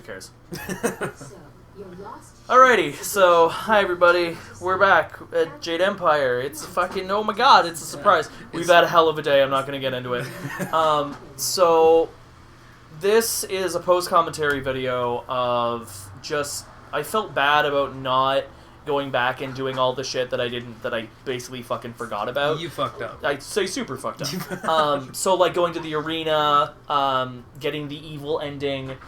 Who cares? Alrighty, so hi everybody. We're back at Jade Empire. It's fucking, oh my god, it's a surprise. We've had a hell of a day. I'm not going to get into it. So this is a post-commentary video of just, I felt bad about not going back and doing all the shit that I basically fucking forgot about. You fucked up. I'd say super fucked up. So like going to the arena, getting the evil ending,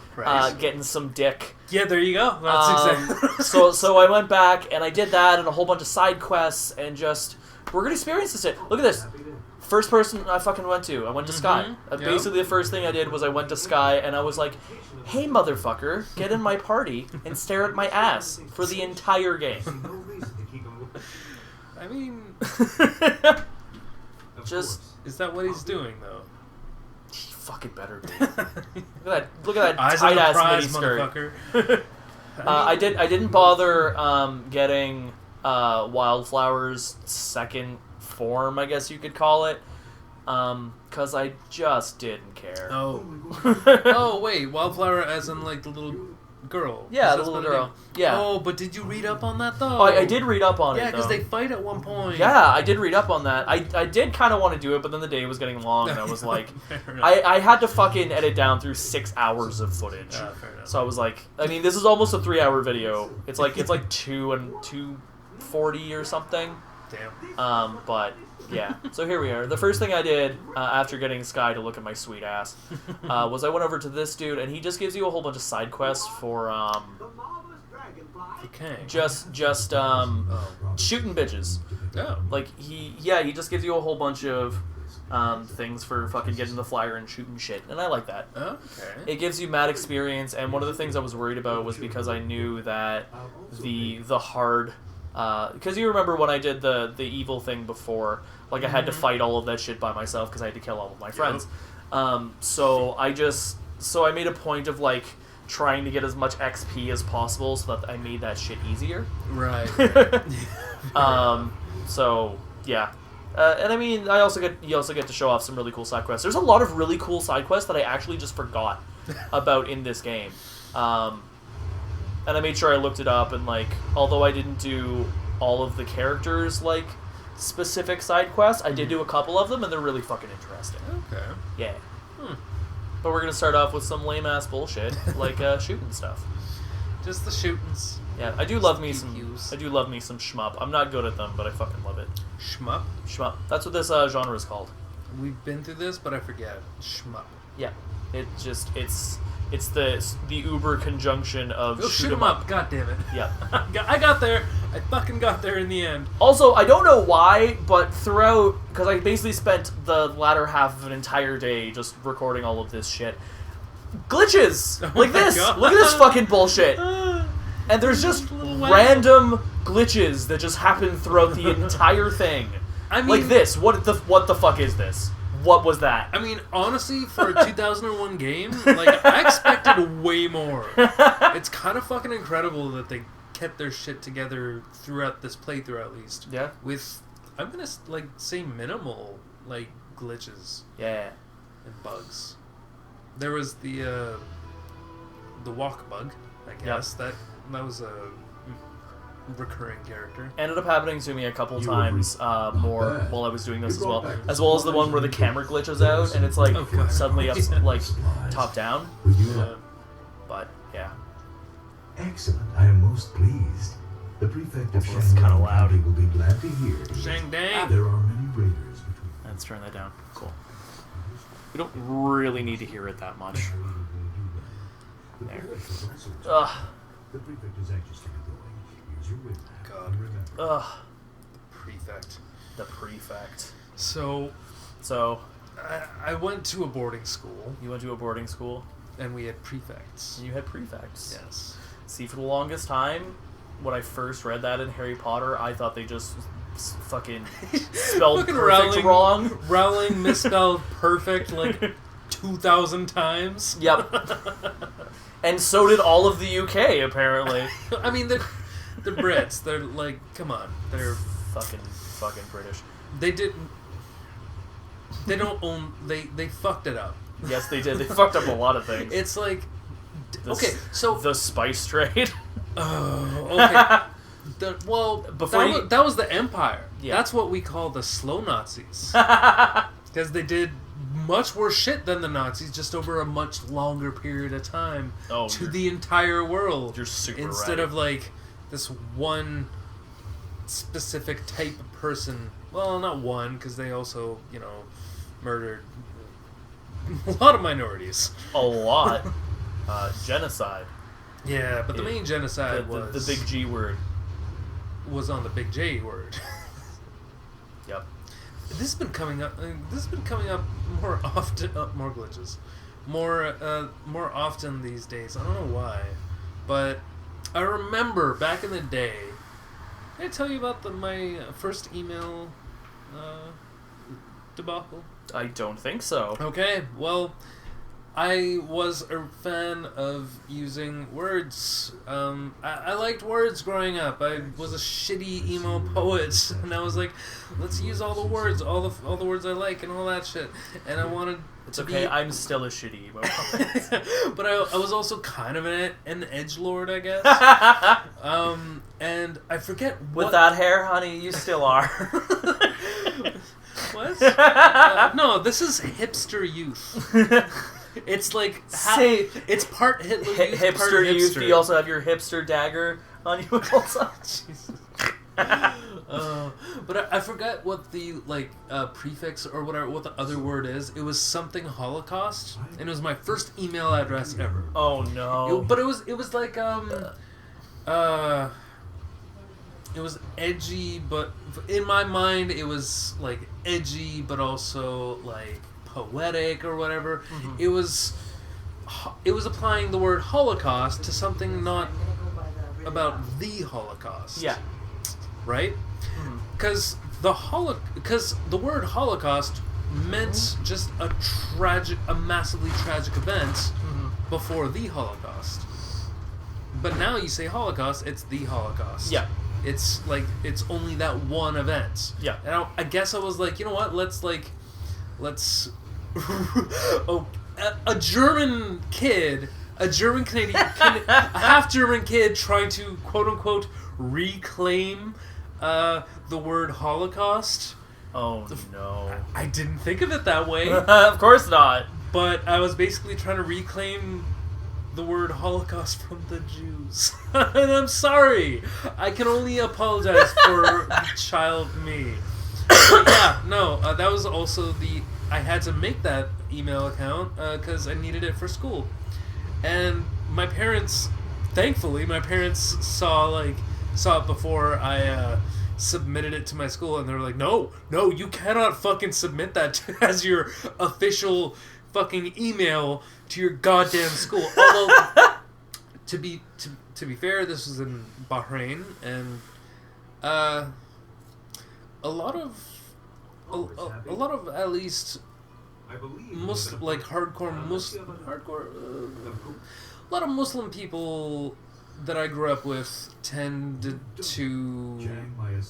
getting some dick. Yeah, there you go. That's exactly. So I went back and I did that and a whole bunch of side quests and just, we're gonna experience this shit. Look at this. First person I fucking went to. I went to Sky. Basically, the first thing I did was I went to Sky and I was like, hey, motherfucker, get in my party and stare at my ass for the entire game. I mean... just... Is that what he's doing, though? He fucking better be. Look at that Eyes tight-ass miniskirt. I didn't bother getting Wildflower's second form, I guess you could call it, because I just didn't care. Oh. Oh, wait, Wildflower as in, like, the little girl. Yeah, the little girl. Yeah. Oh, but did you read up on that, though? Oh, I did read up on it, Yeah, because though. they fight at one point. Yeah, I did read up on that. I did kind of want to do it, but then the day was getting long, and I was like... I had to fucking edit down through 6 hours of footage. Fair enough. So I was like... I mean, this is almost a 3-hour video. It's like 2:40 or something. Damn. But yeah, so here we are. The first thing I did after getting Sky to look at my sweet ass was I went over to this dude, and he just gives you a whole bunch of side quests for just shooting bitches. Oh. Like he just gives you a whole bunch of things for fucking getting the flyer and shooting shit, and I like that. Okay. It gives you mad experience, and one of the things I was worried about was because I knew that the hard. Because you remember when I did the evil thing before, like I had to fight all of that shit by myself because I had to kill all of my friends. So I made a point of like trying to get as much XP as possible so that I made that shit easier. Right. So yeah. And I mean, you also get to show off some really cool side quests. There's a lot of really cool side quests that I actually just forgot about in this game. And I made sure I looked it up, and like, although I didn't do all of the characters like specific side quests, I did do a couple of them, and they're really fucking interesting. Okay. Yeah. But we're gonna start off with some lame ass bullshit like shooting stuff. Just the shootings. Yeah, I do love me some shmup. I'm not good at them, but I fucking love it. Shmup. Shmup. That's what this genre is called. We've been through this, but I forget. Shmup. Yeah. It's the uber conjunction of shoot 'em up. God damn it. Yeah. I got there. I fucking got there in the end. Also, I don't know why, but throughout, because I basically spent the latter half of an entire day just recording all of this shit. Glitches! Like this! God. Look at this fucking bullshit! And there's just random glitches that just happen throughout the entire thing. I mean, like this. What the fuck is this? What was that? I mean, honestly, for a 2001 game, like, I expected way more. It's kind of fucking incredible that they kept their shit together throughout this playthrough, at least. Yeah. With, I'm gonna, like, say minimal, like, glitches. Yeah. And bugs. There was the walk bug, I guess. Yep. That was a recurring character. Ended up happening to me a couple times more while I was doing this as well as the one where the camera glitches out and it's like suddenly up like top down. Yeah. But yeah. Excellent. I am most pleased. The prefect of It's kind of loud. will be glad to hear. Shang dang. There are many raiders between. Let's turn that down. Cool. We don't really need to hear it that much. There. Ugh. The prefect is anxious to get going. Use your wit. God. Ugh. Prefect. The prefect. So I went to a boarding school. You went to a boarding school? And we had prefects. And you had prefects. Yes. See, for the longest time, when I first read that in Harry Potter, I thought they just fucking spelled fucking perfect wrong. Rowling misspelled perfect like 2,000 times. Yep. And so did all of the UK, apparently. I mean, the Brits, they're like, come on. They're fucking British. They didn't... They don't own... They fucked it up. Yes, they did. They fucked up a lot of things. It's like Okay, so the spice trade. okay. Before that was the Empire. Yeah. That's what we call the slow Nazis. Because they did much worse shit than the Nazis, just over a much longer period of time to the entire world. You're super instead right. of like this one specific type of person. Well, not one, because they also, murdered a lot of minorities. A lot. Genocide. Yeah, but the main genocide the big G word. Was on the big J word. Yep. This has been coming up. More often. More glitches. More often these days. I don't know why, but I remember back in the day. Did I tell you about my first email debacle? I don't think so. Okay, well, I was a fan of using words. I liked words growing up. I was a shitty emo poet, and I was like, let's use all the words, all the words I like, and all that shit. And I wanted. It's okay. I'm still a shitty emo poet. But I was also kind of an edgelord, I guess. And I forget with that hair, honey, you still are. What? No, this is hipster youth. It's like it's part Hitler youth, hipster part hipster. youth. Do you also have your hipster dagger on you also? Jesus. But I forgot what the prefix or whatever, what the other word is. It was something Holocaust, and it was my first email address ever. Oh no! But it was like it was edgy, but in my mind it was like edgy, but also like poetic or whatever. Mm-hmm. It was applying the word Holocaust to something not about the Holocaust. Yeah. Right? Because the word Holocaust meant just a massively tragic event before the Holocaust. But now you say Holocaust, it's the Holocaust. Yeah. It's like it's only that one event. Yeah. And I guess I was like, you know what? Let's a German kid, a German Canadian, a half German kid trying to quote unquote reclaim the word Holocaust. Oh no! I didn't think of it that way. Of course not. But I was basically trying to reclaim the word Holocaust from the Jews. And I'm sorry. I can only apologize for child me. But yeah, no, that was also I had to make that email account because I needed it for school. And thankfully, my parents saw it before I submitted it to my school, and they were like, no, you cannot fucking submit that as your official fucking email to your goddamn school. Although, to be fair, this was in Bahrain, and a lot of at least Muslim, like hardcore a lot of Muslim people that I grew up with tended to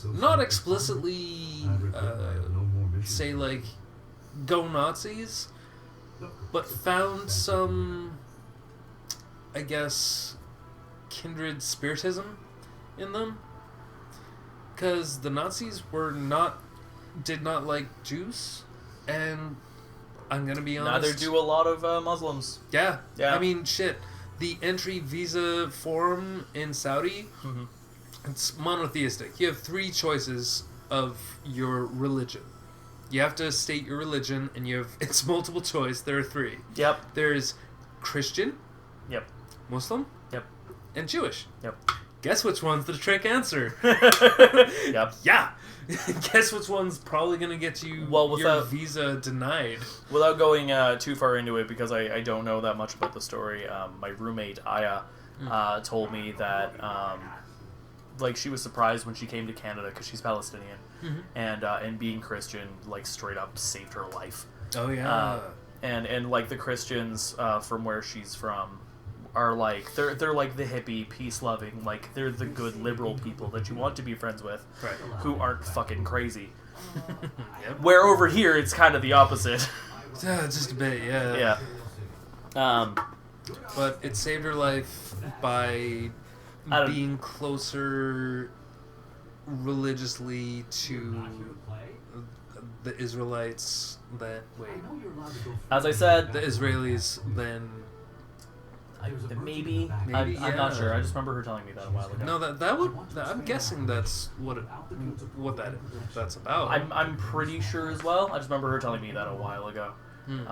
not explicitly say like go Nazis, but found some, I guess, kindred spiritism in them, because the Nazis did not like Jews, and I'm gonna be honest, neither do a lot of Muslims. Yeah. I mean, shit. The entry visa form in Saudi, it's monotheistic. You have 3 choices of your religion. You have to state your religion, and it's multiple choice. There are 3. Yep. There's Christian. Yep. Muslim. Yep. And Jewish. Yep. Guess which one's the trick answer? Yep. Yeah. Guess which one's probably going to get you your visa denied. Without going too far into it, because I don't know that much about the story, my roommate, Aya, told me that she was surprised when she came to Canada because she's Palestinian, and being Christian, straight up saved her life. Oh, yeah. And the Christians from where she's from are they're like the hippie, peace-loving, they're the good liberal people that you want to be friends with, right, who aren't fucking crazy. Yep. Where over here it's kind of the opposite. Just a bit, yeah. Yeah. but it saved her life by I don't- being closer religiously to the Israelites than As I said, the Israelis than maybe. Maybe, I'm not yeah. sure. I just remember her telling me that a while ago. no I'm guessing that's what that's about. I'm pretty sure as well. I just remember her telling me that a while ago. Hmm.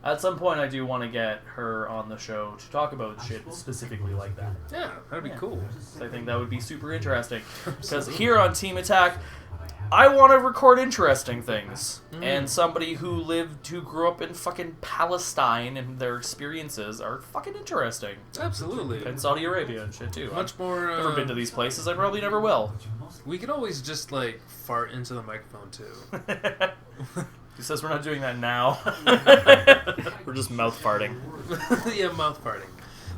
At some point, I do want to get her on the show to talk about shit specifically like that. Yeah, that'd be Yeah. cool. So I think that would be super interesting. Because here on Team Attack, I want to record interesting things. And somebody who grew up in fucking Palestine and their experiences are fucking interesting. Absolutely. And Saudi Arabia and shit too. Much more. I've never been to these places. I probably never will. We could always just like fart into the microphone too. He says we're not doing that now. We're just mouth farting. Yeah, mouth farting.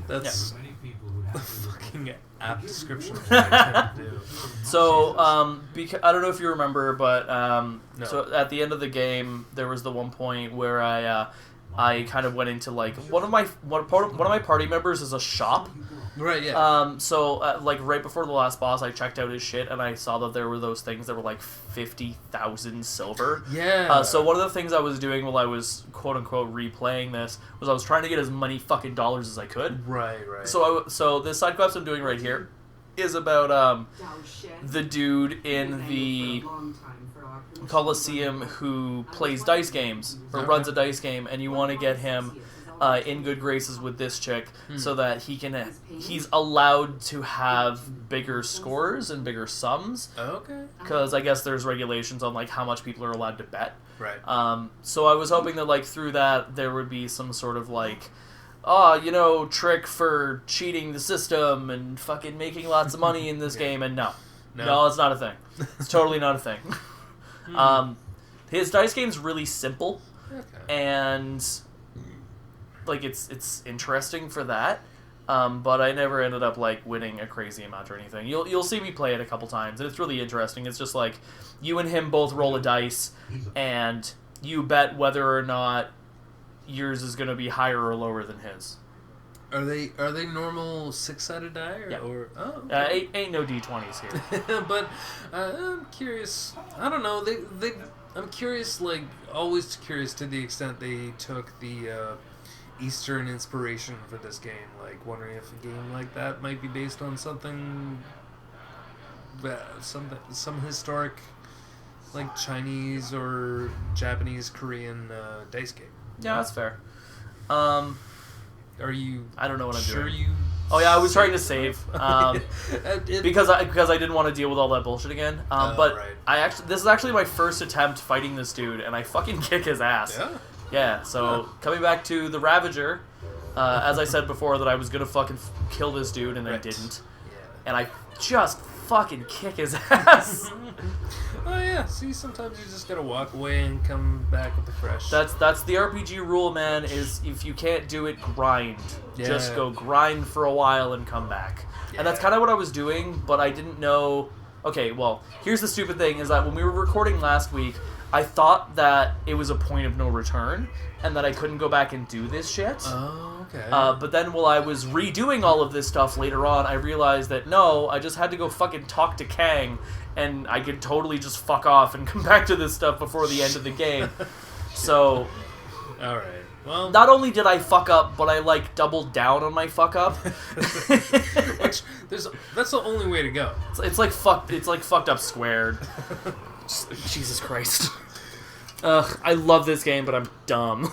That's Many people would the have to fucking app description of what I tend to do. So, I don't know if you remember, but No. so at the end of the game, there was the one point where I kind of went into like one of my party members is a shop. Right, yeah. So like right before the last boss, I checked out his shit and I saw that there were those things that were like 50,000 silver. Yeah. So one of the things I was doing while I was quote unquote replaying this was I was trying to get as many fucking dollars as I could. Right. So this side quest I'm doing right here is about the dude in the Coliseum who plays dice games or Okay. runs a dice game, and you want to get him in good graces with this chick so that he's allowed to have bigger scores and bigger sums, Okay. because I guess there's regulations on like how much people are allowed to bet. Right. So I was hoping that like through that there would be some sort of like trick for cheating the system and fucking making lots of money in this game, and no, it's not a thing. It's totally not a thing. His dice game's really simple, Okay. and like it's interesting for that. But I never ended up like winning a crazy amount or anything. You'll see me play it a couple times, and it's really interesting. It's just like you and him both roll a dice, and you bet whether or not yours is going to be higher or lower than his. Are they normal 6-sided die or? Yeah. Oh. Okay. Ain't no D20s here. But I'm curious. I don't know. I'm curious. Like always curious to the extent they took the Eastern inspiration for this game. Like wondering if a game like that might be based on something, some historic, like Chinese or Japanese, Korean dice game. Yeah, that's fair. Are you? I don't know what I'm sure doing. you? Oh yeah, I was trying to save It- because I didn't want to deal with all that bullshit again. But right. this is actually my first attempt fighting this dude, and I fucking kick his ass. Yeah. Yeah. So coming back to the Ravager, as I said before that I was gonna fucking kill this dude, and I Right. didn't, Yeah. and I just fucking kick his ass. Oh yeah. See, sometimes you just gotta walk away and come back with the fresh. That's the RPG rule, man. Is if you can't do it, grind. Yeah. Just go grind for a while and come back. And that's Yeah. kind of what I was doing, but I didn't know. Okay, well, here's the stupid thing: is that when we were recording last week, I thought that it was a point of no return, and that I couldn't go back and do this shit. Oh, okay. But then while I was redoing all of this stuff later on, I realized that no, I just had to go fucking talk to Kang, and I could totally just fuck off and come back to this stuff before the end of the game. So, All right. Well, not only did I fuck up, but I like doubled down on my fuck up. which that's the only way to go. It's like fucked up squared. Jesus Christ. Ugh, I love this game, but I'm dumb.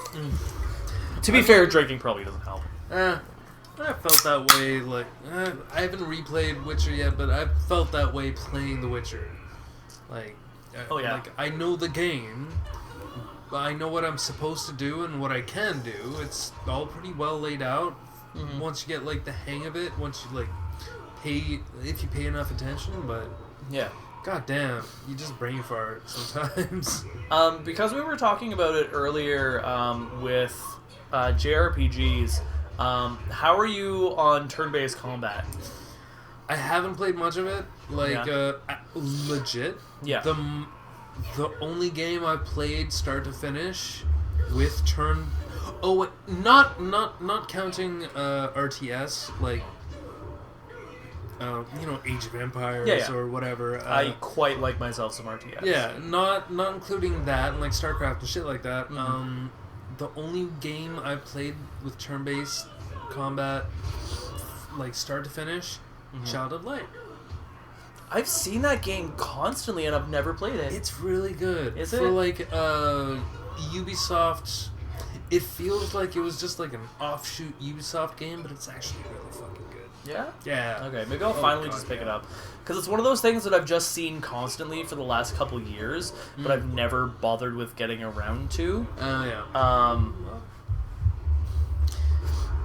To be fair, drinking probably doesn't help. I felt that way. Like I haven't replayed Witcher yet, but I've felt that way playing The Witcher. Like, Oh, yeah. like I know the game. I know what I'm supposed to do and what I can do. It's all pretty well laid out. Mm-hmm. Once you get like the hang of it, once you like if you pay enough attention. But Yeah. god damn, you just brain fart sometimes. Because we were talking about it earlier with JRPGs, how are you on turn-based combat? I haven't played much of it. Like legit. Yeah. The only game I've played start to finish with turn. Oh, wait, not counting RTS like. Age of Empires or whatever. I quite like myself some RTS. Yeah, not including that and like StarCraft and shit like that. The only game I've played with turn-based combat, like start to finish, Child of Light. I've seen that game constantly and I've never played it. It's really good. Is For it? like Ubisoft, it feels like it was just like an offshoot Ubisoft game, but it's actually really fucking good. Yeah? Yeah. Okay, maybe I'll finally just pick it up. Because it's one of those things that I've just seen constantly for the last couple years, but I've never bothered with getting around to. Oh, yeah.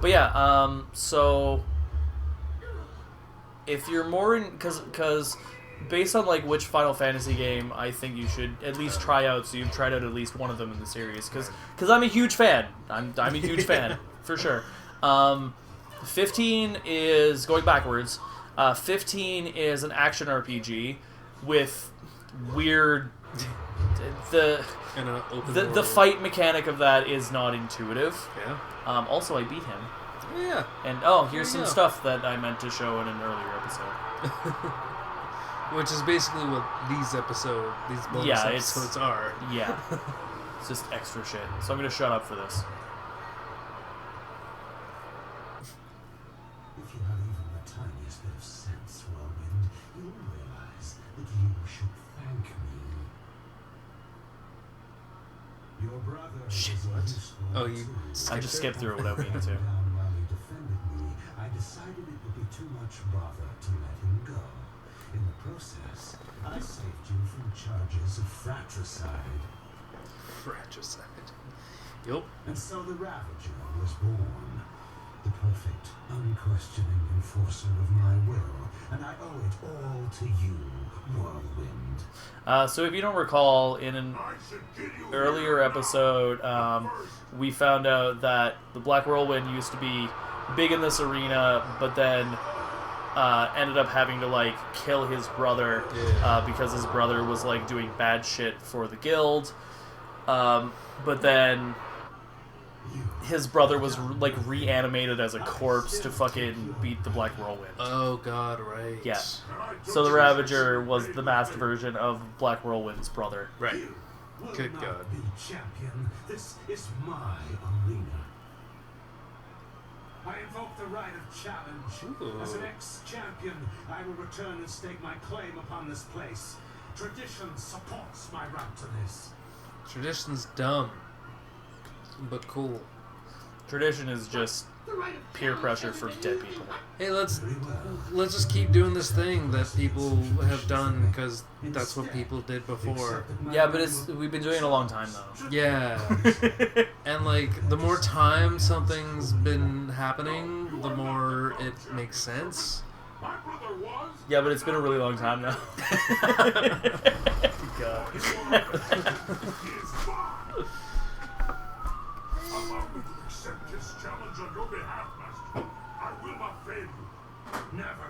But yeah, so if you're more in... Because based on like which Final Fantasy game I think you should at least try out, so you've tried out at least one of them in the series. Because I'm a huge fan. I'm a huge fan, for sure. 15 is, going backwards, 15 is an action RPG with weird... The fight mechanic of that is not intuitive. Yeah. Also, I beat him. Yeah. And, here's some stuff that I meant to show in an earlier episode. Which is basically what these bonus episodes are. Yeah. It's just extra shit. So I'm going to shut up for this. If you have even the tiniest bit of sense, Whirlwind, you'll realize that you should thank me. Your brother Shit, was a what? useful Oh, you tool. I just skipped through it without meaning to. Down while he defended me, I decided it would be too much bother to let him go. In the process, I saved you from charges of fratricide. Fratricide. Yup. And so the Ravager was born. The perfect, unquestioning enforcer of my will. And I owe it all to you, Whirlwind. So if you don't recall, in an earlier episode, we found out that the Black Whirlwind used to be big in this arena, but then ended up having to like kill his brother because his brother was like doing bad shit for the guild. But then his brother was like reanimated as a corpse to fucking beat the Black Whirlwind. Oh god, right. Yeah. So the Ravager was the masked version of Black Whirlwind's brother. Right. Will Good not God. be champion. This is my arena. I invoke the right of challenge. Ooh. As an ex-champion, I will return and stake my claim upon this place. Tradition supports my right to this. Tradition's dumb, but cool. Tradition is just peer pressure for dead people. Hey, let's just keep doing this thing that people have done because that's what people did before. Yeah, but we've been doing it a long time though. Yeah. And like the more time something's been happening, the more it makes sense. Yeah, but it's been a really long time now. God. Allow me to accept this challenge on your behalf, Master. I will not fail you. Never.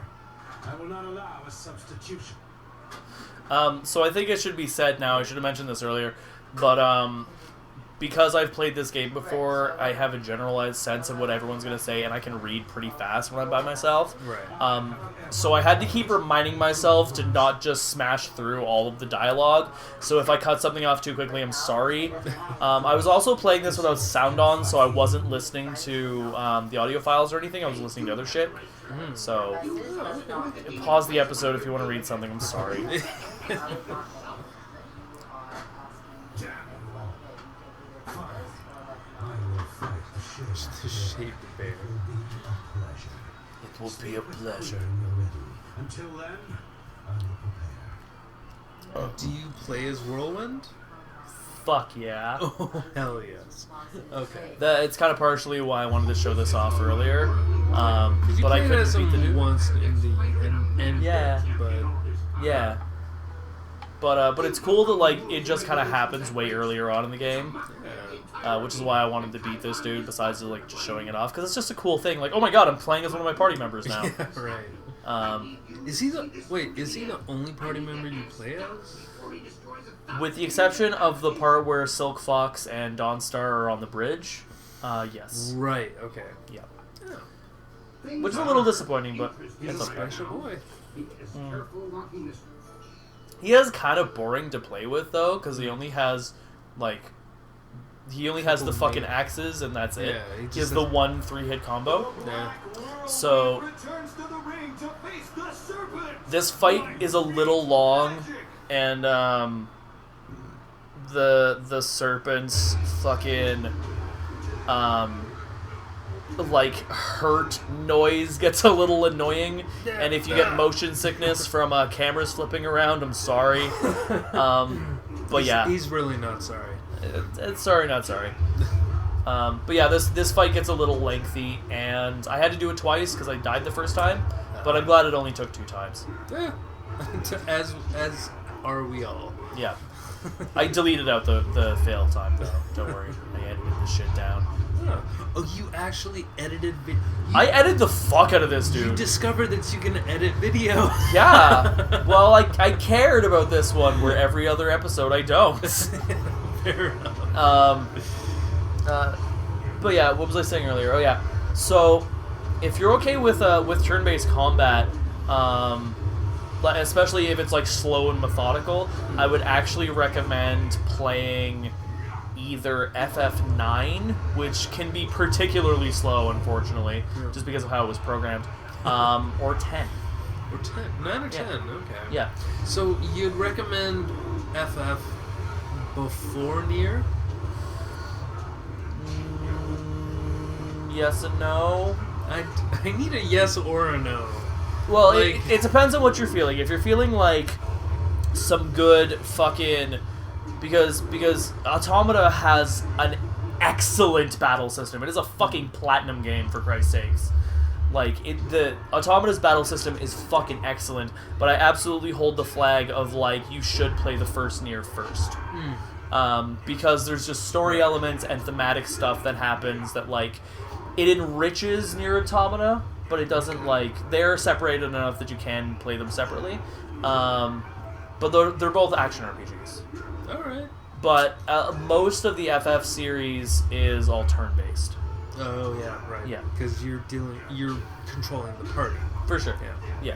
I will not allow a substitution. So I think it should be said now, I should have mentioned this earlier, but because I've played this game before, I have a generalized sense of what everyone's going to say, and I can read pretty fast when I'm by myself. Right. So I had to keep reminding myself to not just smash through all of the dialogue. So if I cut something off too quickly, I'm sorry. I was also playing this without sound on, so I wasn't listening to the audio files or anything. I was listening to other shit. So pause the episode if you want to read something. I'm sorry. To shape the bear. It will be a pleasure. Until then, I will prepare. Do you play as Whirlwind? Fuck yeah. Oh, hell yes. Okay. It's kind of partially why I wanted to show this off earlier. You But I played couldn't as beat the him dude. once in the end Yeah. bit, but Yeah. But it's cool that like it just kind of happens way earlier on in the game, which is why I wanted to beat this dude. Besides like just showing it off, because it's just a cool thing. Like, oh my god, I'm playing as one of my party members now. yeah, right. Is he the only party member you play as? With the exception of the part where Silk Fox and Dawnstar are on the bridge, yes. Right. Okay. Yeah. Yeah. Which is a little disappointing, but He's it's a okay. special boy. He is kind of boring to play with, though, because he only has, like... He only has the fucking axes, and that's it. Yeah, He has the 1 3-hit combo. Yeah. So... This fight is a little long, and, the serpent's fucking, like, hurt noise gets a little annoying, and if you get motion sickness from cameras flipping around, I'm sorry. But yeah. He's really not sorry. It's sorry, not sorry. But yeah, this fight gets a little lengthy, and I had to do it twice because I died the first time, but I'm glad it only took 2 times. Yeah. as are we all. Yeah. I deleted out the fail time, though. Don't worry. I edited this shit down. Oh, you actually edited I edited the fuck out of this, dude. You discovered that you can edit video. Yeah. Well, I cared about this one, where every other episode I don't. Fair enough. But yeah, what was I saying earlier? Oh yeah. So, if you're okay with turn-based combat, especially if it's like slow and methodical, I would actually recommend playing either FF9, which can be particularly slow, unfortunately, just because of how it was programmed, or 10. Or 10. 9 or 10, okay. Yeah. So you'd recommend FF before Nier? Yes and no. I need a yes or a no. Well, like, it depends on what you're feeling. If you're feeling like some good fucking... Because Automata has an excellent battle system. It is a fucking platinum game, for Christ's sakes. Like, the Automata's battle system is fucking excellent, but I absolutely hold the flag of, like, you should play the first Nier first. Because there's just story elements and thematic stuff that happens that, like, it enriches Nier Automata, but it doesn't, like, they're separated enough that you can play them separately. But they're both action RPGs. Alright. But most of the FF series is all turn-based. Oh, yeah, right. Yeah. Because you're controlling the party. For sure. Yeah.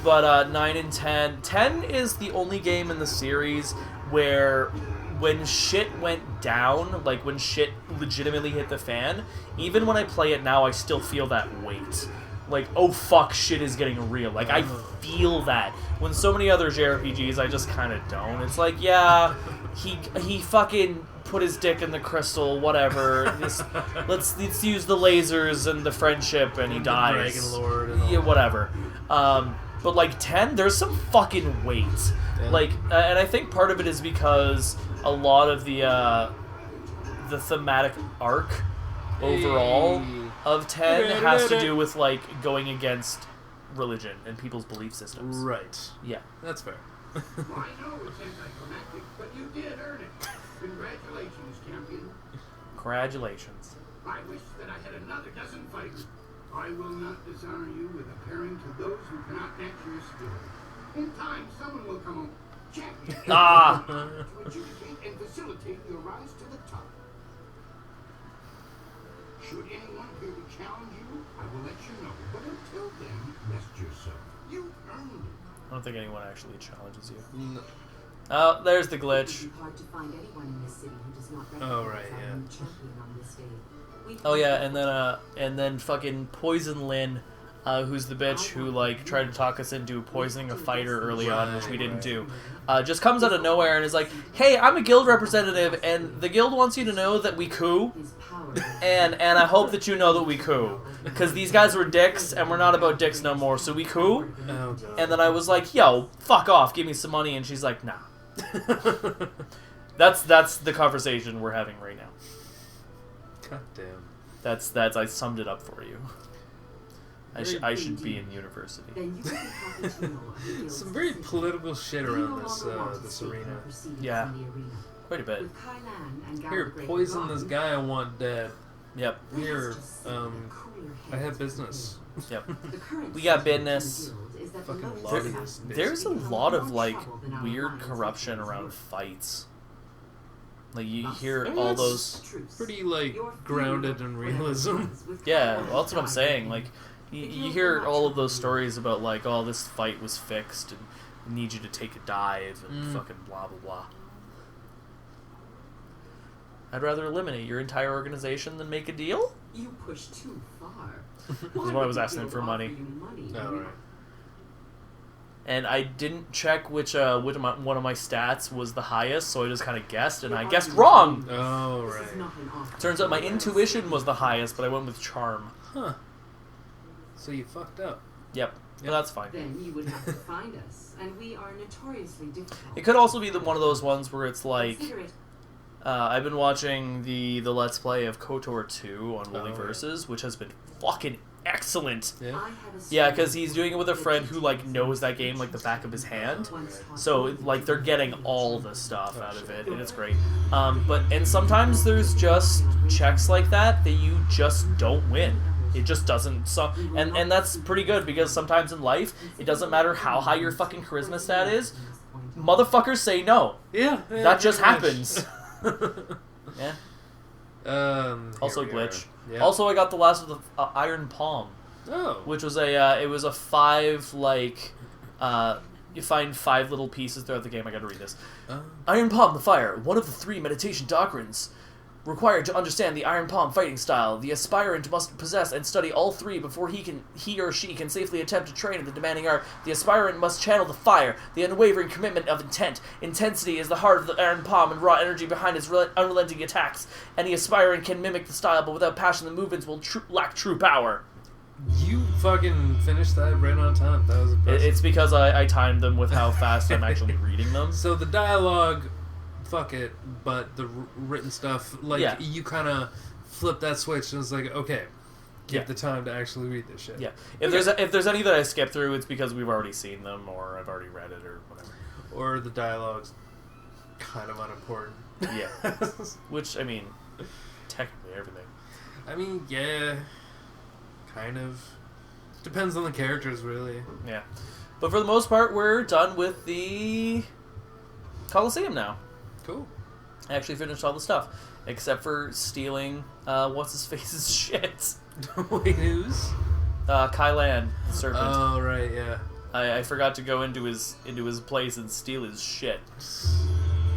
But 9 and 10... 10 is the only game in the series where when shit went down, like when shit legitimately hit the fan, even when I play it now, I still feel that weight. Like, oh fuck, shit is getting real. Like, I feel that. When so many other JRPGs, I just kind of don't. It's like, yeah, he fucking put his dick in the crystal, whatever. Let's use the lasers and the friendship, and he dies. Dragon Lord and all yeah, whatever. But like 10, there's some fucking weight. Yeah. Like, and I think part of it is because a lot of the thematic arc overall of 10 has to do with, like, going against religion and people's belief systems. Right. Yeah. That's fair. I know it's anticlimactic, but you did earn it. Congratulations, champion. Congratulations. I wish that I had another dozen fighters. I will not dishonor you with appearing to those who cannot match your skill. In time, someone will come on champion to adjudicate and facilitate your rise to the top. Should anyone here to challenge you, I will let you know. But until then, rest yourself. You earned it. I don't think anyone actually challenges you. No. Oh, there's the glitch. It would be hard to find anyone in this city who does not Oh, recognize right, our yeah. new champion on this day. Oh yeah, and then fucking Poison Lin, who's the bitch who like tried to talk us into poisoning a fighter early on, which we didn't do. Just comes out of nowhere and is like, "Hey, I'm a guild representative, and the guild wants you to know that we coup, and I hope that you know that we coup, because these guys were dicks, and we're not about dicks no more, so we coup." Oh, God. And then I was like, "Yo, fuck off, give me some money," and she's like, "Nah." That's the conversation we're having right now. God damn. That's I summed it up for you. I should be in university. Some very political shit around this arena. Yeah, quite a bit. Here, poison this guy I want dead. Yep. Here, I have business. Yep. The current We got situation business. in the guild is that Fucking the love lowest this. There's a become lot of more like trouble than our weird alliance corruption with around the fights. Like you Us. hear And all that's those. truce. Pretty, like, Your grounded fear in of whatever realism. comes with Yeah, power well, that's what I'm dies saying. within Like you. you hear all of those stories about like, oh, this fight was fixed and we need you to take a dive and fucking blah blah blah. I'd rather eliminate your entire organization than make a deal. You push too far. That's what I was asking him for money. Oh, right. And I didn't check which one of my stats was the highest, so I just kind of guessed, and I guessed wrong. Oh, right. Turns out my intuition was the highest, but I went with charm. Huh. So you fucked up. Yep, but that's fine. Then you would have to find us, and we are notoriously difficult. It could also be one of those ones where it's like, Consider it. I've been watching the Let's Play of KOTOR 2 on Woolly Oh, Versus, which has been fucking excellent. Yeah. I have a Yeah, because he's doing it with a friend who like knows that game like the back of his hand. So like they're getting all the stuff out of it, and it's great. And sometimes there's just checks like that you just don't win. It just doesn't. And that's pretty good because sometimes in life it doesn't matter how high your fucking charisma stat is. Motherfuckers say no. Yeah. That just pretty much. happens. Yeah. Also here we glitch. are. Yeah. Also, I got the last of the Iron Palm, Oh. which was it was a 5 you find 5 little pieces throughout the game. I got to read this. Iron Palm, the Fire, one of the 3 meditation doctrines required to understand the Iron Palm fighting style. The aspirant must possess and study all 3 before he or she can safely attempt to train in the demanding art. The aspirant must channel the fire, the unwavering commitment of intent. Intensity is the heart of the Iron Palm and raw energy behind his unrelenting attacks. Any aspirant can mimic the style, but without passion, the movements will lack true power. You fucking finished that right on time. That was impressive. It's because I timed them with how fast I'm actually reading them. So the dialogue, fuck it, but the written stuff, like, Yeah. you kind of flip that switch and it's like, okay, get Yeah. the time to actually read this shit. Yeah. If there's any that I skip through, it's because we've already seen them or I've already read it or whatever. Or the dialogue's kind of unimportant. Yeah. Which, I mean, technically everything. I mean, yeah, kind of. Depends on the characters, really. Yeah. But for the most part, we're done with the Coliseum now. Cool. I actually finished all the stuff, except for stealing what's-his-face's shit. Wait, who's? Kylan, the serpent. Oh, right, yeah. I forgot to go into his place and steal his shit.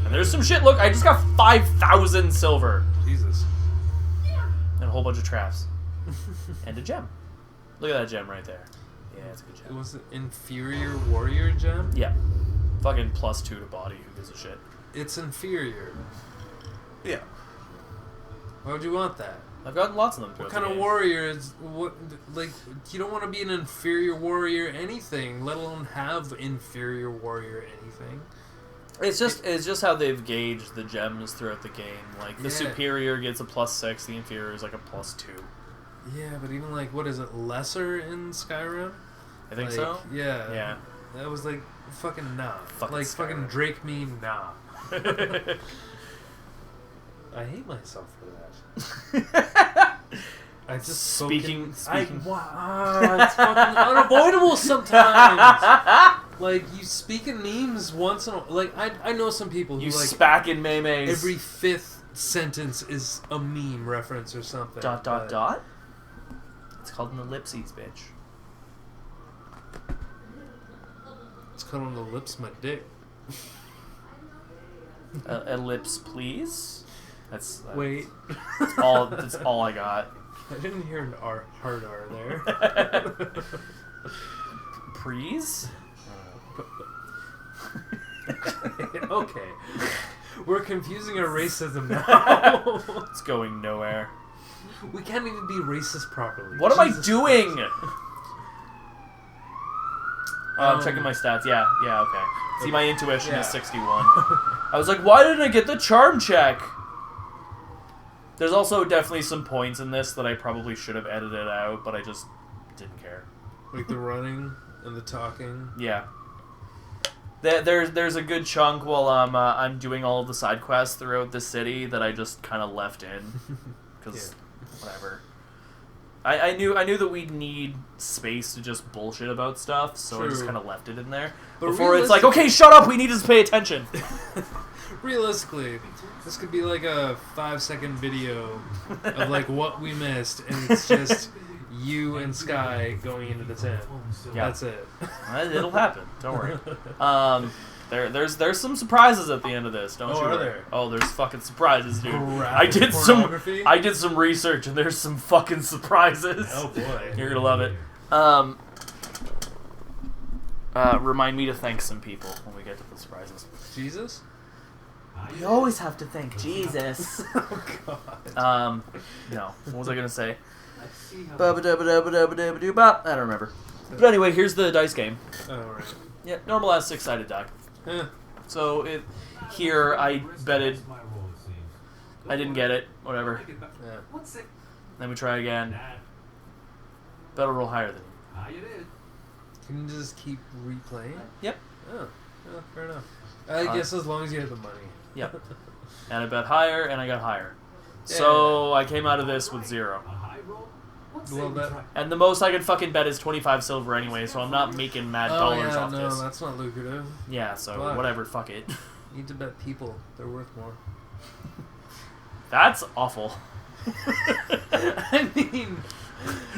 And there's some shit. Look, I just got 5,000 silver Jesus. and a whole bunch of traps and a gem. Look at that gem right there. Yeah, it's a good It gem. was an inferior warrior gem? Yeah, fucking +2 to body. Who gives a shit? It's inferior. Yeah, Why would you want that? I've gotten lots of them. What throughout kind the of game. warrior is what? Like, you don't want to be an inferior warrior anything, let alone have inferior warrior anything. It's just how they've gauged the gems throughout the game. Like the Yeah. superior gets a +6, the inferior is like a +2. Yeah, but even like, what is it, lesser in Skyrim? I think Like, so. Yeah. Yeah. That was like fucking nah. Fucking like Skyrim. fucking Drake me nah. I hate myself for that. I just Speaking- it's fucking unavoidable sometimes. Like, you speak in memes once in a like I know some people who You like spack in memes. every 5th sentence is a meme reference or something. ... It's called an ellipses, bitch. It's called on the lips my dick. Ellipse, please. That's Wait, That's all I got. I didn't hear an hard R there. Please. Okay. We're confusing our racism now. It's going nowhere. We can't even be racist properly. What am I Jesus doing? Christ. I'm checking my stats. Yeah, okay. See, my intuition is Yeah. 61. I was like, why didn't I get the charm check? There's also definitely some points in this that I probably should have edited out, but I just didn't care. Like the running and the talking. Yeah. There's a good chunk while I'm doing all of the side quests throughout the city that I just kind of left in. Because whatever. I knew that we'd need space to just bullshit about stuff, so I just True. kind of left it in there. But Before it's like, okay, shut up, we need to pay attention. Realistically, this could be like a 5-second video of like what we missed, and it's just you and Sky going into the tent. Yeah. That's it. It'll happen. Don't worry. There's some surprises at the end of this. Don't you are worry. there? Oh, there's fucking surprises, dude. Graphic pornography? I did some research, and there's some fucking surprises. Oh boy. You're gonna love it. Remind me to thank some people when we get to the surprises. Jesus? We always have to thank Jesus. Oh god. No. What was I gonna say? Ba-ba-da-ba-da-ba-da-ba-da-ba-doo-bop. I don't remember. But anyway, here's the dice game. Oh, right. Yeah, normal as 6-sided die. Eh. So here I betted. I didn't get it. Whatever. Yeah. Then we try again. Better roll higher than you. Can you just keep replaying? Yep. Oh, yeah, fair enough. I guess as long as you have the money. Yep. And I bet higher, and I got higher. So I came out of this with 0. Well, that... And the most I could fucking bet is 25 silver anyway, so I'm not making mad dollars off no, this. that's not lucrative. Yeah, so Fuck. whatever, fuck it. You need to bet people. They're worth more. That's awful. I mean...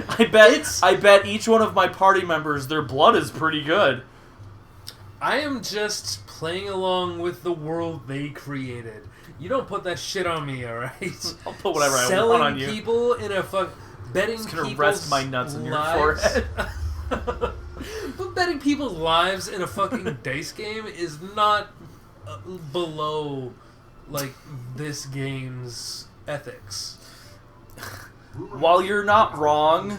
I bet each one of my party members, their blood is pretty good. I am just playing along with the world they created. You don't put that shit on me, alright? I'll put whatever I want on you. Selling people in a betting I'm just gonna people's rest my nuts in your lives. forehead. But betting people's lives in a fucking dice game is not below, like, this game's ethics. While you're not wrong,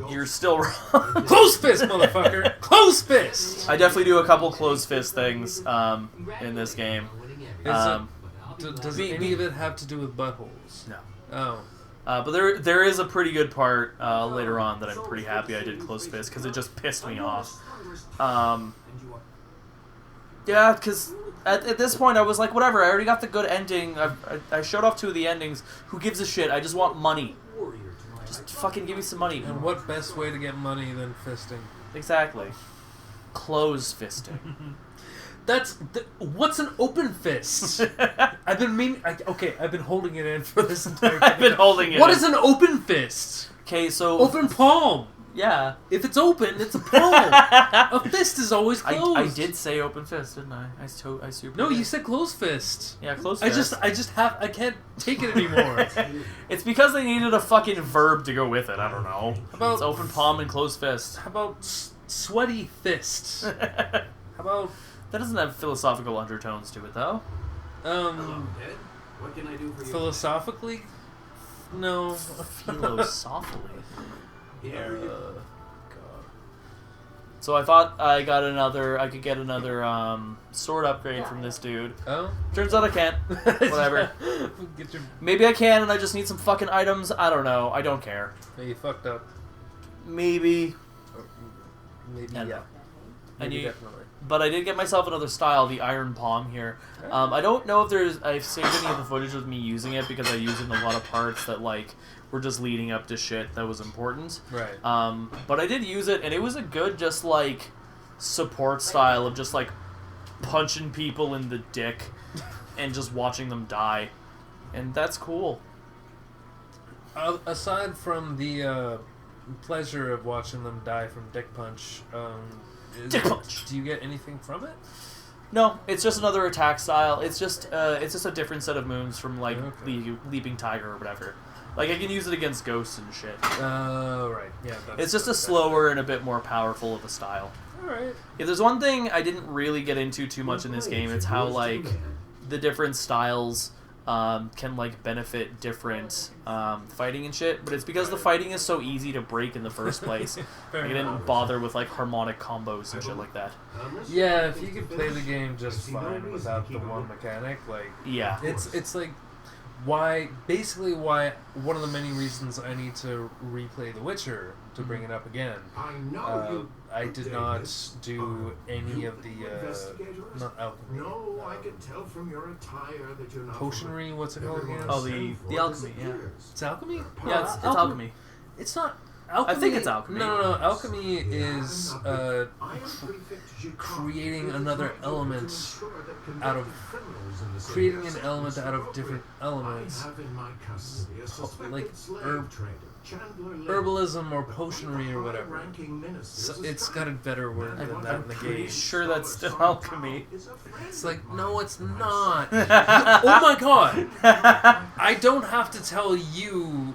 you're still wrong. Close fist, motherfucker! Close fist! I definitely do a couple closed fist things in this game. Does any of it have to do with buttholes? No. Oh. But there is a pretty good part later on that I'm pretty happy I did close fist because it just pissed me off. Yeah, because at this point I was like, whatever, I already got the good ending. I showed off 2 of the endings. Who gives a shit? I just want money. Just fucking give me some money. And what best way to get money than fisting? Exactly. Close fisting. What's an open fist? I've been holding it in for this entire I've been holding it What in. is an open fist? Okay, so... Open palm. Yeah. If it's open, it's a palm. A fist is always closed. I did say open fist, didn't I? I super No, did. you said closed fist. Yeah, closed fist. I can't take it anymore. It's because they needed a fucking verb to go with it. I don't know. About- It's open palm and closed fist. How about sweaty fist? How about That doesn't have philosophical undertones to it, though. What can I do for you? philosophically? No. Philosophically. Here you God. So I thought I could get another sword upgrade from this dude. Oh? Turns out I can't. Whatever. Get your... Maybe I can, and I just need some fucking items. I don't know. I don't care. Yeah, you fucked up. Maybe. Maybe, And- yeah. and Maybe you- definitely. But I did get myself another style, the Iron Palm here. I don't know if I've saved any of the footage of me using it because I used it in a lot of parts that like were just leading up to shit that was important. Right. But I did use it, and it was a good just like support style of just like punching people in the dick and just watching them die, and that's cool. Aside from the pleasure of watching them die from dick punch, Dick punch. do you get anything from it? No, it's just another attack style. It's just a different set of moves from like Okay. Leaping Tiger or whatever. Like I can use it against ghosts and shit. Right. Yeah. It's just a slower and a bit more powerful of a style. Alright. If there's one thing I didn't really get into too much in this game, it's how like the different styles can like benefit different fighting and shit. But it's because the fighting is so easy to break in the first place. Like, I didn't bother with like harmonic combos and shit like that. Yeah, if you could play the game just fine without the one mechanic, like Yeah. it's like why one of the many reasons I need to replay The Witcher to bring it up again. I know you. I did not do any of the not alchemy. No, I can tell from your attire that you're not Potionery. What's it called again? Oh, the alchemy. Yeah. It's alchemy. Yeah, it's alchemy. It's not alchemy. I think it's alchemy. No. Alchemy is creating another element out of creating an element out of different elements, like herbalism or potionery or whatever. So it's got a better word than that in the Pretty game. sure that's still alchemy. It's like, no, it's not. Oh my god! I don't have to tell you.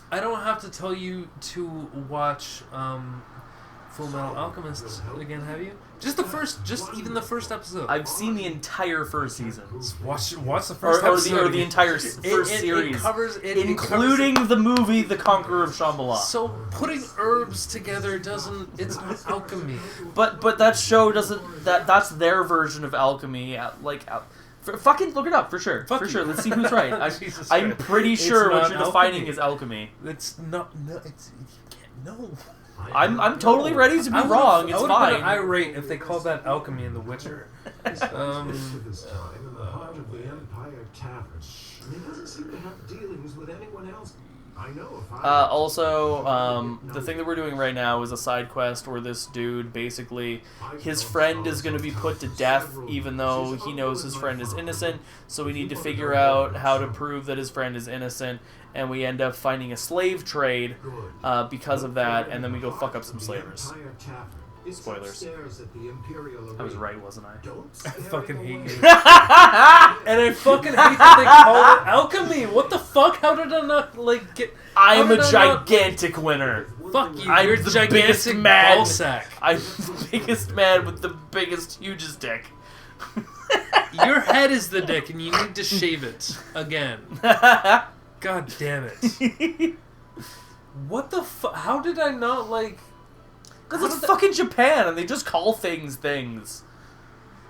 I don't have to tell you to watch Full Metal Alchemist again, have you? Just even the first episode. I've seen the entire first season. Watch the first episode. Or the entire first series. It covers including the movie The Conqueror of Shambhala. So putting herbs together it's not alchemy. But that show doesn't, that's their version of alchemy, fucking look it up, for sure. Fuck for you. sure, let's see who's right. Jesus I'm Christ. pretty It's sure what not you're defining alchemy. is alchemy. It's not, no, it's, you can't, no. I'm totally ready to be wrong, it's I fine. been irate if they called that alchemy in The Witcher. This time in the heart of the Empire Tavern. And he doesn't seem to have dealings with anyone else. I know if I Also, the thing that we're doing right now is a side quest where this dude, basically, his friend is going to be put to death even though he knows his friend is innocent, so we need to figure out how to prove that his friend is innocent, and we end up finding a slave trade because of that, and then we go fuck up some slavers. Spoilers. I was right, wasn't I? I fucking hate you. And I fucking hate that they call it alchemy. What the fuck? How did I not, get... I am a gigantic winner. Fuck you. I'm You're the gigantic biggest man. ballsack. I'm the biggest man with the biggest, hugest dick. Your head is the dick, and you need to shave it again. God damn it! What the fuck? How did I not Because it's fucking Japan, and they just call things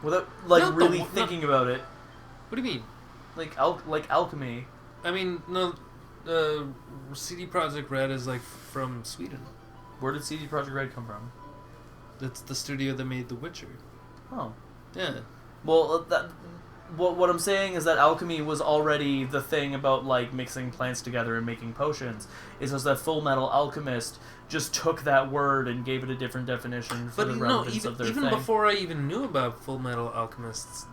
without really thinking about it. What do you mean? Like alchemy. I mean, no. CD Projekt Red is from Sweden. Where did CD Projekt Red come from? That's the studio that made The Witcher. Oh. Yeah. Well, what I'm saying is that alchemy was already the thing about mixing plants together and making potions. It's just that Full Metal Alchemist just took that word and gave it a different definition for the relevance of their even thing. before I even knew about Full Metal Alchemists,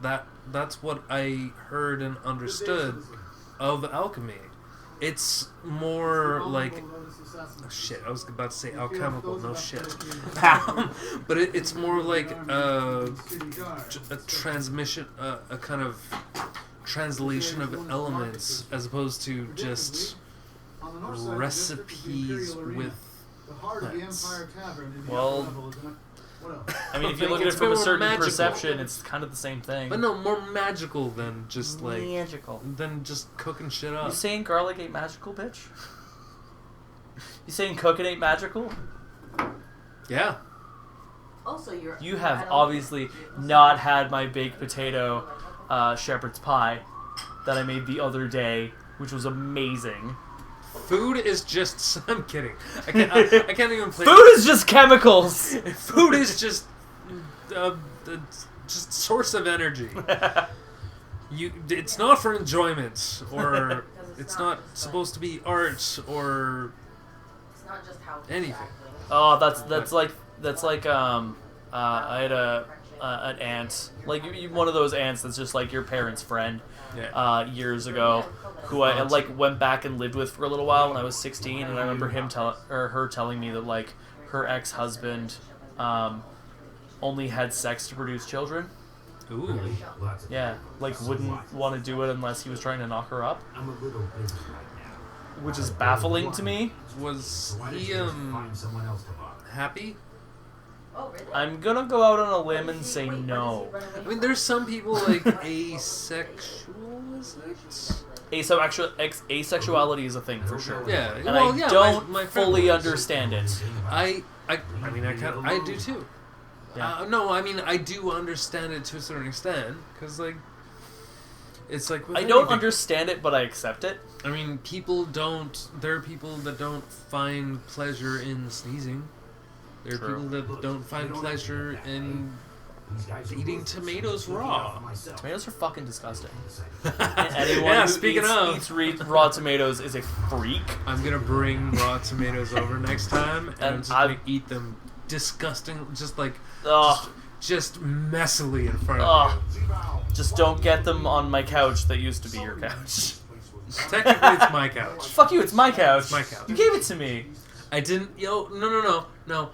that's what I heard and understood of alchemy. It's more oh shit, I was about to say alchemical, no shit. But it's more like a transmission, a kind of translation of elements as opposed to just recipes with plants. Well, I mean, if you look at it from a certain perception, it's kind of the same thing. But no, more magical than just magical. than just cooking shit up. You saying garlic ain't magical, bitch? You saying cooking ain't magical? Yeah. Also, You have obviously not had my baked potato shepherd's pie that I made the other day, which was amazing. Food is just... I'm kidding. I can't even play... Food is just chemicals! Food is just source of energy. It's not for enjoyment, or it's not supposed to be art, or It's not just how anything. Oh, that's like I had an aunt, one of those aunts that's just like your parents' friend, Yeah. Years ago, who I went back and lived with for a little while when I was 16, and I remember her telling me that her ex-husband only had sex to produce children. Ooh. Yeah, wouldn't want to do it unless he was trying to knock her up, I'm a little busy right now. which is baffling to me. Was Why don't he you just find someone else to bother? happy? Oh, really? I'm gonna go out on a limb and say no. I mean, there's some people asexual, is it? Asexuality is a thing for sure. Yeah. And Well, I yeah, don't my friend fully was. understand it. I mean, I do too. Yeah. No, I mean, I do understand it to a certain extent, because, it's with I don't anything. understand it, but I accept it. I mean, there are people that don't find pleasure in sneezing. There are True. people that don't find pleasure in eating tomatoes raw. Tomatoes are fucking disgusting. Anyone Yeah, who speaking eats raw tomatoes is a freak. I'm gonna bring raw tomatoes over next time, and I'm just gonna eat them disgusting, just like Ugh. just messily in front of Ugh. Just don't get them on my couch that used to be your couch. you. Technically, it's my couch. Fuck you, it's my couch. It's my couch. You gave it to me. I didn't. No.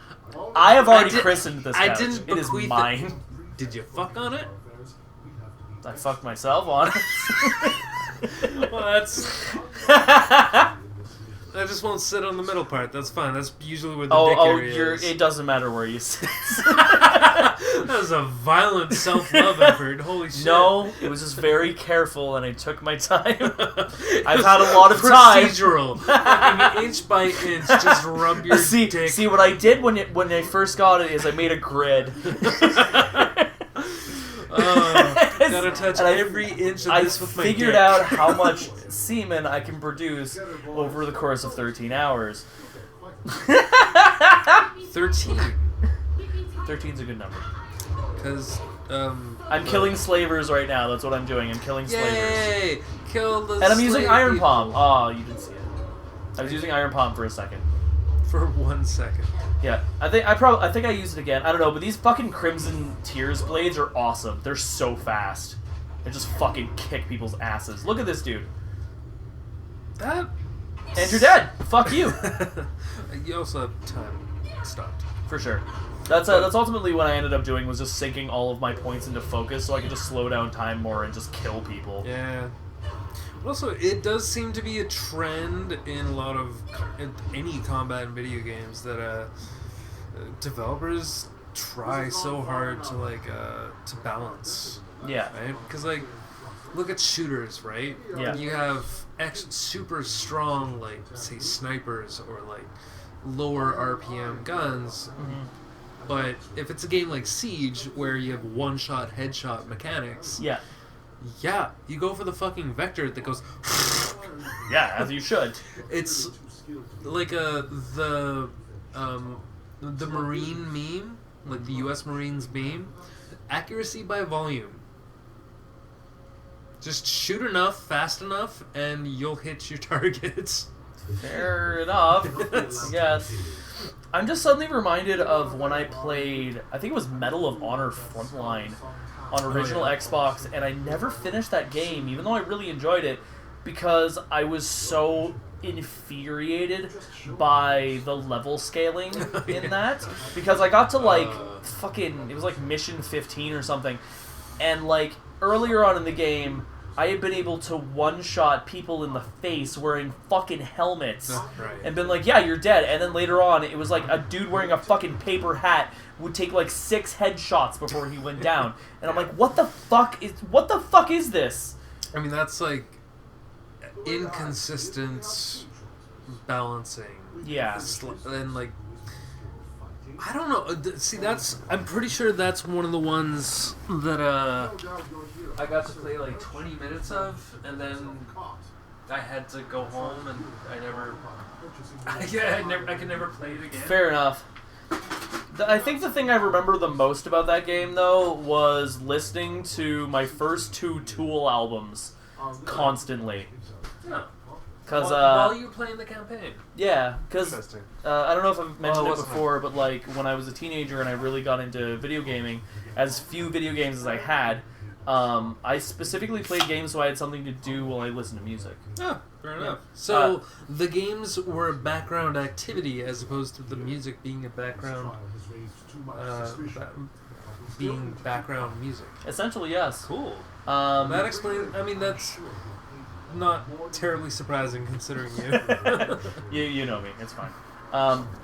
I have already did- christened this I couch. didn't It is bequeath it. mine. Did you fuck on it? I fucked myself on it. Well, that's. I just won't sit on the middle part. That's fine. That's usually where the dick area is. It doesn't matter where you sit. That was a violent self-love effort. Holy shit. No, it was just very careful, and I took my time. I've had a lot of time. Procedural. Fucking inch by inch, just rub your dick. See, what I did when I first got it is I made a grid. Gotta touch And every inch of this with my dick. I figured out how much semen I can produce over the course of 13 hours. 13. 13's a good number. Because, I'm killing slavers right now. That's what I'm doing. I'm killing slavers. Yay! Kill the And I'm using slave Iron people. Palm. Oh, you didn't see it. I was using Iron Palm for a second. For 1 second. Yeah, I think I used it again. I don't know, but these fucking Crimson Tears blades are awesome. They're so fast. They just fucking kick people's asses. Look at this dude. That... And you're dead. Fuck you. You also have time stopped. For sure. That's ultimately what I ended up doing, was just sinking all of my points into focus so I could just slow down time more and just kill people. Yeah. Also, it does seem to be a trend in a lot of any combat in video games that developers try so hard to balance. Yeah. Right? Because look at shooters, right? Yeah. You have super strong, say snipers or lower RPM guns. Mm-hmm. But if it's a game like Siege where you have one-shot headshot mechanics. Yeah, you go for the fucking vector that goes. yeah, as you should. It's like the Marine meme, like the U.S. Marines meme, accuracy by volume. Just shoot enough, fast enough, and you'll hit your targets. Fair enough, I guess. I'm just suddenly reminded of when I played, I think it was Medal of Honor Frontline on original Xbox, and I never finished that game, even though I really enjoyed it, because I was so infuriated by the level scaling in that. Because I got to it was mission 15 or something, and earlier on in the game, I had been able to one-shot people in the face wearing fucking helmets. Right. And been like, yeah, you're dead. And then later on, it was a dude wearing a fucking paper hat would take 6 headshots before he went down. And I'm like, what the fuck is this? I mean, that's inconsistent balancing. Yeah. And I don't know. See, I'm pretty sure that's one of the ones that I got to play 20 minutes of, and then I had to go home, and I could never play it again. Fair enough. I think the thing I remember the most about that game, though, was listening to my first 2 Tool albums constantly. Cause, while you were playing the campaign. Yeah, because Interesting. I don't know if I've mentioned it wasn't before, but when I was a teenager and I really got into video gaming, as few video games as I had, I specifically played games so I had something to do while I listened to music. Oh, fair enough. So the games were a background activity as opposed to the music being a background, being background music. Essentially, yes. Cool. That explains. I mean, that's not terribly surprising considering you. you know me. It's fine.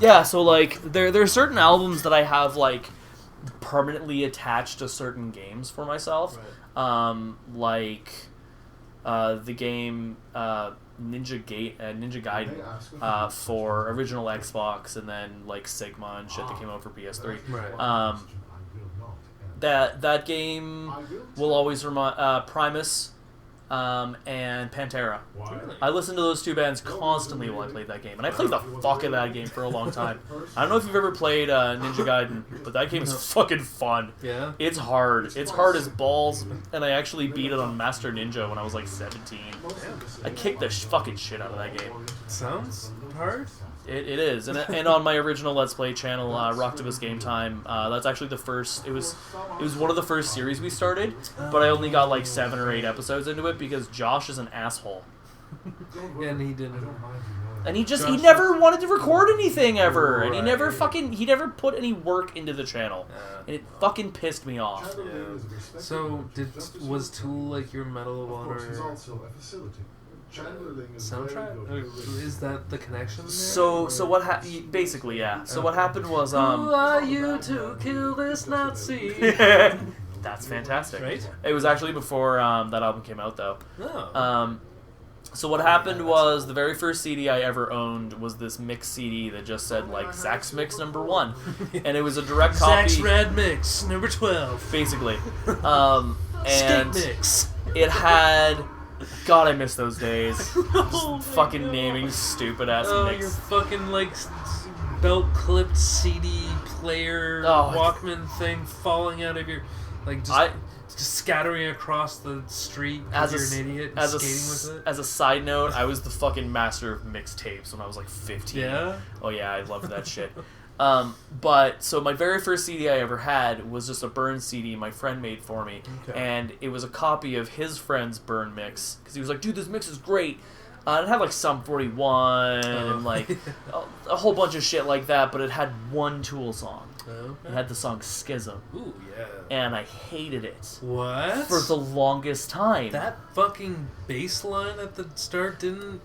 Yeah. So there are certain albums that I have permanently attached to certain games for myself. Right. The game Ninja Gaiden for original Xbox, and then Sigma and shit that came out for PS3. Right. That game will always remind Primus and Pantera. Really? I listened to those two bands constantly while I played that game, and I played the fuck out of that game for a long time. I don't know if you've ever played Ninja Gaiden, but that game is fucking fun. Yeah. It's hard. It's hard as balls, and I actually beat it on Master Ninja when I was like 17. I kicked the fucking shit out of that game. Sounds hard. It is, and on my original Let's Play channel, Rocktabus Game Time, that's actually the first. It was one of the first series we started, but I only got like 7 or 8 episodes into it because Josh is an asshole, And he didn't. and he never wanted to record anything ever, and he never put any work into the channel, and it fucking pissed me off. Yeah. So was Tool like your Medal of Honor soundtrack? Or is that the connection there? So what happened? Basically, yeah. So what happened was Who are you to kill this Nazi? That's fantastic. Right? It was actually before that album came out, though. Oh. So what happened was the very first CD I ever owned was this mix CD that just said like Zach's Mix #1, and it was a direct copy. Zach's Rad Mix #12. Basically, Skate and Mix. it had. God, I miss those days. Just fucking naming stupid ass Oh, mix. your fucking like belt clipped CD player Walkman thing falling out of your like just scattering across the street because you're an idiot and skating with it. As a side note, I was the fucking master of mixtapes when I was like 15. Yeah? Oh yeah, I loved that shit. But so my very first CD I ever had was just a Burn CD my friend made for me, and it was a copy of his friend's Burn mix because he was like, "Dude, this mix is great." It had like Sum 41 and like a whole bunch of shit like that, but it had one Tool song. It had the song Schism. Ooh, yeah. And I hated it. What? For the longest time. That fucking bass line at the start didn't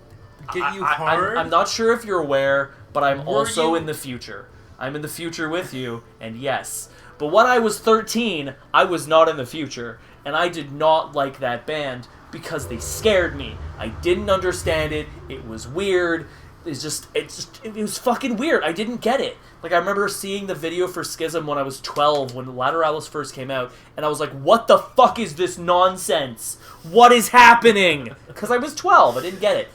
get you hard? I'm not sure if you're aware, but I'm also in the future. I'm in the future with you, and yes. But when I was 13, I was not in the future, and I did not like that band because they scared me. I didn't understand it. It was weird. It was fucking weird. I didn't get it. Like, I remember seeing the video for Schism when I was 12, when Lateralis first came out, and I was like, what the fuck is this nonsense? What is happening? Because I was 12. I didn't get it.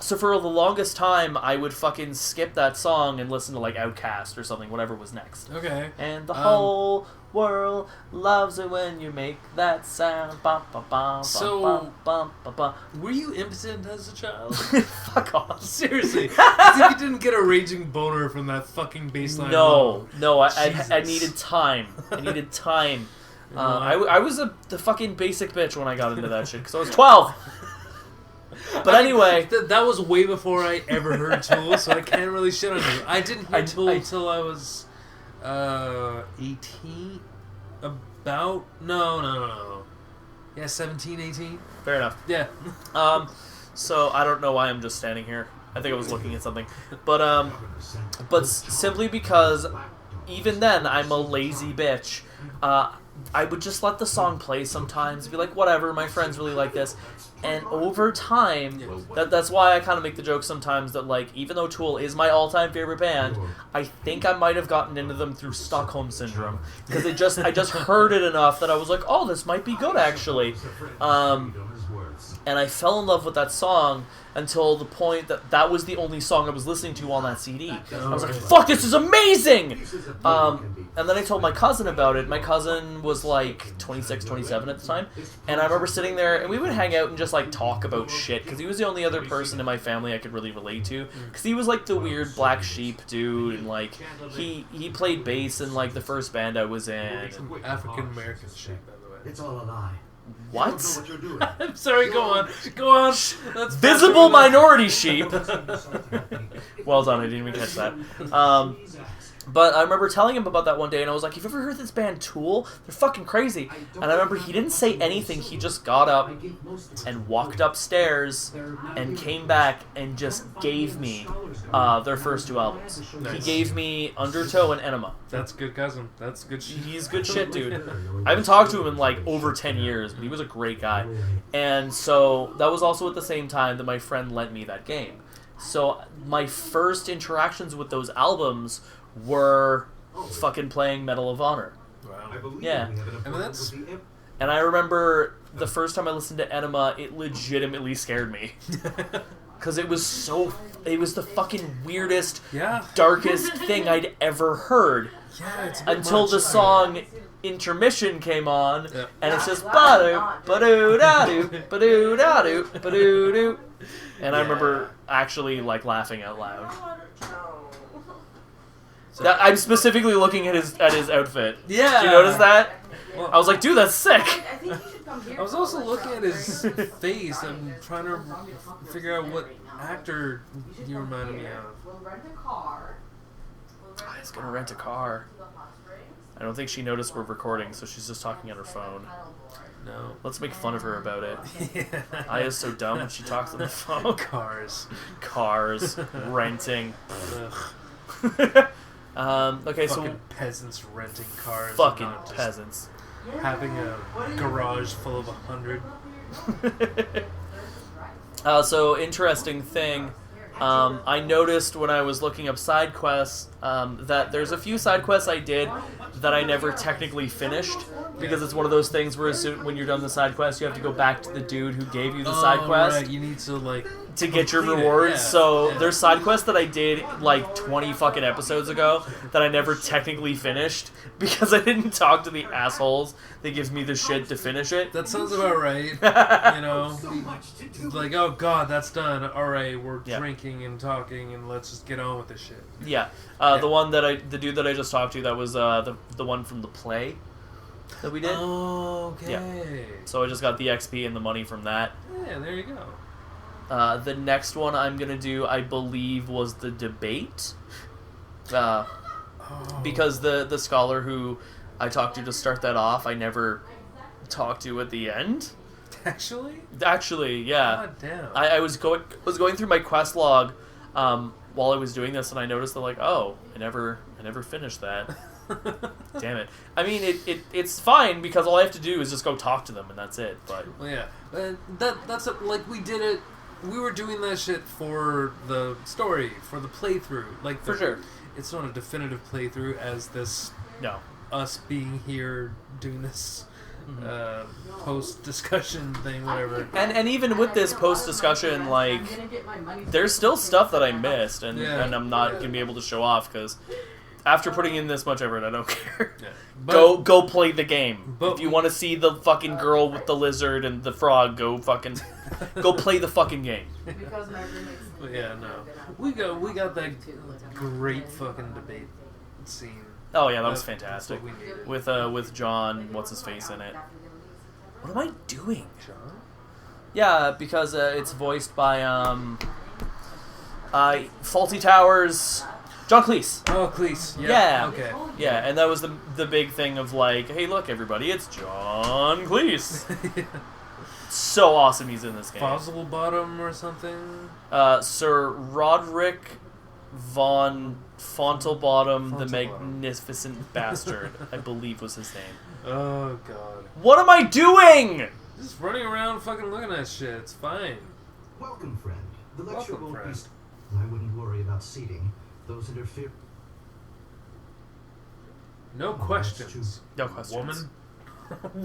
So for the longest time, I would fucking skip that song and listen to, like, Outkast or something, whatever was next. Okay. And the whole world loves it when you make that sound. Bum, bum, bum, So, bum, bum, bum, bum. Were you impotent as a child? Fuck off. Seriously. As if you didn't get a raging boner from that fucking bassline. No, I Jesus. needed time. I needed time. I was the fucking basic bitch when I got into that shit, because I was 12. But anyway, that was way before I ever heard Tool, so I can't really shit on you. I didn't hear Tool until I was 18. No. Yeah, 17, 18. Fair enough. Yeah. So I don't know why I'm just standing here. I think I was looking at something, but simply because even then I'm a lazy bitch. I would just let the song play sometimes, be like, whatever, my friends really like this. And over time, that's why I kind of make the joke sometimes that, like, even though Tool is my all-time favorite band, I think I might have gotten into them through Stockholm Syndrome. Because I just heard it enough that I was like, oh, this might be good, actually. And I fell in love with that song until the point that was the only song I was listening to on that CD. I was like, fuck, this is amazing! And then I told my cousin about it. My cousin was like 26, 27 at the time. And I remember sitting there, and we would hang out and just like talk about shit, because he was the only other person in my family I could really relate to. Because he was like the weird black sheep dude, and like he played bass in like the first band I was in. African American sheep, by the way. It's all a lie. What? You don't know what you're doing. I'm sorry, go on. That's Visible minority sheep. Well done, I didn't even catch that. But I remember telling him about that one day, and I was like, "Have you ever heard this band Tool? They're fucking crazy." And I remember he didn't say anything. He just got up and walked upstairs and came back and just gave me their first 2 albums. Nice. He gave me Undertow and Enema. That's good cousin. That's good shit. He's good shit, dude. I haven't talked to him in like over 10 years, but he was a great guy. And so that was also at the same time that my friend lent me that game. So my first interactions with those albums were fucking playing Medal of Honor. Wow. Yeah. I mean, that's... And I remember the first time I listened to Enema, it legitimately scared me. Because it was the fucking weirdest, darkest thing I'd ever heard. Yeah, it's until the song Intermission came on, and it says ba-doo, ba-doo, da-doo, ba-doo, da-doo, ba-doo, doo. And I remember actually, like, laughing out loud. I'm specifically looking at his outfit. Yeah. Did you notice that? Well, I was like, dude, that's sick. I was also looking at his face and trying to figure out what actor you reminded me of. He's gonna rent a car. I don't think she noticed we're recording, so she's just talking on her phone. No. Let's make fun of her about it. Yeah. Aya's so dumb when she talks on the phone. Cars. Renting. Okay, fucking peasants renting cars. Fucking peasants. Having a garage full of 100. So, interesting thing. I noticed when I was looking up side quests that there's a few side quests I did that I never technically finished, because it's one of those things where when you're done the side quest, you have to go back to the dude who gave you the side quest. Right. You need to, like, to get your rewards. Yeah. So there's side quests that I did like 20 fucking episodes ago that I never technically finished because I didn't talk to the assholes that gives me the shit to finish it. That sounds about right. You know, like, oh god, that's done. All right, we're drinking and talking, and let's just get on with this shit. Yeah, the dude that I just talked to, that was the one from the play that we did. Oh, okay. Yeah. So I just got the XP and the money from that. Yeah, there you go. The next one I'm gonna do, I believe, was the debate. Because the scholar who I talked to start that off, I never talked to at the end. Actually, yeah. God damn. I was going through my quest log while I was doing this, and I noticed that, like, oh, I never finished that. Damn it. I mean, it's fine because all I have to do is just go talk to them, and that's it. But well, yeah, that's like we did it. We were doing that shit for the story, for the playthrough. Like, for sure. It's not a definitive playthrough as this. No. Us being here doing this post-discussion thing, whatever. And even with this post-discussion, like, there's still stuff that I missed, and I'm not going to be able to show off, because after putting in this much effort, I don't care. Yeah. Go play the game. If you want to see the fucking girl with the lizard and the frog, go play the fucking game. Yeah, no. We got that great fucking debate scene. Oh yeah, that was fantastic. With John, what's his face in it? What am I doing? John? Yeah, because it's voiced by Faulty Towers, John Cleese. Oh, Cleese. Yeah. Okay. Yeah, and that was the big thing of, like, hey, look, everybody, it's John Cleese. So awesome he's in this game. Fossilbottom or something? Sir Roderick von Fontelbottom, the Magnificent Bastard, I believe was his name. Oh, God. What am I doing? Just running around fucking looking at shit. It's fine. Welcome, friend. The lecture won't be... I wouldn't worry about seating. Those interfere... No questions. No questions. Woman?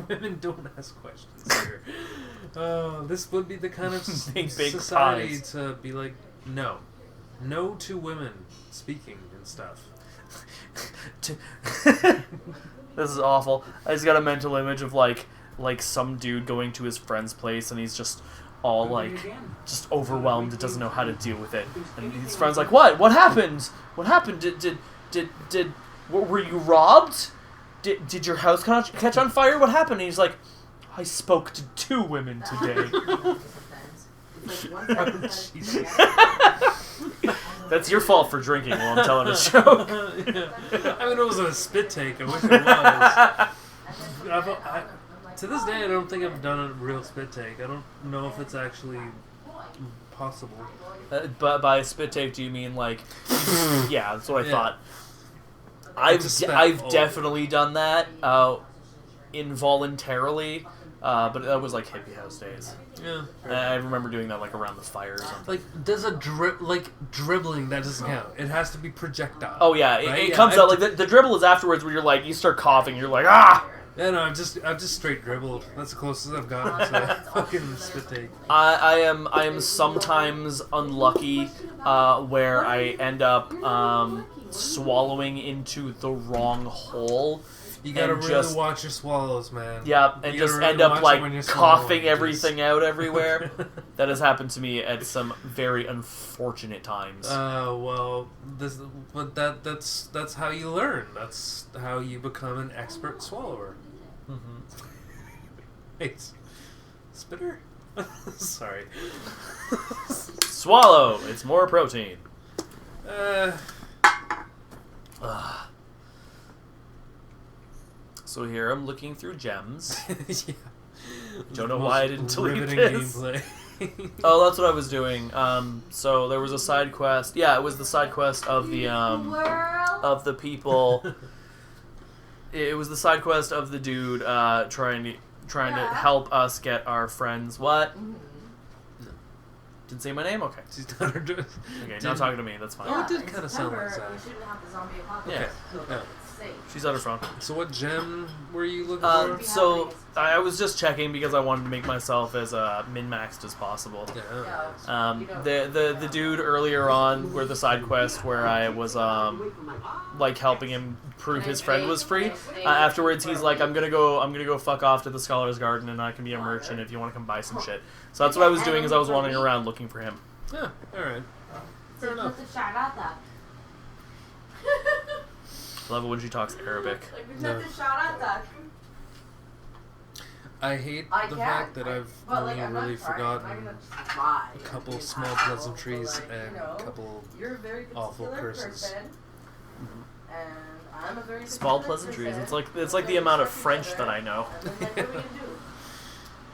Women don't ask questions here. This would be the kind of society to be like, no. No to women speaking and stuff. This is awful. I just got a mental image of like some dude going to his friend's place, and he's just all like just overwhelmed and doesn't know how to deal with it. And his friend's like, "What? What happened? What happened? Were you robbed? Did your house catch on fire? What happened?" And he's like, "I spoke to 2 women today." That's your fault for drinking while I'm telling a joke. Yeah. I mean, it wasn't a spit take. I wish it was. To this day, I don't think I've done a real spit take. I don't know if it's actually possible. But by spit take, do you mean like... Yeah, that's what I thought. I've definitely done that involuntarily. But that was like hippie house days. Yeah. I remember doing that like around the fire or something. Like, does dribbling, that doesn't count. It has to be projectile. Oh yeah, right? it comes out like the dribble is afterwards where you're like, you start coughing, you're like, ah! Yeah, no, I've just straight dribbled. That's the closest I've gotten to fucking spit take. I am sometimes unlucky where I end up swallowing into the wrong hole. You gotta and really just, watch your swallows, man. Yeah, and You just gotta really end up watch it like when you're coughing swallowing, everything out everywhere. That has happened to me at some very unfortunate times. Well, that's how you learn. That's how you become an expert swallower. Mm-hmm. Wait, spitter? Sorry. Swallow. It's more protein. So here I'm looking through gems. Yeah. Don't know why I didn't delete riveting this. gameplay. Oh, that's what I was doing. So there was a side quest. Yeah, it was the side quest of the people. It was the side quest of the dude trying to help us get our friends. What? Didn't say my name. Okay. She's done her do- Okay, not talking to me. That's fine. Oh, it did kind of sound like that. We shouldn't have the zombie apocalypse. Yeah. Yeah. Safe. She's on her phone. So what gem were you looking for? So I was just checking because I wanted to make myself as min-maxed as possible. Yeah. The dude earlier on, where the side quest where I was like helping him prove his friend was free. Afterwards, he's like, I'm gonna go fuck off to the Scholar's Garden, and I can be a merchant if you want to come buy some shit. So that's what I was doing, as I was wandering around looking for him. Yeah. All right. Fair enough. Love it when she talks Arabic. No. I hate the fact that I've only really forgotten a couple small pleasantries and a couple awful curses. Small pleasantries. It's like the amount of French that I know.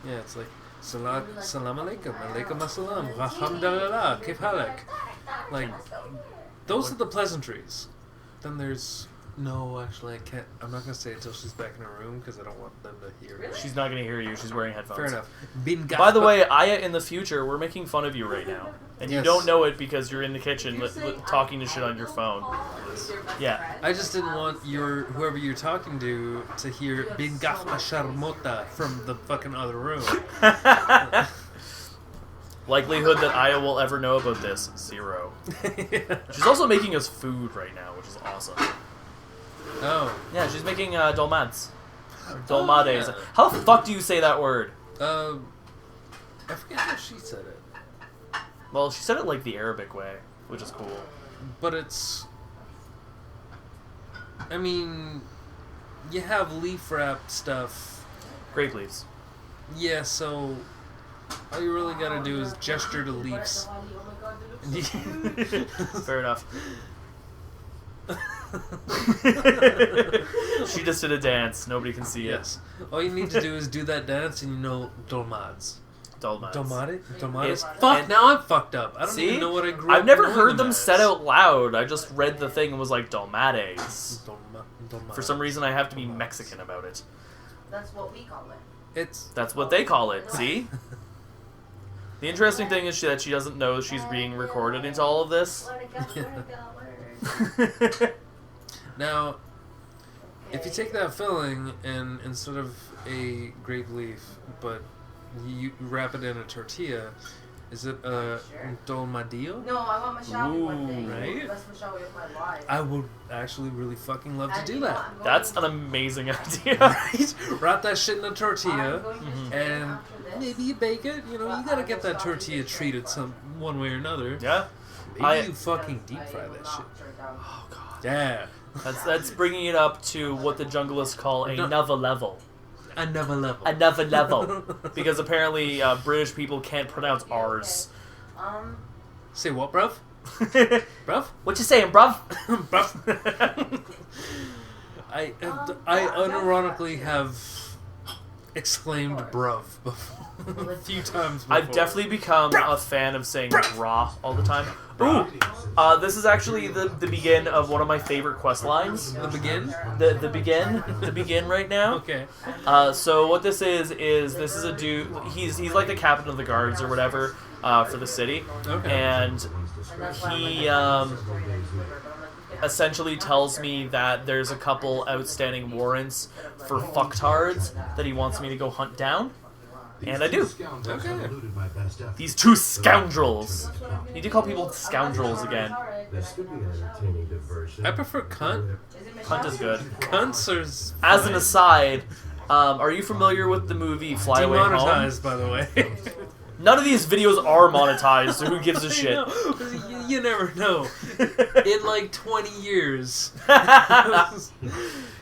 Yeah, it's like salam alaikum, alaikum assalam, alhamdulillah, kif halak. Like, those are the pleasantries. Then there's no, actually, I can't. I'm not gonna say it until she's back in her room because I don't want them to hear. Really? She's not gonna hear you. She's wearing headphones. Fair enough. By the way, Aya, in the future, we're making fun of you right now, and you don't know it because you're in the kitchen talking to shit on your phone. Yeah. I just didn't want whoever you're talking to hear bin gahma sharmota from the fucking other room. Likelihood that Aya will ever know about this, 0. She's also making us food right now, which is awesome. Oh. Yeah, she's making dolmades. Dolmades. Yeah. How the fuck do you say that word? I forget how she said it. Well, she said it like the Arabic way, which is cool. But it's... I mean, you have leaf wrap stuff. Grape leaves. Yeah, so all you really gotta do is gesture to leaves. Fair enough. She just did a dance. Nobody can see it. All you need to do is do that dance and you know dolmades. Dolmades. Dolmades? Fuck, now I'm fucked up. I don't even know what I grew up I've never knowing heard them as. said out loud. I just read the thing and was like, dolmades. Dolmades. For some reason, I have to be Mexican about it. That's what we call it. That's what they call it, see? The interesting thing is that she doesn't know she's being recorded into all of this. Now, if you take that filling and instead of a grape leaf, but you wrap it in a tortilla, is it a dolmadillo? No, I want Mashawi one day. Right? Best Mashawi of my life. I would actually really fucking love to do that. That's an amazing idea. Right? Wrap that shit in a tortilla, and maybe you bake it. You know, you gotta get that tortilla treated one way or another. Yeah. Maybe you fucking deep fry that shit. Oh god. Yeah. That's bringing it up to what the junglists call another level. Another level. Another level. Because apparently British people can't pronounce R's. Say what, bruv? Bruv? What you saying, bruv? Bruv. I unironically have exclaimed bruv a few times before. I've definitely become a fan of saying brah all the time. Ooh! This is actually the begin of one of my favorite quest lines. The begin? The begin right now. Okay. So what this is this is a dude. He's like the captain of the guards or whatever essentially tells me that there's a couple outstanding warrants for fucktards that he wants me to go hunt down. And I do. Okay. These two scoundrels. You need to call people scoundrels again. This could be an entertaining diversion. I prefer cunt. Cunt is good. Cunts are As an fine. aside, are you familiar with the movie Fly Away Home? Demonetized, by the way. None of these videos are monetized, so who gives a shit? You never know. In like 20 years.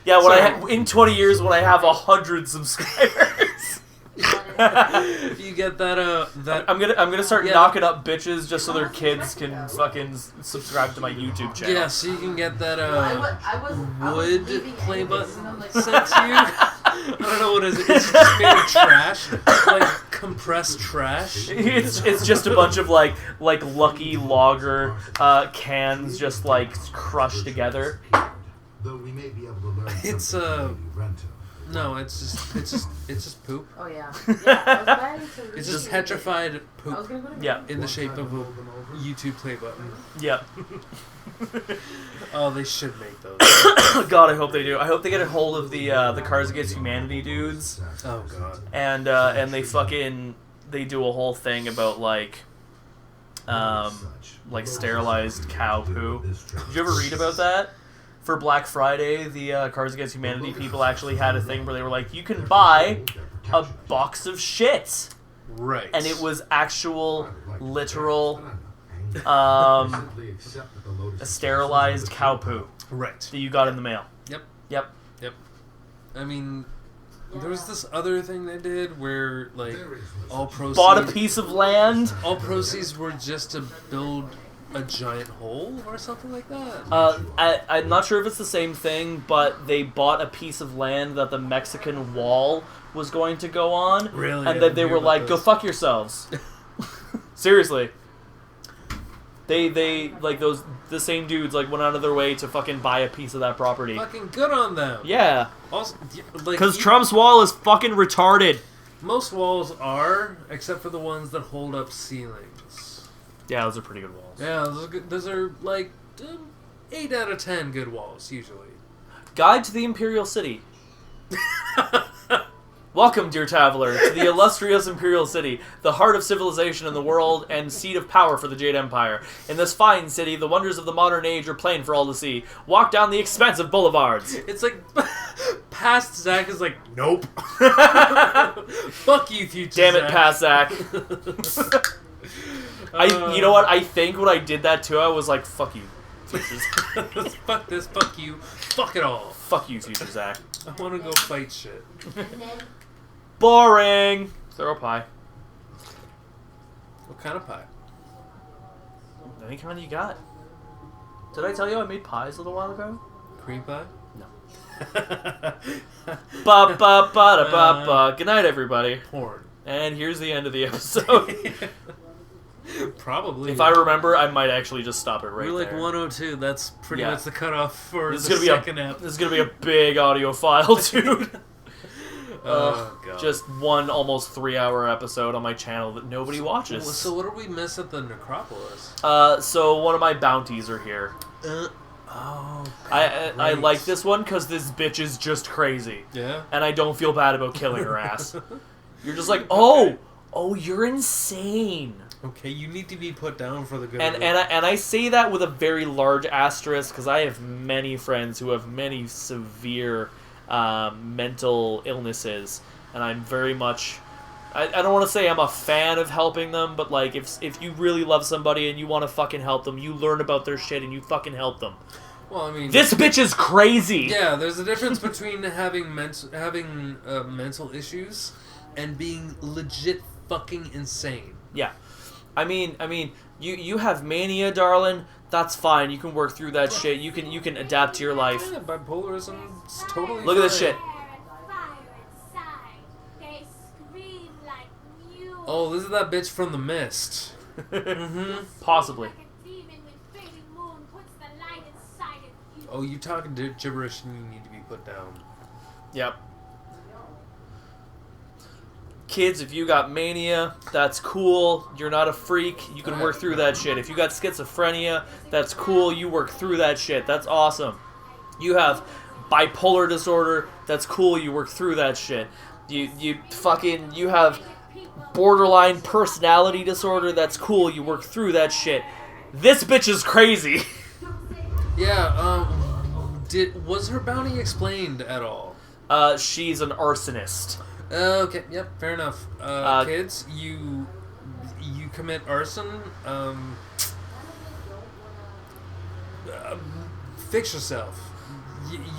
Yeah, in 20 years when I have 100 subscribers. You get that I'm gonna start Yeah. knocking up bitches just so their kids can fucking subscribe to my YouTube channel. yeah, so you can get that I was wood leaving play anyways, button and I'm like, sent to you. I don't know what it is. It's just made of trash, like compressed trash. It's just a bunch of like Lucky Lager cans just like crushed together. Though we may be able to learn It's, something from Lady Rento. No, it's just poop. Oh yeah. Yeah. I was planning to It's just read it. petrified I was poop gonna go to Yeah. in the shape of a YouTube play button. Yeah. Oh, they should make those. God, I hope they do. I hope they get a hold of the Cards Against Humanity dudes, Oh god. and they do a whole thing about like sterilized cow poo. Did you ever read about that? For Black Friday, the Cards Against Humanity people actually had a thing where they were like, you can buy a box of shit, Right. and it was actual, literal, a sterilized cow poo right. that you got in the mail. Yep. Yep. I mean, there was this other thing they did where like all proceeds Bought a piece of land. all proceeds were just to build a giant hole or something like that. I'm not sure if it's the same thing, but they bought a piece of land that the Mexican wall was going to go on. Really? And I then didn't they hear were about like, this. go fuck yourselves. Seriously. They like the same dudes like went out of their way to fucking buy a piece of that property. Fucking good on them. Yeah. Also, like, Because Trump's wall is fucking retarded. most walls are, except for the ones that hold up ceilings. Yeah, those are pretty good walls. Yeah, those are like 8 out of 10 good walls usually. Guide to the Imperial City. Welcome, dear traveler, to the illustrious Imperial City, the heart of civilization in the world and seat of power for the Jade Empire. In this fine city, the wonders of the modern age are plain for all to see. Walk down the expansive boulevards. It's like past Zach is like, nope. Fuck you, future. Damn it, Zach. past Zach. You know what? I think when I did that too, I was like, fuck you, future Zach. Fuck this. Fuck you. Fuck it all. Fuck you, future Zach. I want to go fight shit. Boring. Throw a pie. What kind of pie? Any kind you got. Did I tell you I made pies a little while ago? Cream pie? No. Ba ba ba da ba ba. Good night, everybody. Porn. And here's the end of the episode. Probably. If I remember, I might actually just stop it right We're like there. 102. That's pretty Yeah. much the cutoff for This is the gonna be second a ep. this is gonna be a big audio file, dude. Oh, God. Just one almost 3-hour episode on my channel that nobody watches. So what did we miss at the necropolis? So one of my bounties are here. Oh, I great. like this one because this bitch is just crazy, Yeah? and I don't feel bad about killing her ass. You're just like, oh, you're insane. Okay, you need to be put down for the good And of it. and I say that with a very large asterisk because I have many friends who have many severe mental illnesses, and I'm very much. I don't want to say I'm a fan of helping them, but like if you really love somebody and you want to fucking help them, you learn about their shit and you fucking help them. Well, I mean, This bitch is crazy. yeah, there's a difference between having mental issues and being legit fucking insane. Yeah. I mean, you have mania, darling. That's fine. You can work through that shit. You can adapt to your life. Yeah, bipolarism's totally Look at this fine. shit. Oh, this is that bitch from The Mist. Possibly. Oh, you talking gibberish and you need to be put down. Yep. kids, if you got mania, that's cool. You're not a freak. You can work through that shit. If you got schizophrenia, that's cool. You work through that shit. That's awesome. You have bipolar disorder, that's cool. You work through that shit. You have borderline personality disorder, that's cool. You work through that shit. This bitch is crazy. Yeah, was her bounty explained at all? She's an arsonist. Okay, yep, fair enough. Kids, you commit arson, fix yourself.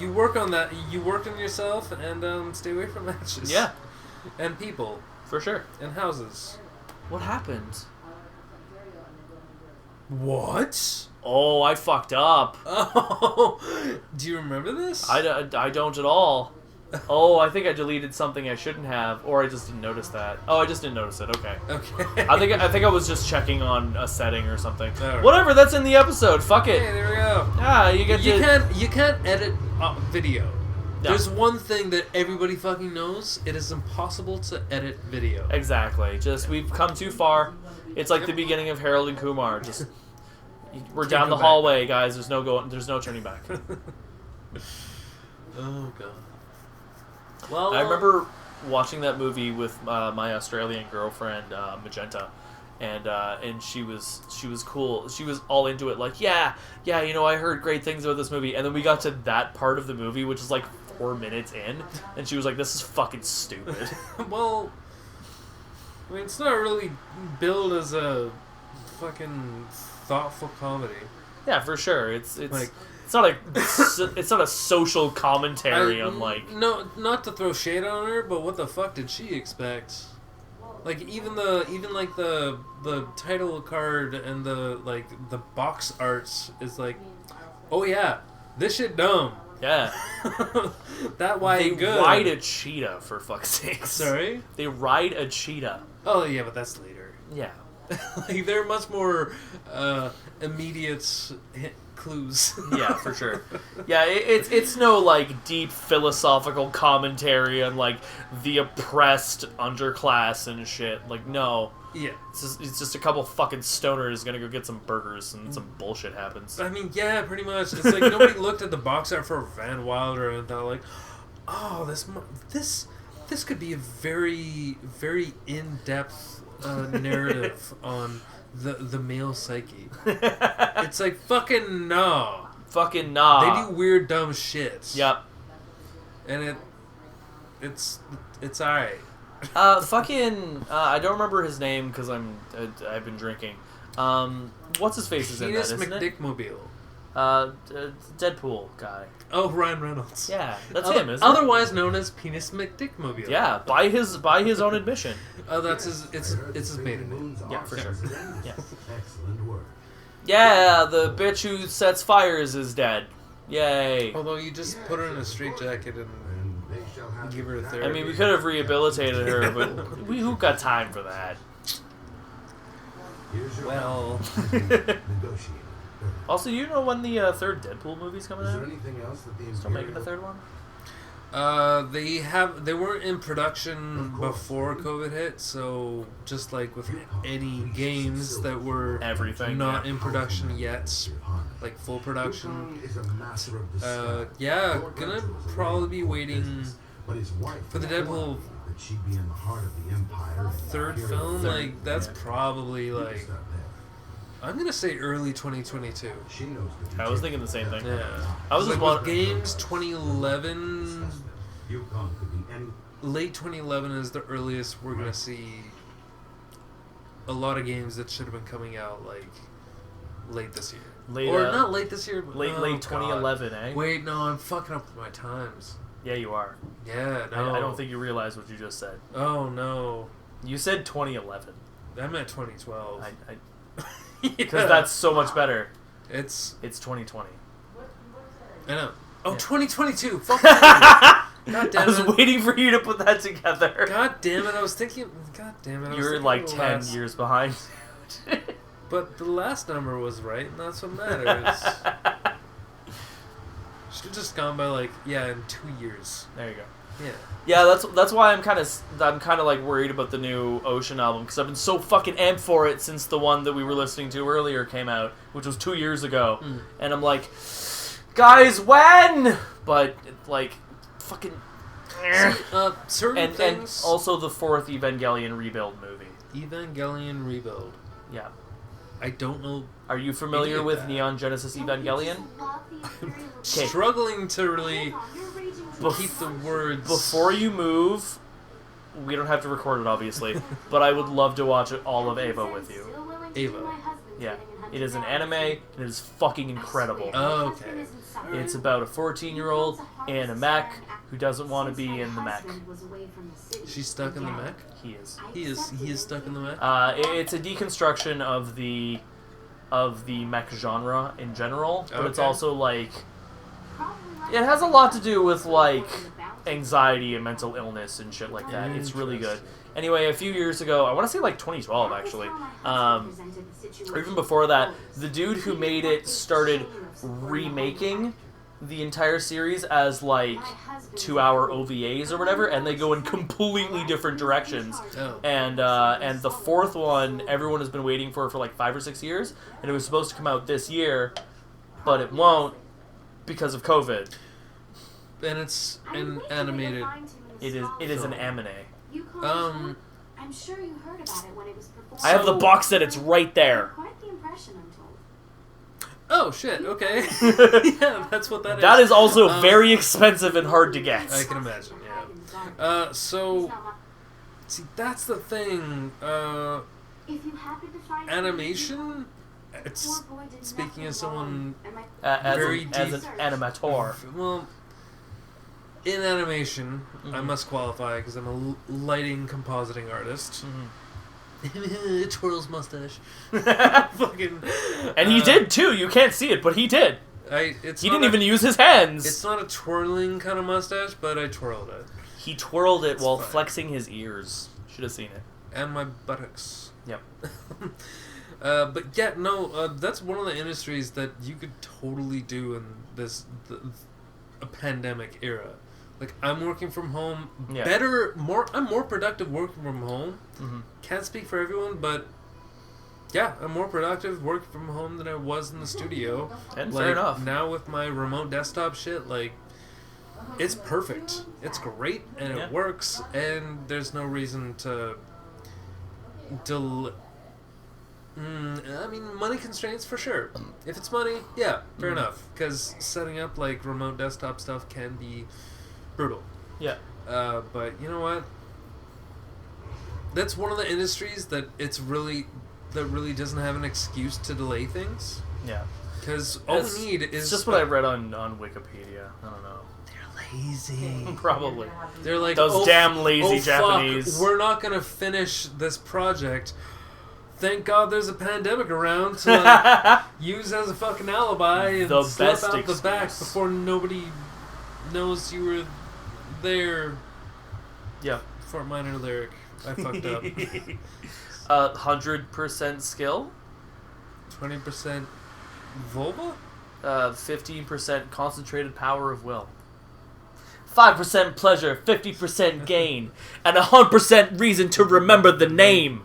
You work on that. You work on yourself, and stay away from matches. Yeah, and people for sure, and houses. What happened? What? Oh, I fucked up. Oh, do you remember this? I don't at all. Oh, I think I deleted something I shouldn't have, or I just didn't notice that. Oh, I just didn't notice it. Okay. Okay. I think I was just checking on a setting or something. Right. Whatever. That's in the episode. Fuck it. Hey, there we go. Yeah, you can't edit video. No. There's one thing that everybody fucking knows: it is impossible to edit video. Exactly. Just we've come too far. It's like the beginning of Harold and Kumar. Just we're down the hallway, guys. There's no turning back. Oh god. Well, I remember watching that movie with my Australian girlfriend Magenta, and she was cool. She was all into it. Like, yeah, you know, I heard great things about this movie. And then we got to that part of the movie, which is like 4 minutes in, and she was like, "This is fucking stupid." Well, I mean, it's not really billed as a fucking thoughtful comedy. Yeah, for sure. It's like. It's not a social commentary on like. No, not to throw shade on her, but what the fuck did she expect? Like even the title card and the box arts is like, oh yeah, this shit dumb. Yeah. That why they good. ride a cheetah, for fuck's sake. Sorry? They ride a cheetah. Oh yeah, but that's later. Yeah. Like they're much more immediate clues. Yeah, for sure. Yeah, it's no like deep philosophical commentary on like the oppressed underclass and shit. Like no. Yeah. It's just a couple fucking stoners gonna go get some burgers and some bullshit happens. I mean, yeah, pretty much. It's like nobody looked at the box art for Van Wilder and thought like, oh, this could be a very, very in-depth narrative on the male psyche. It's like fucking no. Fucking nah. They do weird dumb shit. Yep. And it's alright. I don't remember his name because I've been drinking. What's his face is in that, isn't it? McDickmobile. Deadpool guy. Oh, Ryan Reynolds. Yeah, that's him, isn't it? Otherwise known as Penis McDickmobile. Yeah, by his own admission. Oh, that's it's his maiden name. Yeah, for sure. Yeah. Excellent work. Yeah, the bitch who sets fires is dead. Yay. Although you just put her in a straitjacket and They shall have give her a therapy. I mean, we could have rehabilitated her, but who got time for that? Here's your well, negotiated. Also, you know when the third Deadpool movie's coming Is there out? anything else that the Still making the third one? they weren't in production before COVID hit, so just like with any games that were Everything. not Yeah. in production yet, like full production. Is a master of the Yeah, gonna probably be waiting but his wife for the Deadpool that she'd be in the heart of the empire and third hero film. third. Like that's probably like Stop there. I'm gonna say early 2022. She knows the I was thinking the same thing. Yeah, I was like just with wondering. games 2011. Yukon could be any Late 2011 is the earliest we're gonna see a lot of games that should have been coming out like late this year, Late, or not late this year, but late 2011, eh? Wait, no, I'm fucking up with my times. Yeah, you are. Yeah, no, I don't think you realize what you just said. Oh no, You said 2011. I meant 2012. Because that's so much better. It's 2020. I know. Oh, Yeah. 2022. Fuck you. God I damn was it. waiting for you to put that together. God damn it. I was thinking. God damn it. I was You're thinking like of the 10 last- years behind. But the last number was right, and that's what matters. Should have just gone by in 2 years. There you go. Yeah, that's why I'm kind of like worried about the new Ocean album, because I've been so fucking amped for it since the one that we were listening to earlier came out, which was 2 years ago, and I'm like, guys, when? But like, fucking. Certain things. And also the 4th Evangelion Rebuild movie. Evangelion Rebuild. Yeah. I don't know. Are you familiar with Neon Genesis Evangelion? I'm struggling to really keep the words. Before you move, we don't have to record it, obviously, but I would love to watch all of Ava with you. Ava. Yeah. It is an anime, and it is fucking incredible. Oh, okay. It's about a 14-year-old in a mech who doesn't want to be in the mech. She's stuck in the mech? He is. He is stuck in the mech? It's a deconstruction of the mech genre in general, but it's Okay. also like, it has a lot to do with like anxiety and mental illness and shit like that. It's really good. Anyway, a few years ago, I want to say like 2012 actually, or even before that, the dude who made it started remaking the entire series as like 2-hour OVAs or whatever, and they go in completely different directions. Oh. And the 4th one, everyone has been waiting for like 5 or 6 years, and it was supposed to come out this year, but it won't because of COVID. And it's an animated. It is an anime. I'm sure you heard about it when it was performed. I have the box set. It's right there. Quite the impression, I'm told. Oh shit! Okay. Yeah, that's what that is. That is also very expensive and hard to get. I can imagine. Yeah. So, see, that's the thing. If you happen to find Animation. It's speaking as someone as very an deep. animator. Well, in animation, I must qualify because I'm a lighting compositing artist. Twirls mustache. Fucking. And he did too. You can't see it, but he did. He didn't even use his hands. It's not a twirling kind of mustache, but I twirled it. He twirled it while fine. flexing his ears. Should have seen it. And my buttocks. Yep. But yeah, no, that's one of the industries that you could totally do in a pandemic era. Like, I'm working from home Yeah. I'm more productive working from home. Can't speak for everyone, but yeah, I'm more productive working from home than I was in the studio. And Like, fair enough. now with my remote desktop shit, like, it's perfect. It's great, and Yeah. it works, and there's no reason to I mean, money constraints for sure. If it's money, yeah, fair enough. Because setting up like remote desktop stuff can be brutal. Yeah. But you know what? That's one of the industries that really doesn't have an excuse to delay things. Yeah. Because all we need is It's just what I read on Wikipedia. I don't know. They're lazy. Probably. They're like Those damn lazy Japanese. Fuck, we're not gonna finish this project. Thank God there's a pandemic around to like, use as a fucking alibi and The slip best out the back excuse. before nobody knows you were there. Yeah. For a minor lyric, I fucked up. 100% skill. 20% vulva? 15% concentrated power of will. 5% pleasure, 50% gain, and 100% reason to remember the name.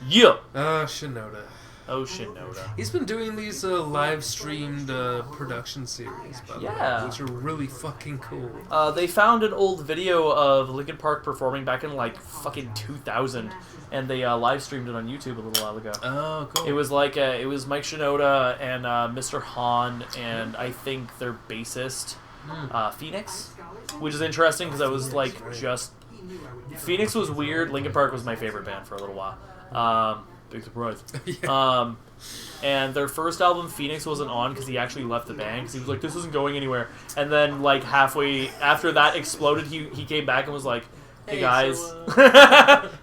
Yeah. Shinoda. Oh, Shinoda. He's been doing these live streamed production series, by the Yeah. way, which are really fucking cool. They found an old video of Linkin Park performing back in like fucking 2000, and they live streamed it on YouTube a little while ago. Oh, cool. It was like it was Mike Shinoda and Mr. Hahn and I think their bassist Phoenix, which is interesting because I was like just Phoenix was weird. Linkin Park was my favorite band for a little while. Big surprise. Yeah. And their first album, Phoenix, wasn't on because he actually left the band because he was like, this isn't going anywhere. And then, like, halfway after that exploded, he came back and was like, hey guys, so,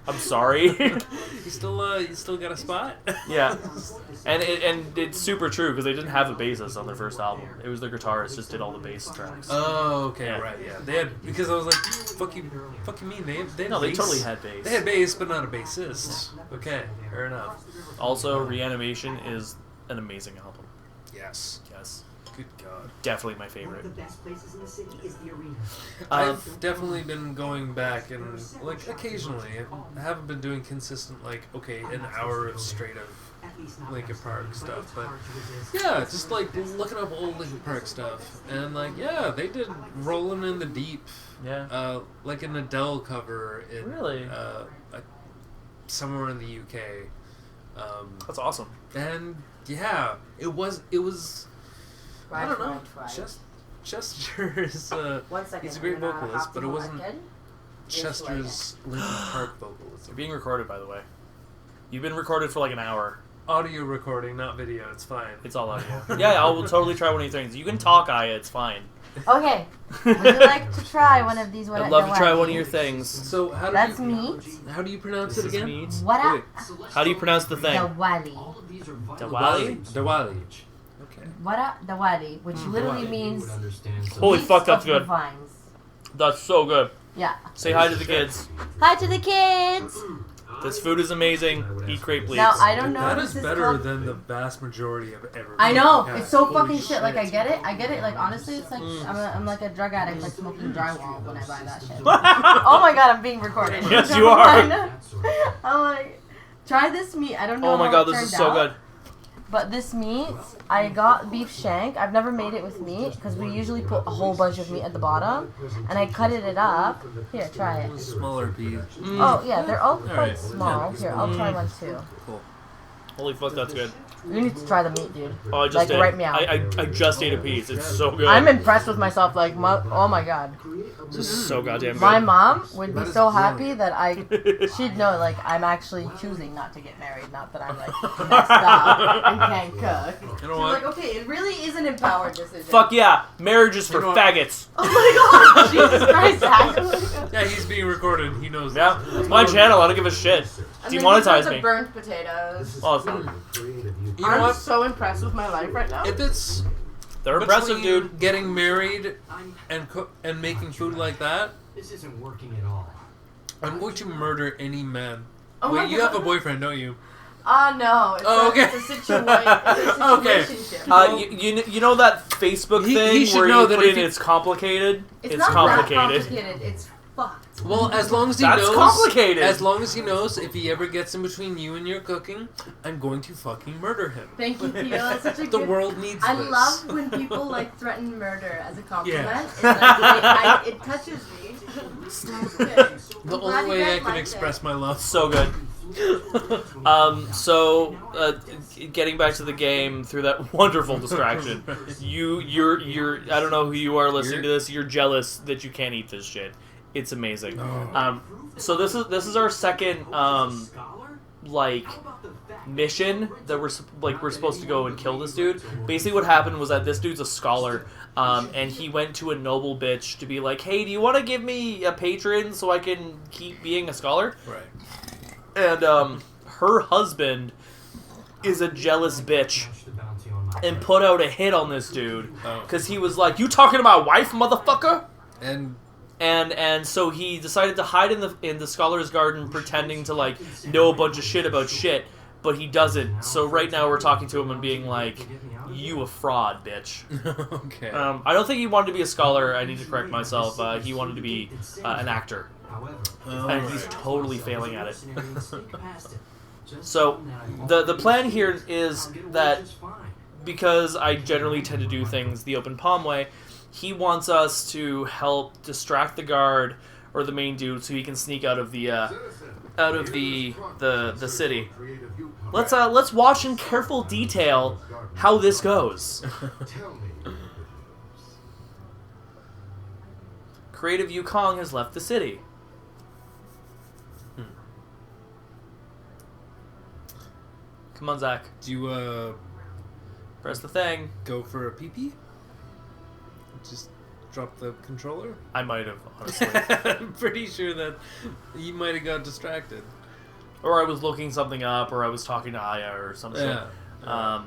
I'm sorry. You still got a spot? Yeah. And it's super true because they didn't have a bassist on their first album. It was their guitarist just did all the bass tracks. Oh, okay, Yeah. right, yeah. They had, because I was like, fuck you mean, they had No, they bass? totally had bass. They had bass, but not a bassist. Okay, fair enough. Also, Reanimation is an amazing album. Yes. Yes. Good God. Definitely my One of favorite. the best places in the city is the arena. I've definitely been going back and, like, occasionally. I haven't been doing consistent, like, okay, an hour of straight of At least not Linkin last Park time, stuff, it's but hard to resist. yeah, just like looking up old Linkin Park stuff, and like yeah, they did "Rolling in the Deep," Yeah. like an Adele cover in Really? like, somewhere in the UK, That's awesome. and yeah, it was I don't know, Chester is One second. he's a great I'm gonna vocalist, have but to it go wasn't back in. Chester's Linkin Park You're vocalism. being recorded, by the way. You've been recorded for like an hour. Audio recording, not video. It's fine. It's all audio. Yeah, I will totally try one of your things. You can talk, Aya. It's fine. Okay. Would you like to try one of these? I'd love to try one of your things. So how do That's you meat. how do you pronounce This it is again? meat. What up? How do you pronounce the thing? Dawali. Dawali? Dawali. Okay. What up? Dawali, which literally Dawali. means Holy feast fuck, that's of the good. vines. That's so good. Yeah. Say hi to the kids. Hi to the kids. This food is amazing. Eat crepe, please. Now I don't know. That if is this better called- than the vast majority of ever. I know. had. It's so Holy fucking shit. Like I get it. Like honestly, it's like Mm. I'm like a drug addict, like smoking drywall when I buy that shit. Oh my god, I'm being recorded. Yes, you are. I know. I'm like, try this meat. I don't know. Oh my how god, it this is turned so out, good. But this meat, I got beef shank. I've never made it with meat because we usually put a whole bunch of meat at the bottom, and I cut it up. Here, try it. Smaller piece. Oh yeah, they're all quite Alright. small. Here, I'll try one too. Cool. Holy fuck, that's good. You need to try the meat, dude. Oh, I just Like, did. right meow. I just ate a piece. It's so good. I'm impressed with myself. Like, oh my god. This is so goddamn good. My mom would be That is so happy that she'd know, like, I'm actually choosing not to get married, not that I'm, like, messed up and can't cook. You She's know what? like, okay, it really is an empowered decision. Fuck yeah. Marriage is for You know what? faggots. Oh my god, Jesus Christ, Zach. Yeah, he's being recorded. He knows. Yeah, this. it's my channel. I don't give a shit. And then Demonetize these are me. the burnt potatoes. Oh, You know I'm what? so impressed with my life right now. If it's they're impressive, between dude. getting married and making food like that, This isn't working at all. I'm going to murder any man. Oh my Wait, you have a God. boyfriend, don't you? No. It's Oh, okay. It's a situation. Okay. You know that Facebook He thing should where know you that put if in he- it's complicated? It's It's not complicated. that complicated. It's fucked. Well, as long as he That's knows, complicated. as long as he knows, if he ever gets in between you and your cooking, I'm going to fucking murder him. Thank you, Theo. That's such a The good... world needs I this. love when people like threaten murder as a compliment. Yeah. It's like, it touches me. The I'm glad only you way guys I can liked express it. my love. So good. Getting back to the game through that wonderful distraction, you're I don't know who you are listening to this. You're jealous that you can't eat this shit. It's amazing. So this is our second like mission that we're supposed to go and kill this dude. Basically, what happened was that this dude's a scholar, and he went to a noble bitch to be like, "Hey, do you want to give me a patron so I can keep being a scholar?" Right. And her husband is a jealous bitch and put out a hit on this dude because he was like, "You talking to my wife, motherfucker?" And so he decided to hide in the scholar's garden, pretending to like know a bunch of shit about shit, but he doesn't. So right now we're talking to him and being like, "You a fraud, bitch." Okay. I don't think he wanted to be a scholar. I need to correct myself. He wanted to be an actor, and he's totally failing at it. So the plan here is that because I generally tend to do things the open palm way, he wants us to help distract the guard or the main dude so he can sneak out of the city. Let's watch in careful detail how this goes. Creative Yukong has left the city. Come on, Zach. Do you Press the thing. go for a pee-pee? Just drop the controller? I might have, honestly. I'm pretty sure that you might have got distracted. Or I was looking something up, or I was talking to Aya or some shit. Yeah.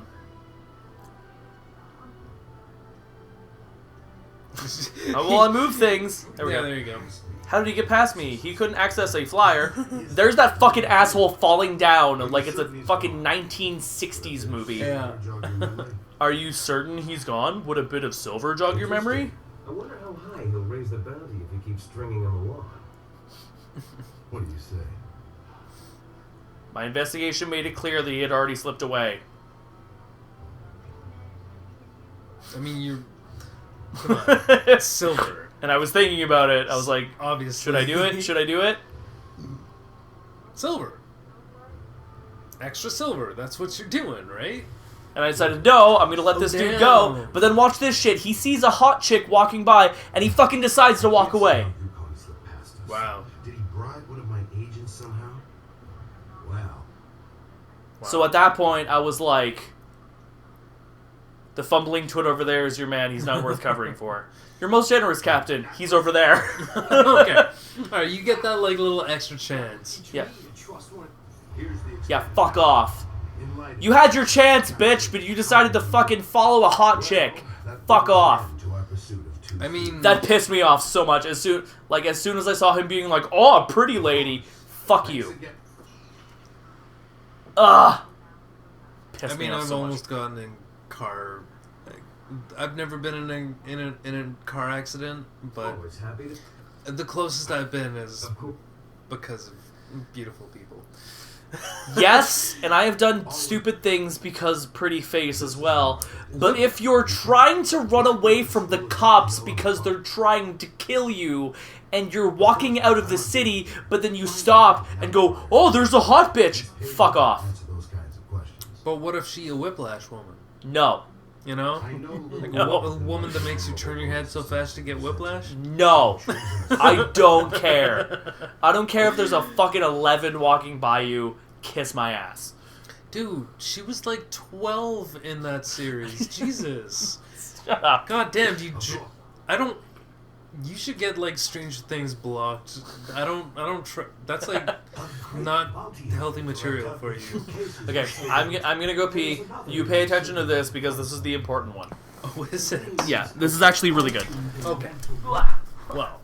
Well, I move things. There we Yeah, go. there you go. How did he get past me? He couldn't access a flyer. There's that fucking asshole falling down like it's a fucking 1960s movie. Yeah. Are you certain he's gone? Would a bit of silver jog your memory? I wonder how high he'll raise the bounty if he keeps stringing him along. What do you say? My investigation made it clear that he had already slipped away. I mean, you're... Come on. Silver. And I was thinking about it. I was like, Obviously. should I do it? Should I do it? Silver. Extra silver. That's what you're doing, right? And I decided, no, I'm going to let this dude go. damn. But then watch this shit. He sees a hot chick walking by, and he fucking decides to walk away. Wow. Did he bribe one of my agents somehow? Wow. So at that point, I was like, the fumbling twit over there is your man. He's not worth covering for. Your most generous captain. He's over there. Okay. Alright, you get that, like, little extra chance. Yeah. Here's the Yeah, fuck off. enlightening- You had your chance, bitch, but you decided to fucking follow a hot chick. Fuck off. To our pursuit of two I mean... That pissed me off so much. As soon as I saw him being like, "Oh, a pretty lady," fuck you. Ugh. Pissed I me mean, off I've so almost gotten in car... I've never been in a car accident, but Always happy to... the closest I've been is Of course. because of beautiful people. much. Yes, and I have done stupid things because pretty face as well. But if you're trying to run away from the cops because they're trying to kill you, and you're walking out of the city, but then you stop and go, "Oh, there's a hot bitch," fuck off. Answer those kinds of questions. But what if she a whiplash woman? No. You know? I know Like No. a woman that makes you turn your head so fast to get whiplash? No. I don't care. I don't care if there's a fucking 11 walking by you. Kiss my ass. Dude, she was like 12 in that series. Jesus. Shut up. God damn, I don't... You should get, like, Stranger Things blocked. I don't that's, like, not healthy material for you. Okay, I'm gonna go pee. You pay attention to this because this is the important one. Oh, is it? Yeah, this is actually really good. Okay. Well,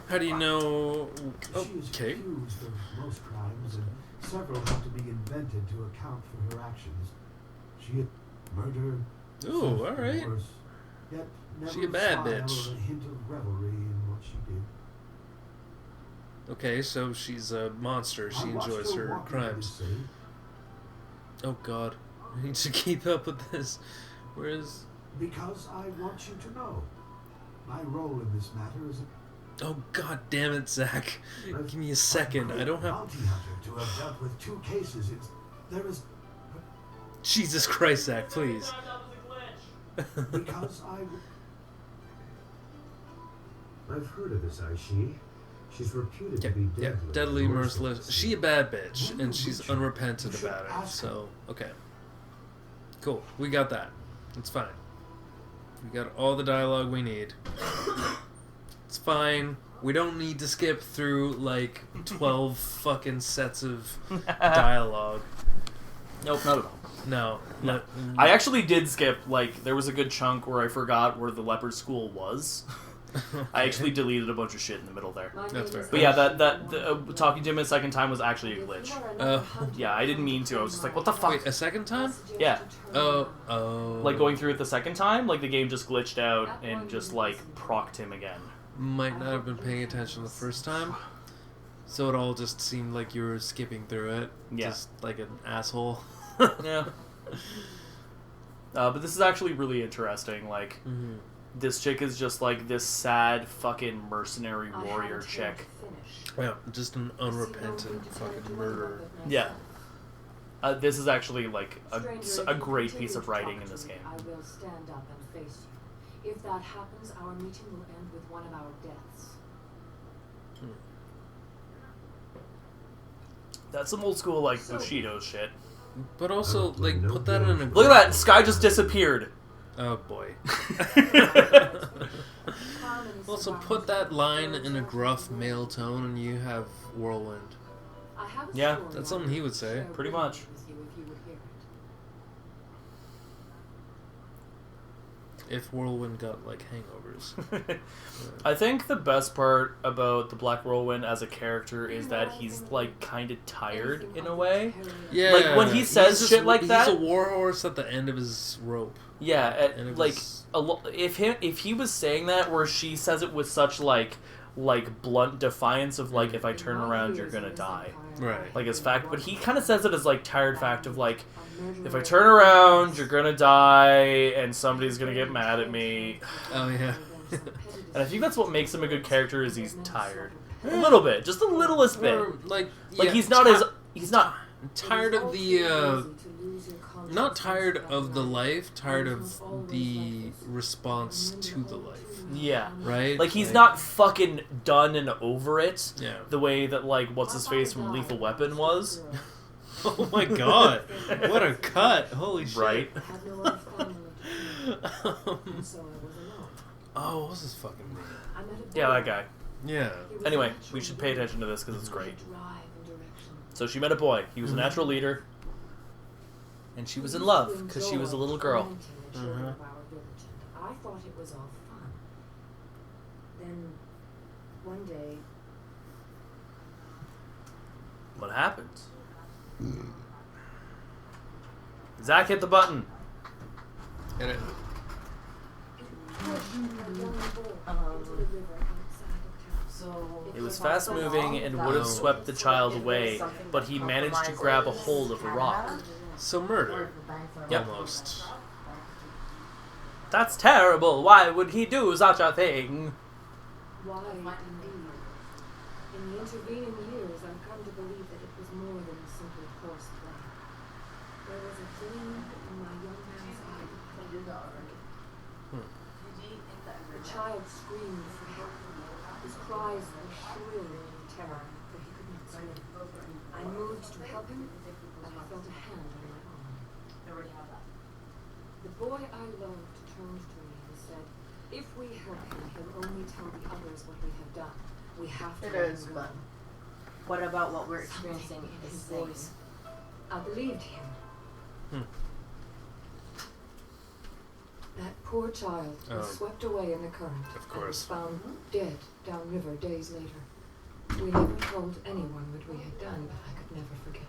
how do you know... She is Okay. accused of most crimes, and several have to be invented to account for her actions. She had murder, Ooh, theft, alright. and worse, yet never She a bad smile bitch. or a hint of revelry in what she did. Okay, so she's a monster. She I watched enjoys her walk into crimes. this city. Oh god. I need to keep up with this. Where is... Because I want you to know. My role in this matter is Oh god damn it, Zach. Give me a second. I don't have... bounty hunter to have dealt with 2 cases. There is Jesus Christ, Zach, please. because I've heard of this Aishi. She's reputed Yeah, to be yeah, deadly, deadly, merciless. She a bad bitch, and she's You unrepentant should about it. ask her. So, okay. Cool. We got that. It's fine. We got all the dialogue we need. It's fine. We don't need to skip through, like, 12 fucking sets of dialogue. Nope, not at all. No. No. I actually did skip, like, there was a good chunk where I forgot where the leopard school was. I actually deleted a bunch of shit in the middle there. That's fair. But yeah, talking to him a second time was actually a glitch. Yeah, I didn't mean to. I was just like, what the fuck? Wait, a second time? Yeah. Oh. Like, going through it the second time, like, the game just glitched out and just, like, procced him again. Might not have been paying attention the first time. So it all just seemed like you were skipping through it. Yeah. Just like an asshole. Yeah. But this is actually really interesting. Like, Mm-hmm. this chick is just, like, this sad fucking mercenary warrior chick. Yeah, just an unrepentant fucking murderer. Yeah. This is actually, like, a great piece of writing in this game. I will stand up and face you. If that happens, our meeting will end with one of our deaths. That's some old school, like, Bushido shit. But also, like, put that in a... Look at that! Sky just disappeared! Oh, boy. Also, put that line in a gruff male tone and you have Whirlwind. Yeah, that's something he would say. Pretty much. If Whirlwind got like hangovers. I think the best part about the Black Whirlwind as a character is that he's like kind of tired in a way. Yeah, Like when he says shit like that, he's a warhorse at the end of his rope. Yeah, And it like was- if he was saying that where she says it with such like blunt defiance of like, if I turn around you're gonna die, Right. like as fact, but he kind of says it as like tired fact of like, if I turn around you're gonna die and somebody's gonna get mad at me. Oh yeah. And I think that's what makes him a good character, is he's tired a little bit, just the littlest bit. Or, like He's not he's not tired of the not tired of the life, tired of the response to the life. yeah, Right? like he's not fucking done and over it. Yeah. The way that like what's his face from Lethal Weapon was. Oh my god. What a cut. Holy shit. Right. Oh, what was his fucking name? Yeah, that guy. Yeah. Anyway, we should pay attention to this because it's great. So she met a boy. He was a natural leader. And she was in love because she was a little girl. Uh-huh. I thought it was all fun. Then one day, What happens? Zach hit the button. Hit it. It was fast moving and would have swept the child away, but he managed to grab a hold of a rock. So murder. Yep. Almost. That's terrible. Why would he do such a thing? why indeed? In the intervening years, I've come to believe that it was more than simply horseplay. There was a gleam in my young man's eye that played The child screamed for help. His cries were shrill with terror, but he could not swim. I moved to help him, but I felt a hand on my arm. The boy I loved turned to me and said, "If we help him, he'll only tell the others what we have done. We have to It let is, him but go." what about what we're experiencing Something in is his things? voice. I believed him. That poor child was Oh. swept away in the current. Of And course. was found dead downriver days later. We never told anyone what we had done, but I could never forget.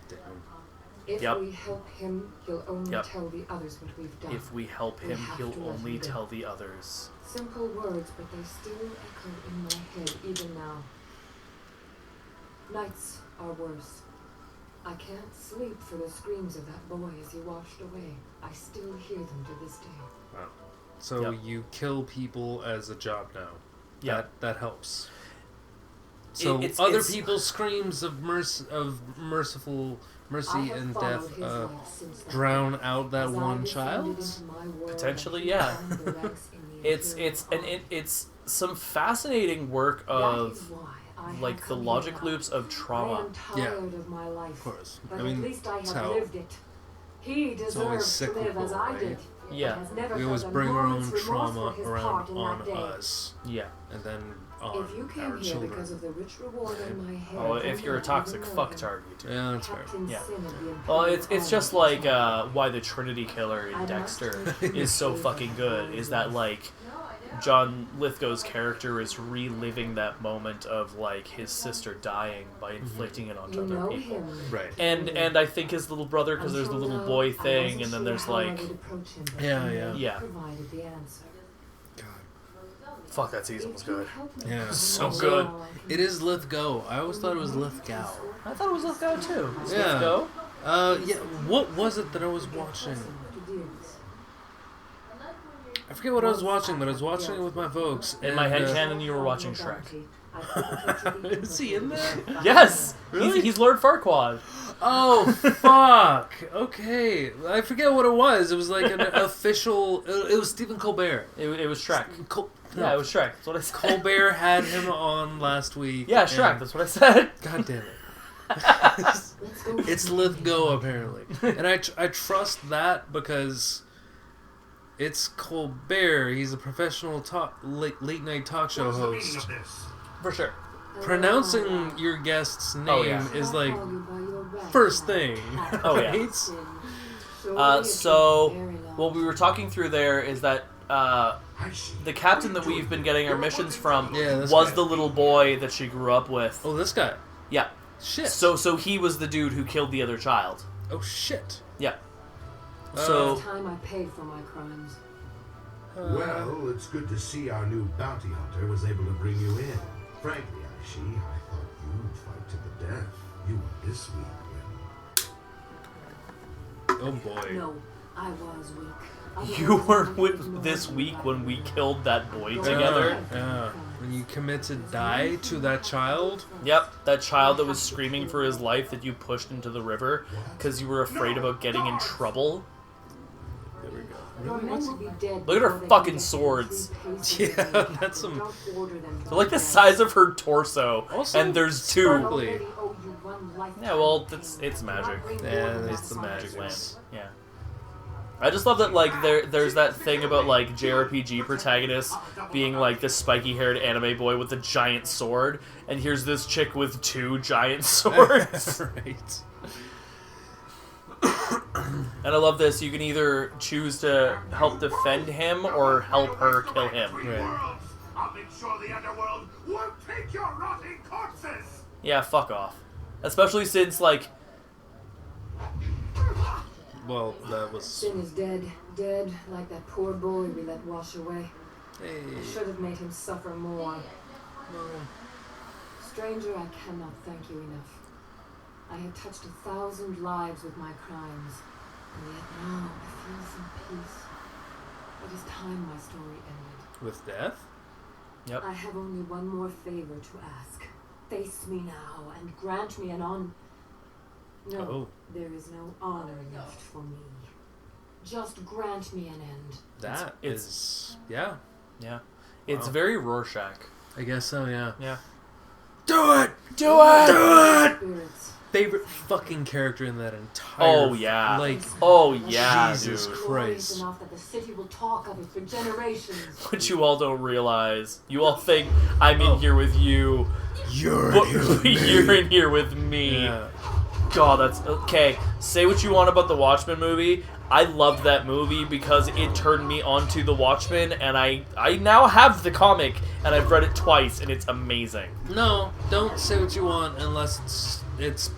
Damn. If Yep. we help him, he'll only Yep. tell the others what we've done. If we help We him, have he'll to let only him go. tell the others. Simple words, but they still echo in my head even now. Nights are worse. I can't sleep for the screams of that boy as he washed away. I still hear them to this day. Wow. So Yep. you kill people as a job now. Yep. That helps. So It's- other it's- people's screams of merciful I mercy have and followed death his life since then. drown out that As I one descended child. into my world, Potentially, I he yeah. climbed the ranks in the It's imperial army. some fascinating work That of is why I have like the come logic here. loops of I trauma. am tired of my life. Of course. But I mean, at least I it's have how lived it. He always deserves to live cyclical, as I right? did. Yeah. Has never we always felt a bring our own moment's remorse trauma for his around part in on that day. us, Yeah. and then on If you our came here children. because of the rich reward in my head, Oh, then if you're a I toxic would fuck know target. Yeah, that's fair. Captain Yeah. Sin of the Well, Imperial it's just Army. like why the Trinity Killer in Dexter is so fucking good. Is that like John Lithgow's character is reliving that moment of like his sister dying by inflicting it onto You other know people. him. Right. And I think his little brother, because there's the Until little now, boy I thing, wasn't and then sure there's how I like, would approach him, but Yeah, he yeah. Yeah. provided the answer. God. fuck, that season was If you good. help me, Yeah. then So that's good. all I can It is Lithgow. I always thought it was Lithgow. I thought it was Lithgow too. Is Yeah. Lithgow? Yeah. What was it that I was watching? I forget what I was watching, but I was watching it with my folks. In my and, headcanon, you were watching Shrek. Is he in there? Yes! Really? He's Lord Farquaad. Oh fuck! Okay, I forget what it was. It was like an official. It was Stephen Colbert. It was Shrek. No, Yeah, it was Shrek. That's what I said. Colbert had him on last week. Yeah, Shrek. and- That's what I said. God damn it! It's Lithgow apparently, and I trust that because it's Colbert. He's a professional late night talk show What's the meaning host. of this? For sure. Pronouncing your guest's name Oh, yeah. is like first thing. Oh, yeah. right? So what we were talking through there is that the captain that we've been getting our missions from was the little boy that she grew up with. Oh, this guy. Yeah. Shit. So he was the dude who killed the other child. Oh shit. Yeah. So it's time I paid for my crimes. Well, it's good to see our new bounty hunter was able to bring you in. Frankly, Aishi, I thought you'd fight to the death. You were this weak when... Oh boy. No, I was weak. You weren't with this week when we killed that boy together. Yeah. When you commit to die to that child. Yep, that child that was screaming for his life that you pushed into the river because you were afraid about getting in trouble. There we go. You're meant to be dead. Look at her fucking swords. Yeah, that's some... They're like the size of her torso, Also, and there's two. sparkly. Yeah, well, it's magic. Yeah, It's the magic lamp. Jesus. Yeah. I just love that, like, there's that thing about, like, JRPG protagonists being, like, this spiky-haired anime boy with a giant sword, and here's this chick with two giant swords. Right. And I love this. You can either choose to help defend him or help her kill him. Right. I'll make sure the underworld won't take your rotting corpses. Yeah, fuck off. Especially since, like... Well, that was... Sin is dead. Dead, like that poor boy we let wash away. Hey. I should have made him suffer more. Stranger, I cannot thank you enough. I have touched 1,000 lives with my crimes, and yet now I feel some peace. It is time my story ended. With death? Yep. I have only one more favor to ask. Face me now and grant me an honor. No, Oh. there is no honor left for me. Just grant me an end. That It's- is... Yeah. Yeah. It's Wow. very Rorschach. I guess so, yeah. Yeah. Do it! Do it! Do it! Spirits. Favorite fucking character in that entire... Oh, yeah. Like, Oh, yeah, Jesus dude. Glorious Christ. enough that the city will talk of it for generations. What you all don't realize. You all think I'm in here with you. You're But you're in here with me. Yeah. God, that's... Okay, say what you want about the Watchmen movie. I loved that movie because it turned me onto the Watchmen, and I now have the comic, and I've read it twice, and it's amazing. No, don't say what you want unless it's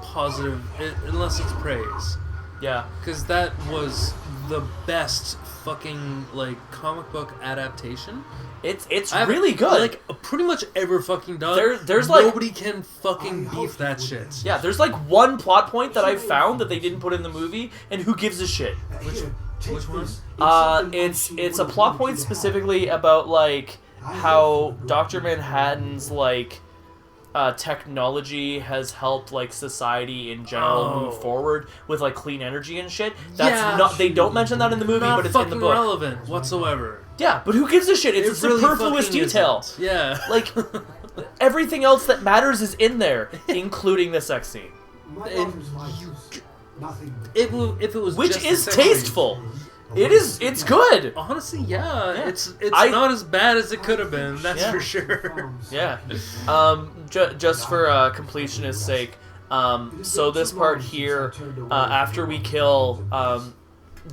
positive, unless it's praise. Yeah. Because that was the best fucking, like, comic book adaptation It's I've, really good. Like, pretty much ever fucking done. There's like... Nobody can fucking beef that shit. Yeah, there's like one plot point that I found that they didn't put in the movie, and who gives a shit? Which one? It's a plot point specifically about like how Dr. Manhattan's like technology has helped like society in general move forward with like clean energy and shit. That's not, they don't mention that in the movie, Not but it's in the fucking book. relevant whatsoever. Yeah, but who gives a shit? It's a really superfluous fucking detail. isn't. Yeah. Like everything else that matters is in there, including the sex scene. If it was Which just is the sex scene. tasteful. It's good. Honestly, yeah. It's I- not as bad as it could have been. That's Yeah. for sure. Yeah. Just for completionist's sake, so this part here, after we kill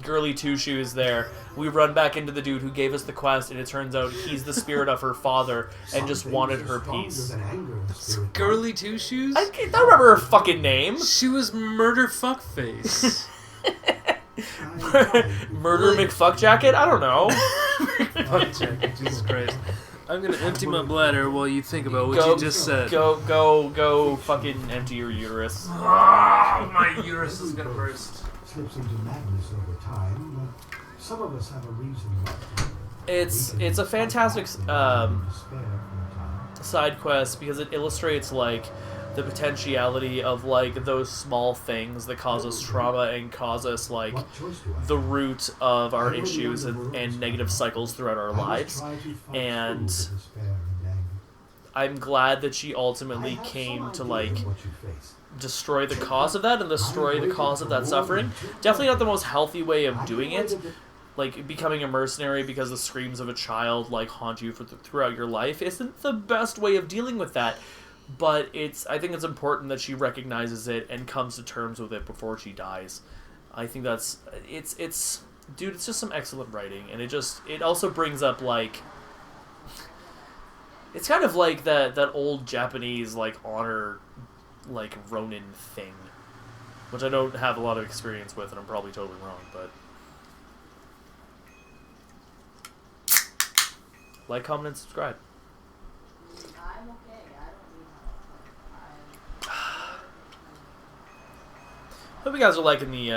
Girly Two Shoes there, we run back into the dude who gave us the quest, and it turns out he's the spirit of her father and just wanted her peace. Girly Two Shoes? I don't remember her fucking name. She was Murder Fuckface. Murder McFuckjacket? I don't know. Fuck jacket, Jesus Christ. I'm gonna empty my bladder while you think about what Go, you just said. go, fucking empty your uterus. My uterus is gonna burst. Slips into madness over time, but some of us have a reason not to. It's a fantastic Despair from time. side quest because it illustrates like the potentiality of like those small things that cause us trauma and cause us like What choice do I the have? root of our issues and negative cycles throughout our I must lives. try to fight And through the despair and anger. I'm glad that she I ultimately have came some to idea like of what you face. destroy the cause of that and destroy the cause of that suffering. Definitely not the most healthy way of doing it. Like becoming a mercenary because the screams of a child like haunt you throughout your life isn't the best way of dealing with that. But I think it's important that she recognizes it and comes to terms with it before she dies. I think that's it's dude, it's just some excellent writing, and it also brings up like it's kind of like that old Japanese like honor like Ronin thing, which I don't have a lot of experience with, and I'm probably totally wrong, but like, comment, and subscribe. I'm okay. I don't need Hope you guys are liking the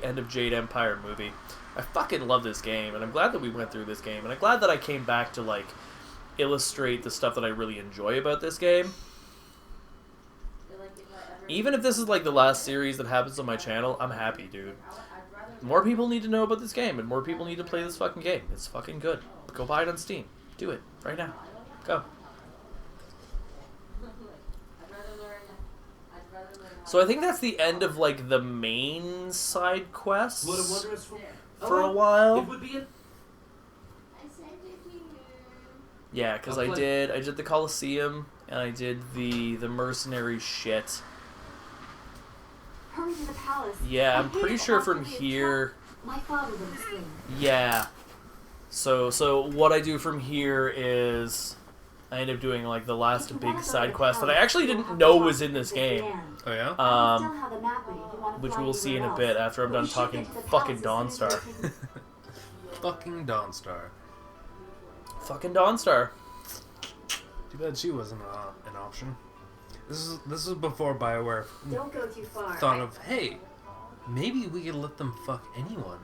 end of Jade Empire movie. I fucking love this game, and I'm glad that we went through this game, and I'm glad that I came back to like illustrate the stuff that I really enjoy about this game. Even if this is like the last series that happens on my channel, I'm happy, dude. More people need to know about this game, and more people need to play this fucking game. It's fucking good. Go buy it on Steam. Do it right now. Go. So I think that's the end of like the main side quests for a while. It would be Yeah, because I did the Colosseum and I did the mercenary shit. Hurry to the palace. Yeah, I'm pretty sure from here. My father would explain. Yeah. So what I do from here is I end up doing like the last big side quest that I actually didn't know was in this game. Oh yeah? Which we'll see in a bit after I'm done talking fucking Dawnstar. Fucking Dawnstar. Fucking Dawnstar. Too bad she wasn't an option. This is before BioWare Don't go too far. thought of, hey, maybe we could let them fuck anyone.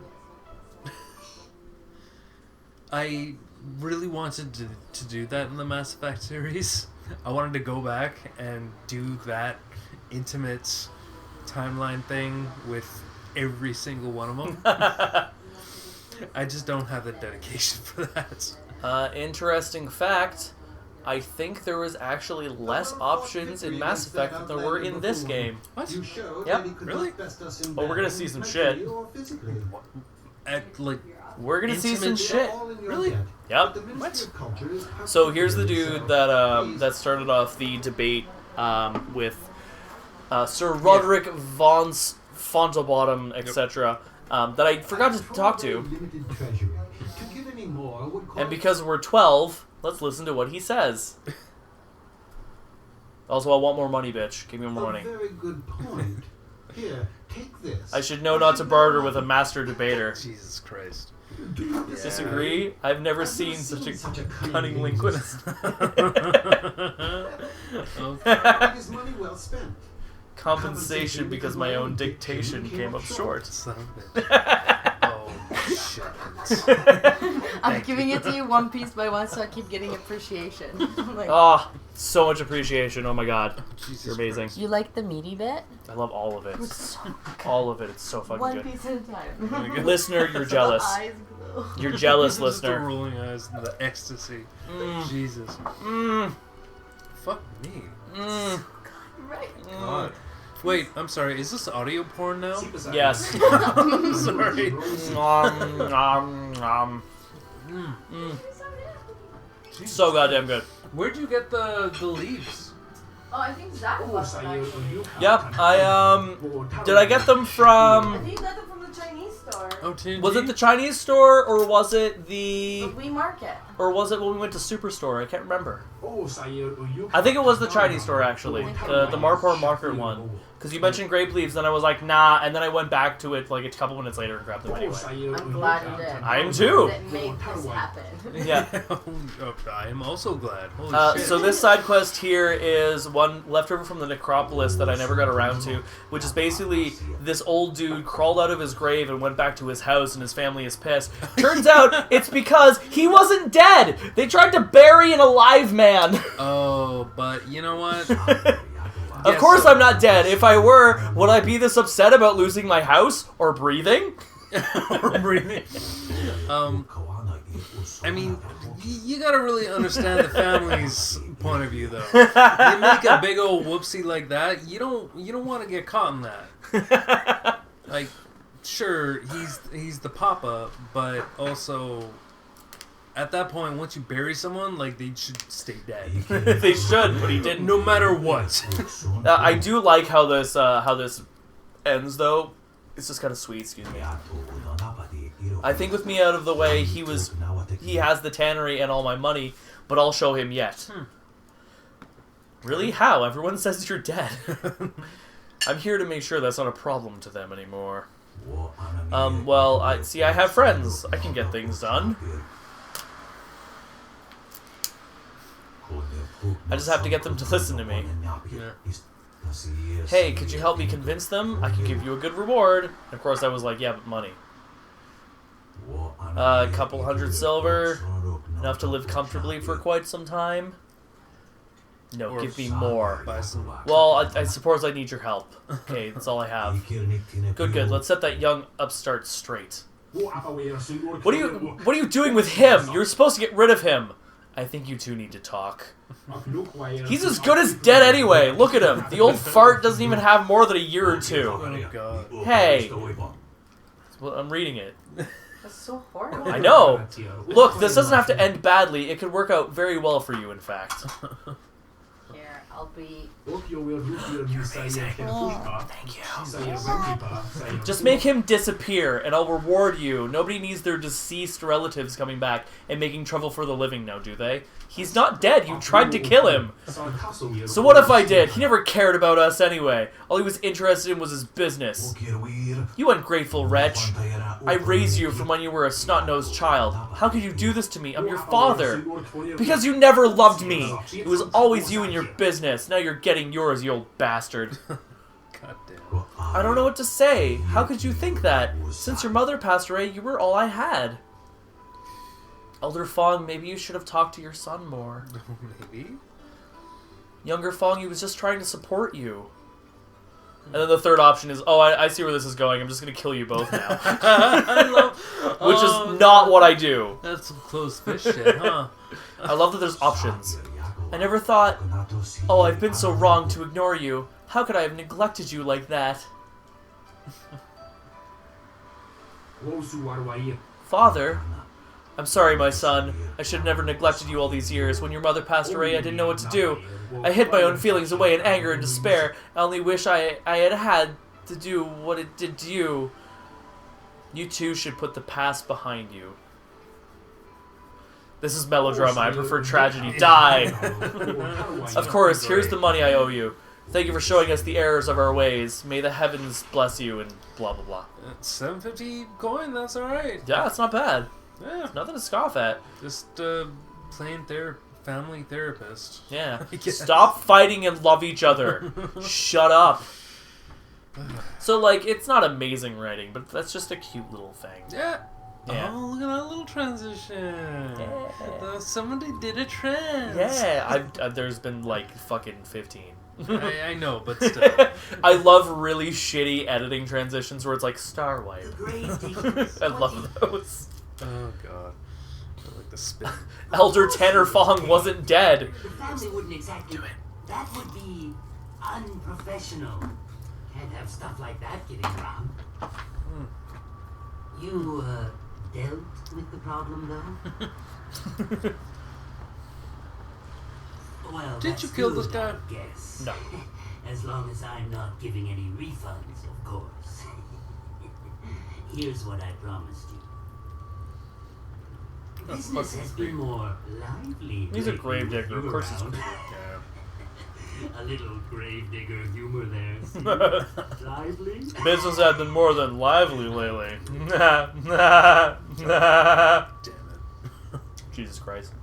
I really wanted to do that in the Mass Effect series. I wanted to go back and do that intimate timeline thing with every single one of them. I just don't have the dedication for that. Interesting fact, I think there was actually less options in Mass Effect than there were in this game. What? Yep. Really? Oh, we're gonna see some shit. We're gonna see some shit. Really? Yep. What? So here's the dude that started off the debate with Sir Roderick von Fontelbottom, etc. That I forgot to talk to. And because we're 12, let's listen to what he says. Also, I want more money, bitch. Give me more money. Very good point. Here, take this. I should know not to barter with a master debater. Jesus Christ. Disagree? I've never seen such a cunning linguist. Is money well spent? Compensation because my own dictation came up short. Son of a bitch. Oh, shit. I'm giving it to you one piece by one, so I keep getting appreciation. Like, Oh, so much appreciation. Oh my god. Jesus You're amazing. Christ. you like the meaty bit? I love all of it. It's so good. All of it. It's so fucking One good. piece at a time. Listener, you're jealous. Eyes glow. You're jealous, Just the listener. rolling eyes and the ecstasy. Mm. Jesus. Mm, Fuck me. mm, Right. God. Wait, I'm sorry. Is this audio porn now? yes. I'm sorry. So goddamn good. Where'd you get the leaves? Oh, I think Zach was Yep, did I get them I from... think you got them from the Chinese store. Oh, TNG? Was it the Chinese store, or was it The Wee Market. Or was it when we went to Superstore? I can't remember. Oh, I think it was the Chinese store, actually. The Marpor Market one. Because you mentioned grape leaves, then I was like, nah, and then I went back to it like a couple minutes later and grabbed them anyway. I'm glad you did. I am too. That made this happen. Yeah. Oh, I am also glad. Holy shit. So this side quest here is one left over from the necropolis that I never got around to, which is basically this old dude crawled out of his grave and went back to his house and his family is pissed. Turns out it's because he wasn't dead! They tried to bury an alive man! Oh, but you know what? Of course I'm not dead. If I were, would I be this upset about losing my house? Or breathing? Or breathing. I mean, you gotta really understand the family's point of view, though. You make a big old whoopsie like that, you don't want to get caught in that. Like, sure, he's the papa, but also at that point, once you bury someone, like, they should stay dead. They should, but he didn't. No matter what. I do like how this ends, though. It's just kind of sweet, excuse me. I think with me out of the way, he has the tannery and all my money, but I'll show him yet. Really? How? Everyone says you're dead. I'm here to make sure that's not a problem to them anymore. Well, I have friends. I can get things done. I just have to get them to listen to me. Yeah. Hey, could you help me convince them? I can give you a good reward. And of course I was like, yeah, but money. A couple 100 silver. Enough to live comfortably for quite some time. No, Or give me more. Buy some. Well, I suppose I need your help. Okay, that's all I have. Good. Let's set that young upstart straight. What are you doing with him? You're supposed to get rid of him. I think you two need to talk. He's as good as dead anyway. Look at him. The old fart doesn't even have more than a year or two. Oh god. Hey. Well, I'm reading it. That's so horrible. I know. Look, this doesn't have to end badly. It could work out very well for you, in fact. Here, I'll be... Thank you. Just make him disappear, and I'll reward you. Nobody needs their deceased relatives coming back and making trouble for the living now, do they? He's not dead. You tried to kill him. So what if I did? He never cared about us anyway. All he was interested in was his business. You ungrateful wretch. I raised you from when you were a snot-nosed child. How could you do this to me? I'm your father. Because you never loved me. It was always you and your business. Now you're getting yours, you old bastard. God damn. I don't know what to say. How could you think that? Since your mother passed away, you were all I had. Elder Fong, maybe you should have talked to your son more. Maybe. Younger Fong, he was just trying to support you. And then the third option is, oh, I see where this is going. I'm just going to kill you both now. Which is not what I do. That's some close fish shit, huh? I love that there's options. I never thought, oh, I've been so wrong to ignore you. How could I have neglected you like that? Father? I'm sorry, my son. I should have never neglected you all these years. When your mother passed away, I didn't know what to do. I hid my own feelings away in anger and despair. I only wish I had to do what it did to you. You too should put the past behind you. This is melodrama. I prefer tragedy. Die! Of course, here's the money I owe you. Thank you for showing us the errors of our ways. May the heavens bless you, and blah blah blah. 750 coin, that's alright. Yeah, it's not bad. Yeah. Nothing to scoff at. Just plain family therapist. Yeah. I guess. Stop fighting and love each other. Shut up. So, like, it's not amazing writing, but that's just a cute little thing. Yeah. Yeah. Oh, look at that little transition. Yeah. Somebody did a trans. Yeah, there's been like fucking 15. I know, but still. I love really shitty editing transitions where it's like Starlight. I love those. Oh god. I like the spin. Elder Tanner Fong wasn't dead. The family wouldn't exactly... Do it. That would be unprofessional. Can't have stuff like that getting around. You, dealt with the problem, though? Well, Did you kill this guy? I guess. No. As long as I'm not giving any refunds, of course. Here's what I promised you. Business has been more lively. He's a lately gravedigger. with Of you course he's around. A little gravedigger humor there. See? Lively? Business has been more than lively lately. Damn it. Jesus Christ.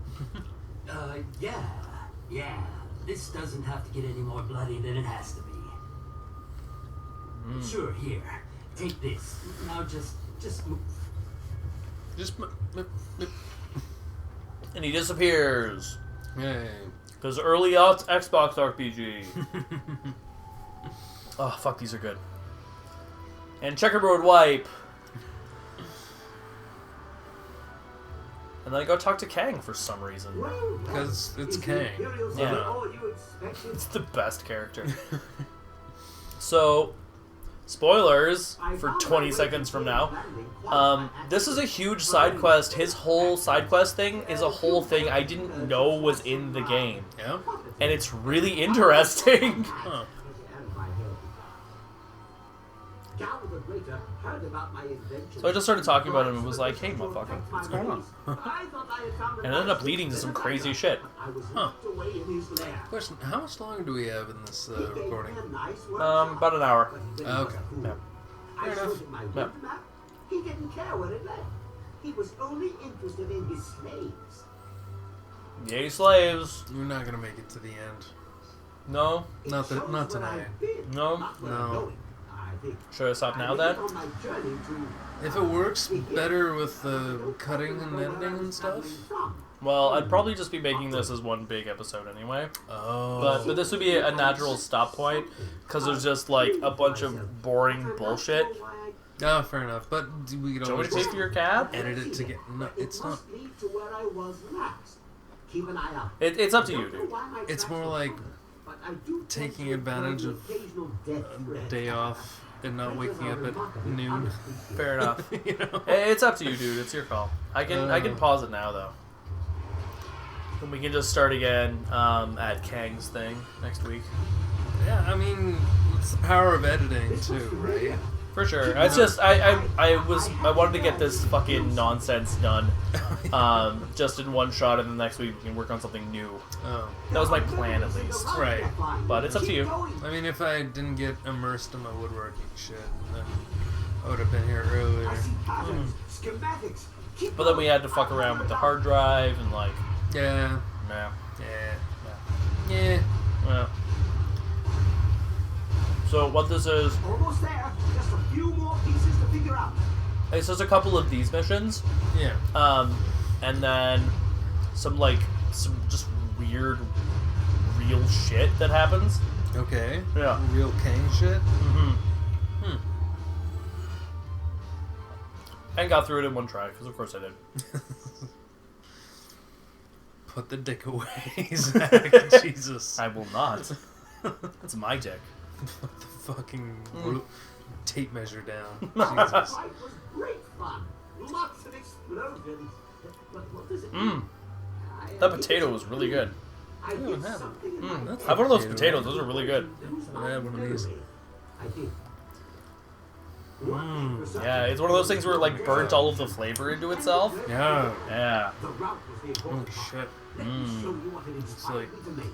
Yeah. This doesn't have to get any more bloody than it has to be. Sure, here. Take this. Now just move. And he disappears. Yay. Because early out Xbox RPG. Oh, fuck, these are good. And checkerboard wipe. And then I go talk to Kang for some reason. Because it's Kang. Yeah. It's the best character. So, spoilers for 20 seconds from now. This is a huge side quest. His whole side quest thing is a whole thing I didn't know was in the game. Yeah? And it's really interesting. Huh. Gal the Greater heard about my invention. So I just started talking about him and was like, hey, motherfucker, what's going on? I thought I had found And it ended up leading to some crazy shit. I was locked away in his lair. Question: how much longer do we have in this recording? About an hour. Okay. Yeah. I showed him my route map. He didn't care where it led. He was only interested in his slaves. Yay, slaves. We're not gonna make it to the end. No? Not tonight. No? No. Should I stop now then? If it works better with the cutting and editing and stuff. Well, I'd probably just be making this as one big episode anyway. Oh. But this would be a natural stop point because there's just like a bunch of boring bullshit. Oh, fair enough. But we could Do you want always me to pay just for your cab? edit it to get. No, it's not. It's up to you, dude. It's more like taking advantage of a day off and not waking up at noon. Fair enough. You know? It's up to you, dude. It's your call. I can pause it now though. And we can just start again at Kang's thing next week. Yeah, I mean, it's the power of editing too, right? For sure. It's just I wanted to get this fucking nonsense done, just in one shot, and the next week we can work on something new. Oh. That was my plan at least. Right. But it's up to you. I mean, if I didn't get immersed in my woodworking shit, then I would have been here earlier. But then we had to fuck around with the hard drive and like. Yeah. Yeah. Yeah. Yeah. So what this is, Almost there. Just a few more pieces to figure out. it's just a couple of these missions, Yeah. and then some just weird, real shit that happens. Okay. Yeah. Real Kang shit. Mm-hmm. And got through it in one try, because of course I did. Put the dick away, Zach. Jesus. I will not. It's my dick. Put the fucking tape measure down. Jesus. That fight was great fun. Lots of explosions. But what does it mean? That potato was really good. I did something in my That's I have one of those potato. potatoes. Those are really good. I have one of these. I did. Yeah, it's one of those things where it like burnt all of the flavor into itself. Yeah. Yeah. The route was the important Holy part. shit. Let me show you what it inspired me to make.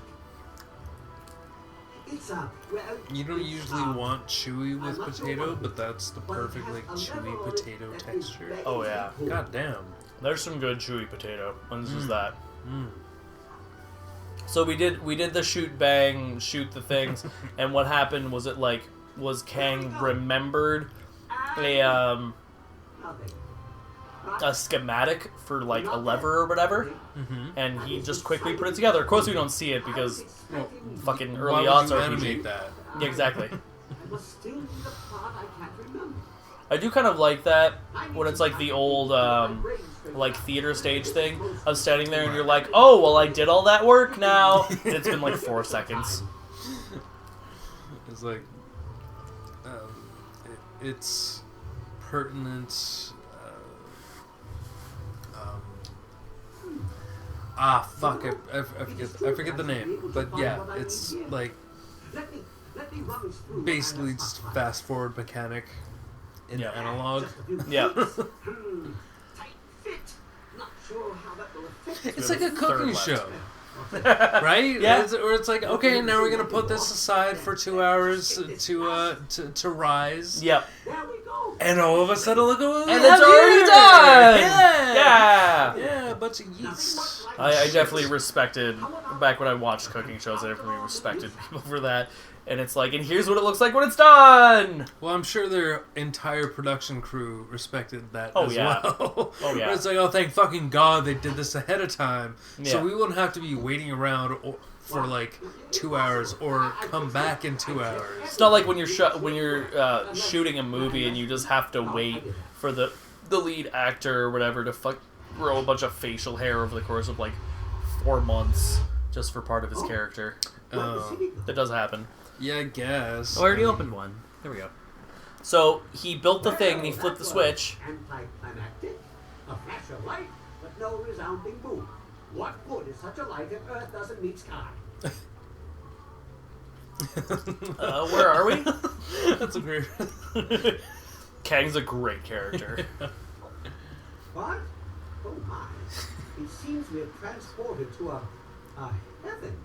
It's a You don't usually want chewy with potato, but that's the perfect like chewy potato texture. Oh yeah. God damn. There's some good chewy potato. And this is that. Mm. So we did the shoot bang, shoot the things, and what happened was was Kang remembered a schematic for like a lever or whatever, and he just quickly put it together. Of course we don't see it because fucking early Why would aughts you RPG. animate that? Yeah, exactly. I must still need a part I can't remember. I do kind of like that when it's like the old like theater stage thing of standing there and you're like, oh well, I did all that work now, and it's been like 4 seconds. It's like, it's pertinent. Fuck! I forget the name, but yeah, it's like Let me rummage through basically just fast forward mechanic in Yeah. analog. Yeah. Tight fit. Not sure how that will affect It's like a cooking left. show. Right? Yeah. Where it's like, okay, now we're gonna put this aside for 2 hours to rise. Yep. There we go. And all of a sudden, look at what we And have it's already here. done! Yeah. Yeah! Yeah, a bunch of yeast. I definitely respected, back when I watched cooking shows, I definitely respected people for that. And it's like, and here's what it looks like when it's done! Well, I'm sure their entire production crew respected that Oh, as yeah. well. Oh, yeah. Where it's like, oh, thank fucking God they did this ahead of time. So Yeah. we wouldn't have to be waiting around for like 2 hours or come back in 2 hours. It's not like when you're shooting a movie and you just have to wait for the lead actor or whatever to grow a bunch of facial hair over the course of like 4 months just for part of his character. That does happen. Yeah, I guess. I already opened one. There we go. So he built the thing and he flipped the switch. Anticlimactic. A flash of light, but no resounding boom. What good is such a light if Earth doesn't meet sky? Where are we? That's a great. Kang's a great character. What? Oh my. It seems we're transported to a heaven.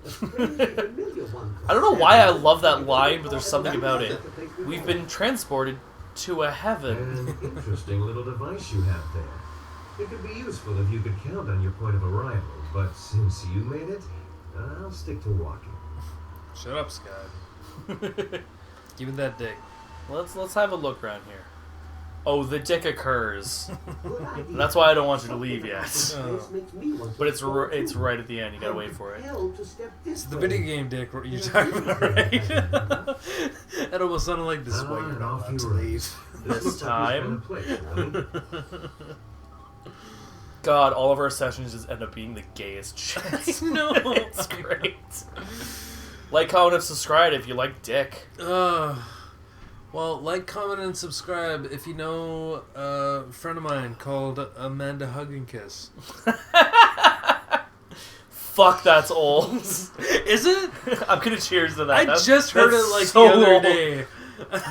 A strangely familiar one. I don't know why I love that line, but there's something about it. We've been transported to a heaven. An interesting little device you have there. It could be useful if you could count on your point of arrival, but since you made it, I'll stick to walking. Shut up, Scott. Give me that dick. Let's have a look around here. Oh, the dick occurs. That's why I don't want you to leave yet. But it's right at the end. You gotta wait for it. It's the video game dick you're talking about, right? That almost sounded like this is why you're not allowed to leave. This time. God, all of our sessions just end up being the gayest shit. No, it's great. Like, comment, and subscribe if you like dick. Well, like, comment, and subscribe if you know a friend of mine called Amanda Hug and Kiss. Fuck, that's old. Is it? I'm gonna cheers to that. I just heard it like so the other old. day.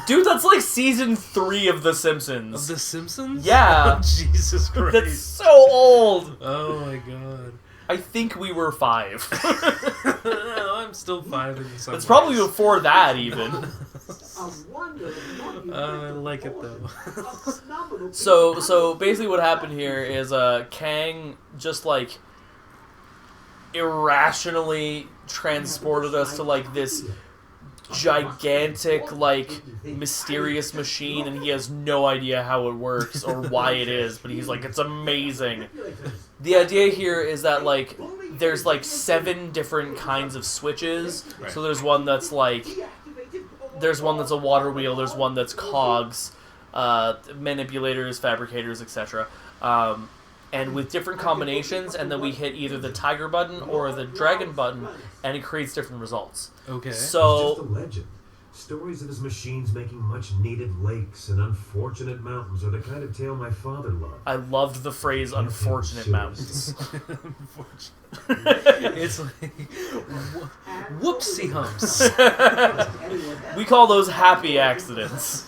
Dude, that's like season 3 of The Simpsons. Of The Simpsons? Yeah. Oh, Jesus Christ. That's so old. Oh my god. I think we were 5. I'm still 5 in some It's ways. probably before that, even. I like it though. So basically what happened here is Kang just like irrationally transported us to like this gigantic like mysterious machine, and he has no idea how it works or why it is, but he's like, it's amazing. The idea here is that like there's like 7 different kinds of switches. Right. So there's one that's like there's one that's a water wheel, there's one that's cogs, manipulators, fabricators, etc. And with different combinations, and then we hit either the tiger button or the dragon button, and it creates different results. Okay. It's just a So, legend. Stories of his machines making much-needed lakes and unfortunate mountains are the kind of tale my father loved. I loved the phrase "unfortunate mountains." It's like whoopsie humps. We call those happy accidents.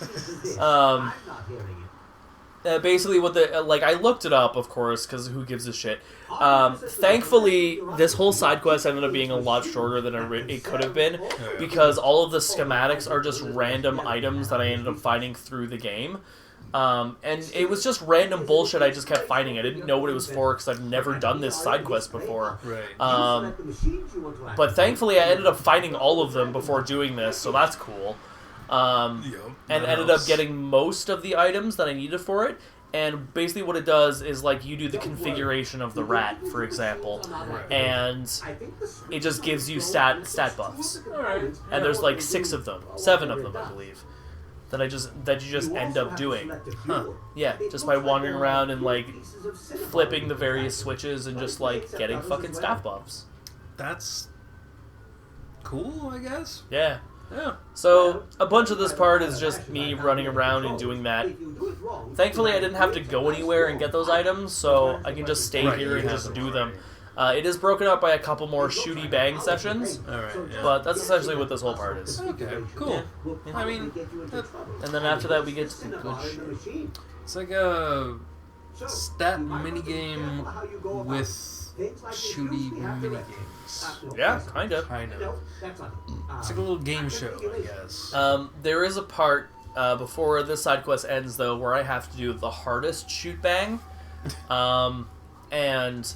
Basically, what the I looked it up, of course, because who gives a shit. Thankfully, this whole side quest ended up being a lot shorter than it could have been, because all of the schematics are just random items that I ended up finding through the game. And it was just random bullshit I just kept finding. I didn't know what it was for because I've never done this side quest before. Right. But thankfully, I ended up finding all of them before doing this, so that's cool. And ended up getting most of the items that I needed for it. And basically what it does is, like, you do the configuration of the rat, for example, and it just gives you stat buffs. And there's like 6 of them, 7 of them, I believe, that you just end up doing. Yeah, just by wandering around and like flipping the various switches and just like getting fucking stat buffs. That's cool, I guess. Yeah. Yeah. So, a bunch of this part is just me running around and doing that. Thankfully, I didn't have to go anywhere and get those items, so I can just stay here and just do them. It is broken up by a couple more shooty bang sessions, Alright, yeah. but that's essentially what this whole part is. Okay, cool. I mean, And then after that, we get to the good shit. it's like a stat minigame with shooty minigames. Yeah, kind of. Kind of. It's like a little game show, I guess. There is a part before this side quest ends, though, where I have to do the hardest shoot bang. And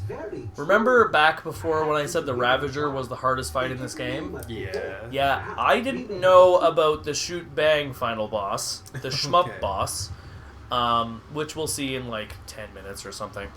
remember back before when I said the Ravager was the hardest fight in this game? Yeah. Yeah, I didn't know about the shoot bang final boss, the shmup Okay. boss, which we'll see in like 10 minutes or something.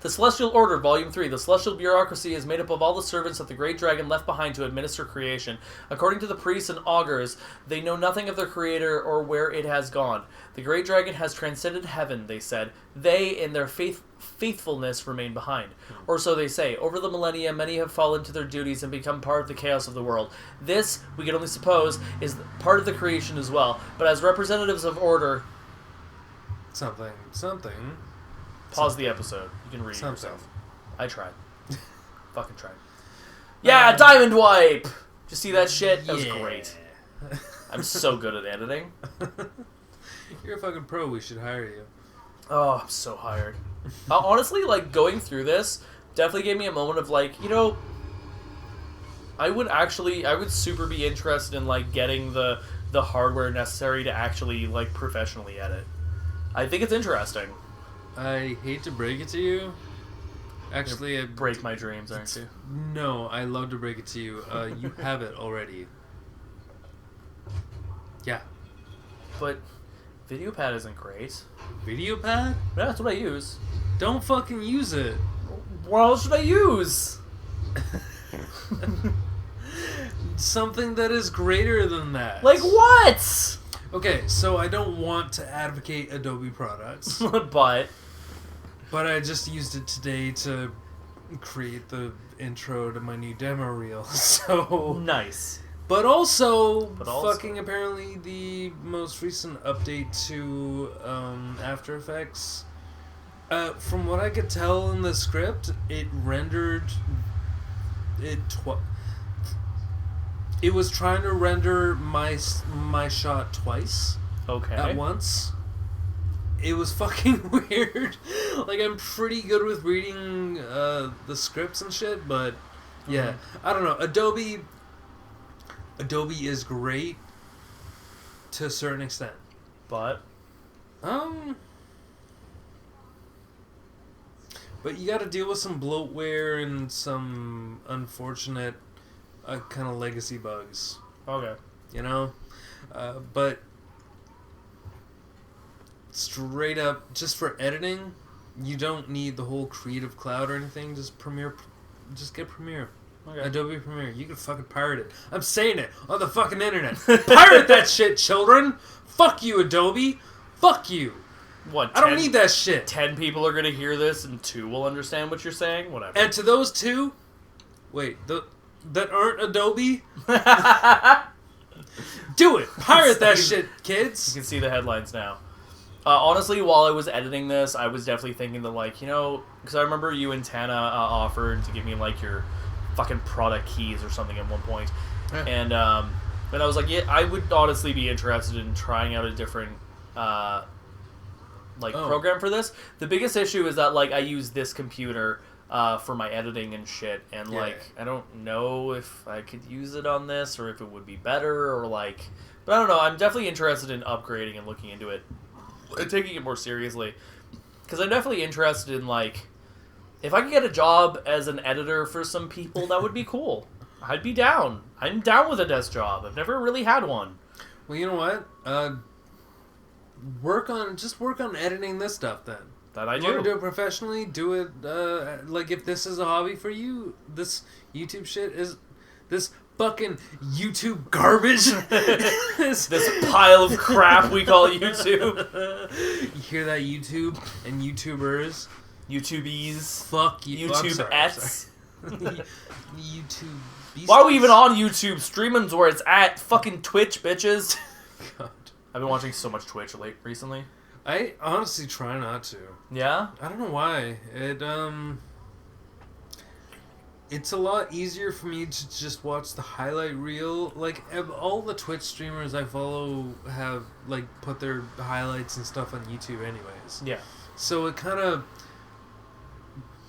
The Celestial Order, Volume 3. The Celestial Bureaucracy is made up of all the servants that the Great Dragon left behind to administer creation. According to the priests and augurs, they know nothing of their creator or where it has gone. The Great Dragon has transcended heaven, they said. They, in their faithfulness, remain behind. Or so they say. Over the millennia, many have fallen to their duties and become part of the chaos of the world. This, we can only suppose, is part of the creation as well. But as representatives of order... Something. Pause the episode. You can read it Something. yourself. I tried. Fucking tried. Yeah, Diamond Wipe! Did you see that shit? That was great. I'm so good at editing. You're a fucking pro. We should hire you. Oh, I'm so hired. Honestly, like, going through this definitely gave me a moment of, like, you know, I would super be interested in, like, getting the hardware necessary to actually, like, professionally edit. I think it's interesting. I hate to break it to you. Actually, You break my dreams, aren't you? No, I love to break it to you. You have it already. Yeah. But VideoPad isn't great. VideoPad? Yeah, that's what I use. Don't fucking use it. What else should I use? Something that is greater than that. Like what? Okay, so I don't want to advocate Adobe products, But I just used it today to create the intro to my new demo reel. So nice. But also, also- fucking apparently the most recent update to After Effects, from what I could tell in the script, it rendered it it was trying to render my shot twice Okay. at once. It was fucking weird. Like, I'm pretty good with reading the scripts and shit, but yeah, I don't know. Adobe is great to a certain extent. But you got to deal with some bloatware and some unfortunate kind of legacy bugs, okay. you know? But straight up, just for editing, you don't need the whole Creative Cloud or anything. Just get Premiere. Okay. Adobe Premiere. You can fucking pirate it. I'm saying it on the fucking internet. Pirate that shit, children! Fuck you, Adobe! Fuck you! What? I don't need that shit. 10 people are gonna hear this, and 2 will understand what you're saying. Whatever. And to those 2, wait, that aren't Adobe, do it! Pirate that shit, You kids! can see the headlines now. Honestly, while I was editing this, I was definitely thinking that, like, you know, because I remember you and Tana offered to give me, like, your fucking product keys or something at one point. Yeah. And I was like, yeah, I would honestly be interested in trying out a different program for this. The biggest issue is that, like, I use this computer for my editing and shit, and like I don't know if I could use it on this or if it would be better, or like, but I don't know. I'm definitely interested in upgrading and looking into it and taking it more seriously, because I'm definitely interested in, like, if I could get a job as an editor for some people, that would be cool. I'd be down. I'm down with a desk job. I've never really had one. Well, you know what? Work on editing this stuff then. That I You want to do. do it professionally? Do it, like, if this is a hobby for you, this YouTube shit is, this fucking YouTube garbage. This pile of crap we call YouTube. You hear that, YouTube and YouTubers? YouTubies. Fuck you. YouTube-ettes. YouTube beasties. Why are we even on YouTube? Streaming's where it's at. Fucking Twitch, bitches. God. I've been watching so much Twitch recently. I honestly try not to. Yeah? I don't know why. It's a lot easier for me to just watch the highlight reel. Like, all the Twitch streamers I follow have, like, put their highlights and stuff on YouTube anyways. Yeah. So it kind of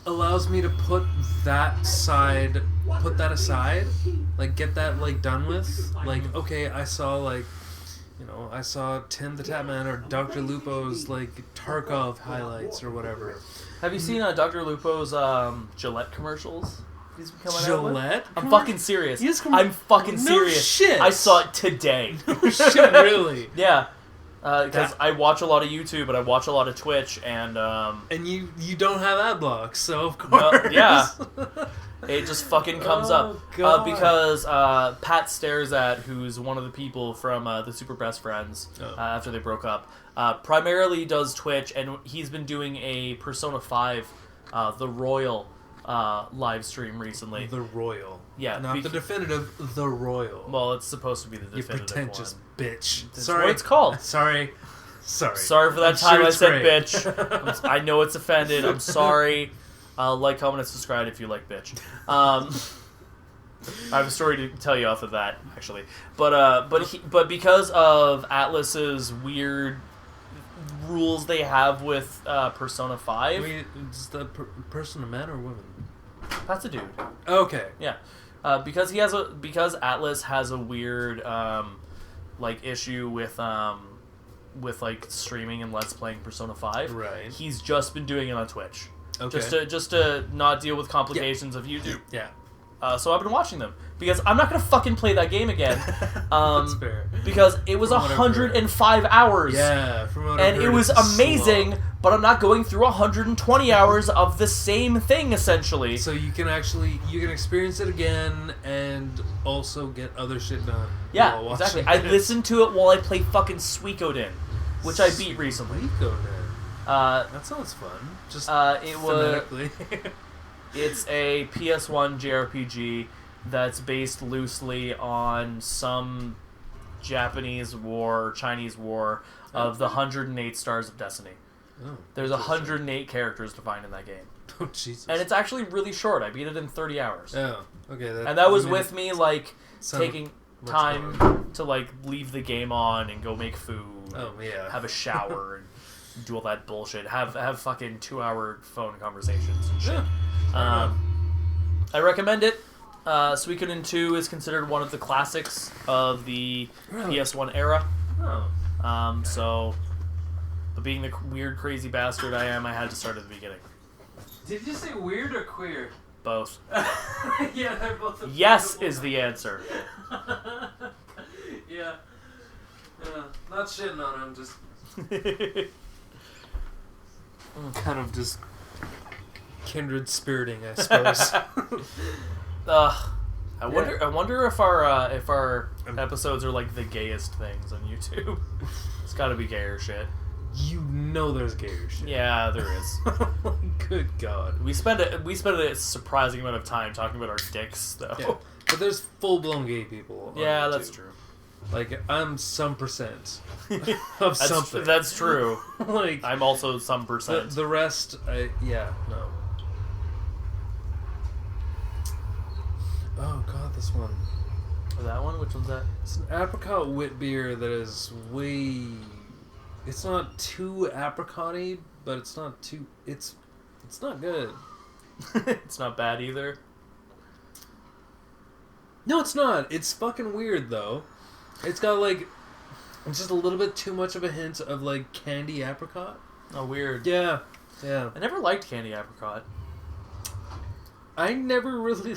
allows me to put that aside, like, get that, like, done with. Like, okay, I saw Tim the Tatman or Dr. Lupo's, like, Tarkov highlights or whatever. Have you seen Dr. Lupo's Gillette commercials? He's been coming out with? Gillette? I'm fucking serious. He has I'm fucking No serious. shit. I saw it today. Oh, shit, really? Yeah. Because I watch a lot of YouTube and I watch a lot of Twitch, and And you don't have ad blocks, so of course. no, yeah, it just fucking comes up. God. Because Pat Stares who's one of the people from the Super Best Friends after they broke up, primarily does Twitch, and he's been doing a Persona 5, the Royal live stream recently. The Royal. Yeah, Not the definitive, the Royal. Well, it's supposed to be the You definitive pretentious one. bitch. That's Sorry. what it's called. Sorry Sorry for that I'm time sure I it's said great. bitch. I know it's offended. I'm sorry. Like, comment, and subscribe if you like bitch. I have a story to tell you off of that, actually. But because of Atlus's weird rules they have with Persona 5... Wait, is the person a man or a woman? That's a dude. Okay. Yeah. Because Atlus has a weird issue with like streaming and Let's Playing Persona 5. Right. He's just been doing it on Twitch. Okay. Just to not deal with complications of YouTube. Yeah. So I've been watching them because I'm not gonna fucking play that game again. That's fair. Because it was 105 hours. Yeah, and it was amazing. But I'm not going through 120 hours of the same thing essentially. So you can experience it again and also get other shit done. Yeah, exactly. I listened to it while I play fucking Suikoden, which I beat recently. Suikoden. That sounds fun. Just phonetically. It's a PS1 JRPG that's based loosely on some Japanese war, Chinese war of the 108 Stars of Destiny. Oh, there's 108 characters to find in that game. Oh, Jesus. And it's actually really short. I beat it in 30 hours. Oh, okay. And that was with me, like, taking time to, like, leave the game on and go make food. Oh, yeah. Have a shower and do all that bullshit. Have fucking 2-hour phone conversations and shit. Yeah. I recommend it. Suikoden 2 is considered one of the classics of the PS1 era. Oh. So, but being the weird, crazy bastard I am, I had to start at the beginning. Did you say weird or queer? Both. Yeah, they're both. Yes is the answer. Yeah. Not shitting on him, just kind of just kindred spiriting, I suppose. I wonder if our episodes are like the gayest things on YouTube. It's got to be gayer shit. You know there's gayer shit. Yeah, there is. Good God. We spend a surprising amount of time talking about our dicks, though. Yeah. But there's full-blown gay people. Yeah, that's true. Like, I'm some percent of something. That's true. Like, I'm also some percent. The rest, no. Oh God, this one. Oh, that one? Which one's that? It's an apricot wit beer that is way. It's not too apricot-y, but it's not too. It's not good. It's not bad either. No, it's not. It's fucking weird though. It's got like just a little bit too much of a hint of like candy apricot. Oh, weird. Yeah. I never liked candy apricot. I never really.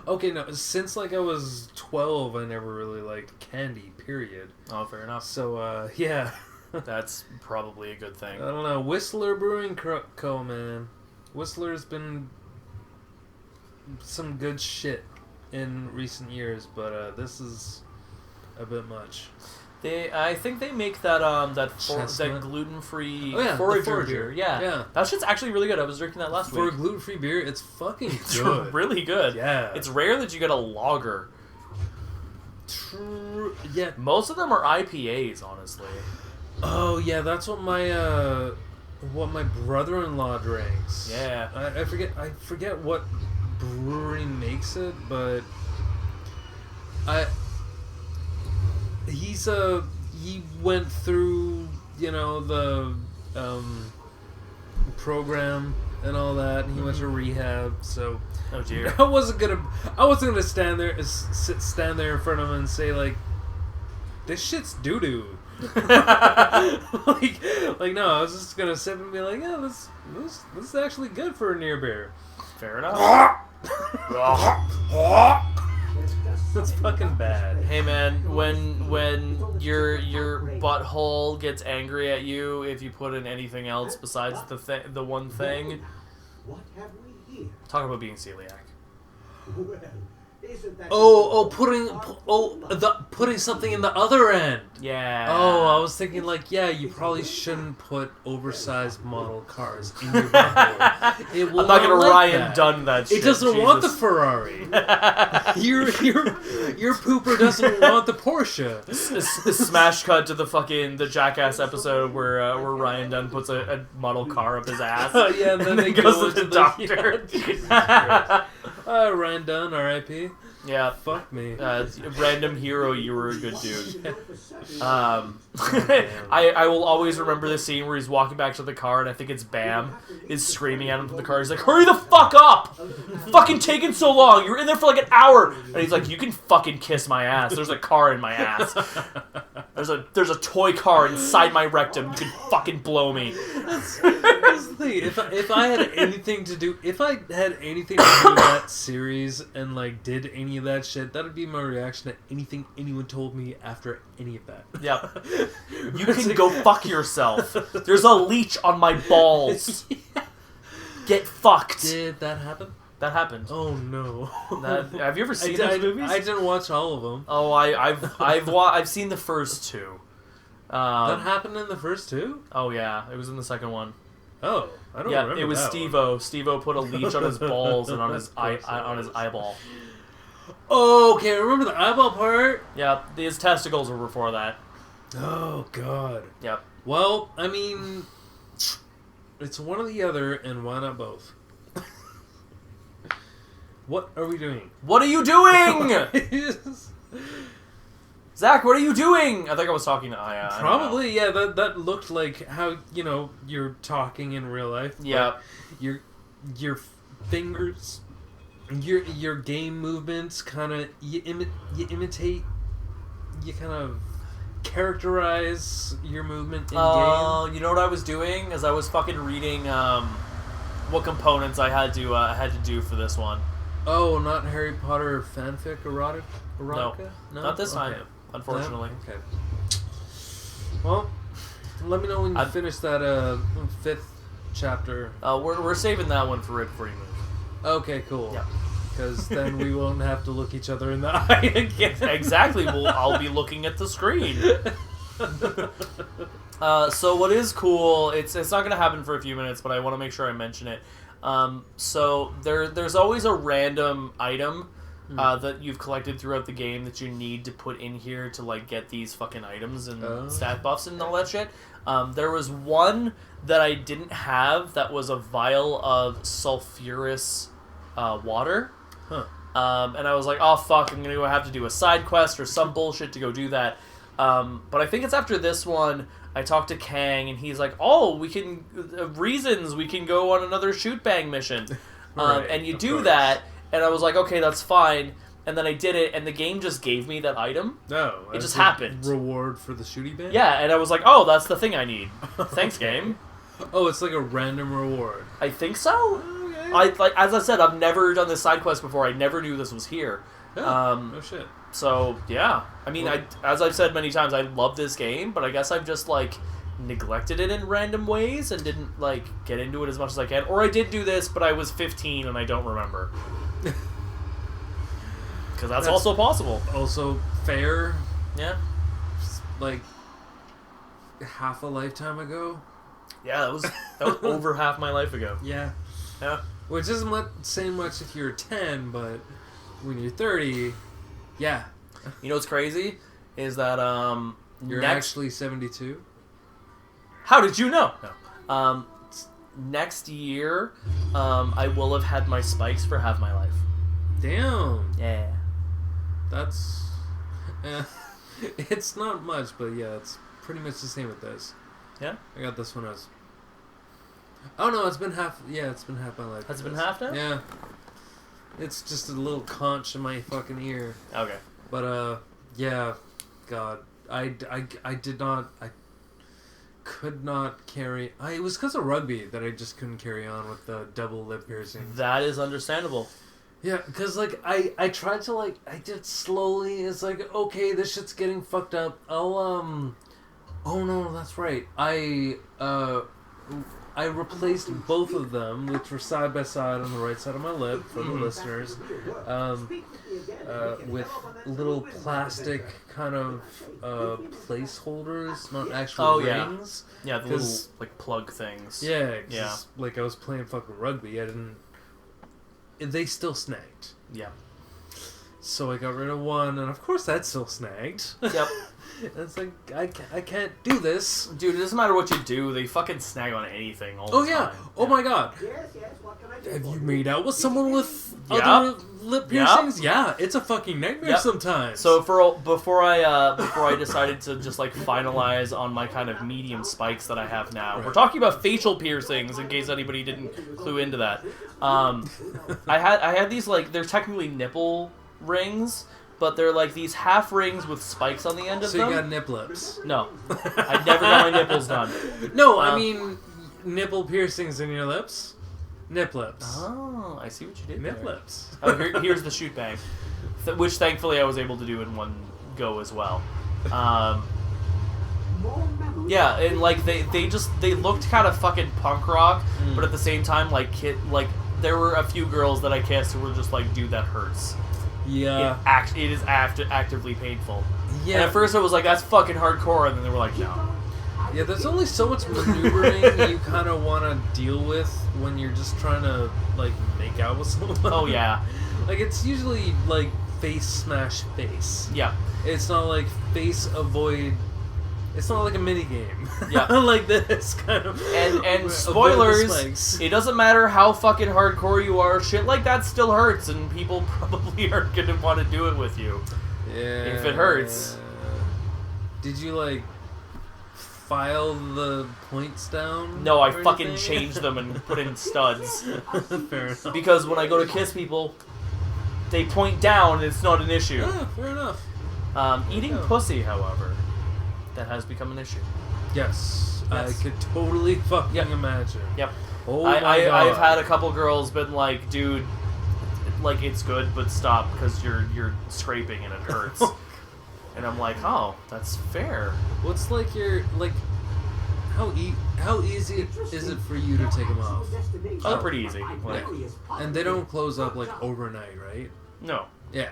Okay, no. Since like I was 12, I never really liked candy. Period. Oh, fair enough. So yeah. That's probably a good thing. I don't know. Whistler Brewing Co. Man. Whistler's been some good shit in recent years, but this is a bit much. I think they make that that gluten-free Forager beer. Yeah, that shit's actually really good. I was drinking that last week. For a gluten-free beer, it's fucking it's good. Really good. Yeah. It's rare that you get a lager. True. Yeah. Most of them are IPAs, honestly. Oh yeah, that's what my brother-in-law drinks. Yeah. I forget what brewery makes it, but he went through, the program and all that, and he went to rehab, so oh dear. I wasn't gonna stand there in front of him and say like, this shit's doo-doo. like no, I was just gonna sip and be like, yeah, this is actually good for a near beer. Fair enough. That's fucking bad. Hey man, when your butthole gets angry at you if you put in anything else besides the one thing, What have we here? talk about being celiac. Well, isn't that Putting something in the other end. Yeah. Oh, I was thinking like, yeah, you probably shouldn't put oversized model cars in your butthole. It will I'm not gonna like Ryan that. Dunn that shit. It doesn't Jesus. want the Ferrari. your pooper doesn't want the Porsche. Smash cut to the Jackass episode where Ryan Dunn puts a model car up his ass. Yeah, and then they goes to the doctor. Ryan Dunn, R.I.P. Yeah. Fuck me. Random hero, you were a good dude. I will always remember the scene where he's walking back to the car, and I think it's Bam is screaming at him from the car. He's like, "Hurry the fuck up! Fucking taking so long. You were in there for like an hour." And he's like, "You can fucking kiss my ass. There's a car in my ass. There's a toy car inside my rectum. You can fucking blow me." That's the thing. If I had anything to do with that series and like did any of that shit, that would be my reaction to anything anyone told me after any of that. Yep. You can go fuck yourself. There's a leech on my balls. Get fucked. Did that happen? That happened. Oh no. Have you ever seen those movies? I didn't watch all of them. Oh, I've seen the first two. That happened in the first two? Oh yeah, it was in the second one. Oh, I don't remember. Yeah, it was that Steve-O. one. Steve-O put a leech on his balls and on his eyeball. Oh, okay, I remember the eyeball part. Yeah, his testicles were before that. Oh god. Yep. Well, I mean, it's one or the other, and why not both? What are we doing? What are you doing? Zach, what are you doing? I think I was talking to Aya. Probably, yeah. That looked like how you're talking in real life. Yeah. Your fingers, your game movements, kind of you imitate. You kind of characterize your movement in game. You know what I was doing? Is I was fucking reading what components I had to do for this one. Oh, not Harry Potter fanfic erotica? No, not this time. Okay. Unfortunately. No? Okay. Well, let me know when you finish that 5th chapter. We're saving that one for right before you move. Okay, cool. Yeah. Because then we won't have to look each other in the eye again. Exactly. Well, I'll be looking at the screen. So what is cool? It's not going to happen for a few minutes, but I want to make sure I mention it. So there's always a random item that you've collected throughout the game that you need to put in here to like get these fucking items and stat buffs and all that shit. There was one that I didn't have that was a vial of sulfurous water. Huh. And I was like, oh fuck, I'm gonna have to do a side quest or some bullshit to go do that. But I think it's after this one. I talked to Kang, and he's like, "Oh, we can go on another shoot bang mission." Right, and you do that, and I was like, "Okay, that's fine." And then I did it, and the game just gave me that item. No, it just happened. Reward for the shooty bang. Yeah, and I was like, "Oh, that's the thing I need." Thanks, game. Oh, it's like a random reward. I think so. Okay. As I said, I've never done this side quest before. I never knew this was here. No shit. So yeah, I mean, as I've said many times, I love this game, but I guess I've just like neglected it in random ways and didn't like get into it as much as I can. Or I did do this, but I was 15 and I don't remember. Because that's also possible. Also fair. Yeah. Like half a lifetime ago. Yeah, that was over half my life ago. Yeah. Yeah. Which isn't saying much if you're 10, but when you're 30, yeah. You know what's crazy is that you're actually 72. How did you know? No. Next year, I will have had my spikes for half my life. Damn. Yeah. That's. It's not much, but yeah, it's pretty much the same with this. Yeah. I got this one as. Oh no, it's been half. Yeah, it's been half my life. Has it been half now? Yeah. It's just a little conch in my fucking ear. Okay. But yeah, God, I could not carry. It was because of rugby that I just couldn't carry on with the double lip piercing. That is understandable. Yeah, because like I tried to like I did slowly. It's like, okay, this shit's getting fucked up. I'll Oh no, that's right. I replaced both of them, which were side by side on the right side of my lip for the listeners, with little plastic kind of placeholders, not actual rings. Yeah, the little like plug things. Yeah, yeah. Like I was playing fucking rugby, they still snagged. Yeah. So I got rid of one, and of course that still snagged. Yep. It's like, I can't do this. Dude, it doesn't matter what you do. They fucking snag on anything all Oh, the yeah. time. Oh, my God. Yes, what can I do? Have you made out with someone with Yep. other lip Yep. piercings? Yeah, it's a fucking nightmare Yep. sometimes. So before I decided to just like finalize on my kind of medium spikes that I have now, we're talking about facial piercings in case anybody didn't clue into that. I had these like they're technically nipple rings, but they're like these half rings with spikes on the end of So them. you got nip lips. No, I never got my nipples done. No, I mean nipple piercings in your lips. Nip lips. Oh, I see what you did. Nip there. lips. Oh, here's the shoot bang, which thankfully I was able to do in one go as well. Yeah, and like they looked kind of fucking punk rock, but at the same time like there were a few girls that I kissed who were just like, dude, that hurts. Yeah. It is actively painful. Yeah. And at first I was like, that's fucking hardcore, and then they were like, no. Yeah, there's only so much maneuvering you kind of want to deal with when you're just trying to, like, make out with someone. Oh, yeah. Like, it's usually, like, face smash face. Yeah. It's not like face avoid... It's not like a mini game. Yeah. Like this, kind of. And avoid the spoilers, spikes. it doesn't matter how fucking hardcore you are, shit like that still hurts, and people probably aren't going to want to do it with you. Yeah. If it hurts. Did you, like... file the points down? No, I or fucking anything? changed them and put in studs. Fair enough. Because when I go to kiss people, they point down and it's not an issue. Yeah, fair enough. Eating pussy, however, that has become an issue. Yes. I Yes. could totally fucking Yep. imagine. Yep. Oh my God. I've had a couple girls been like, dude, like it's good, but stop because you're scraping and it hurts. And I'm like, oh, that's fair. What's like your like? How easy is it for you to take them off? Oh, pretty easy. Like, And they don't close up like overnight, right? no, Yeah.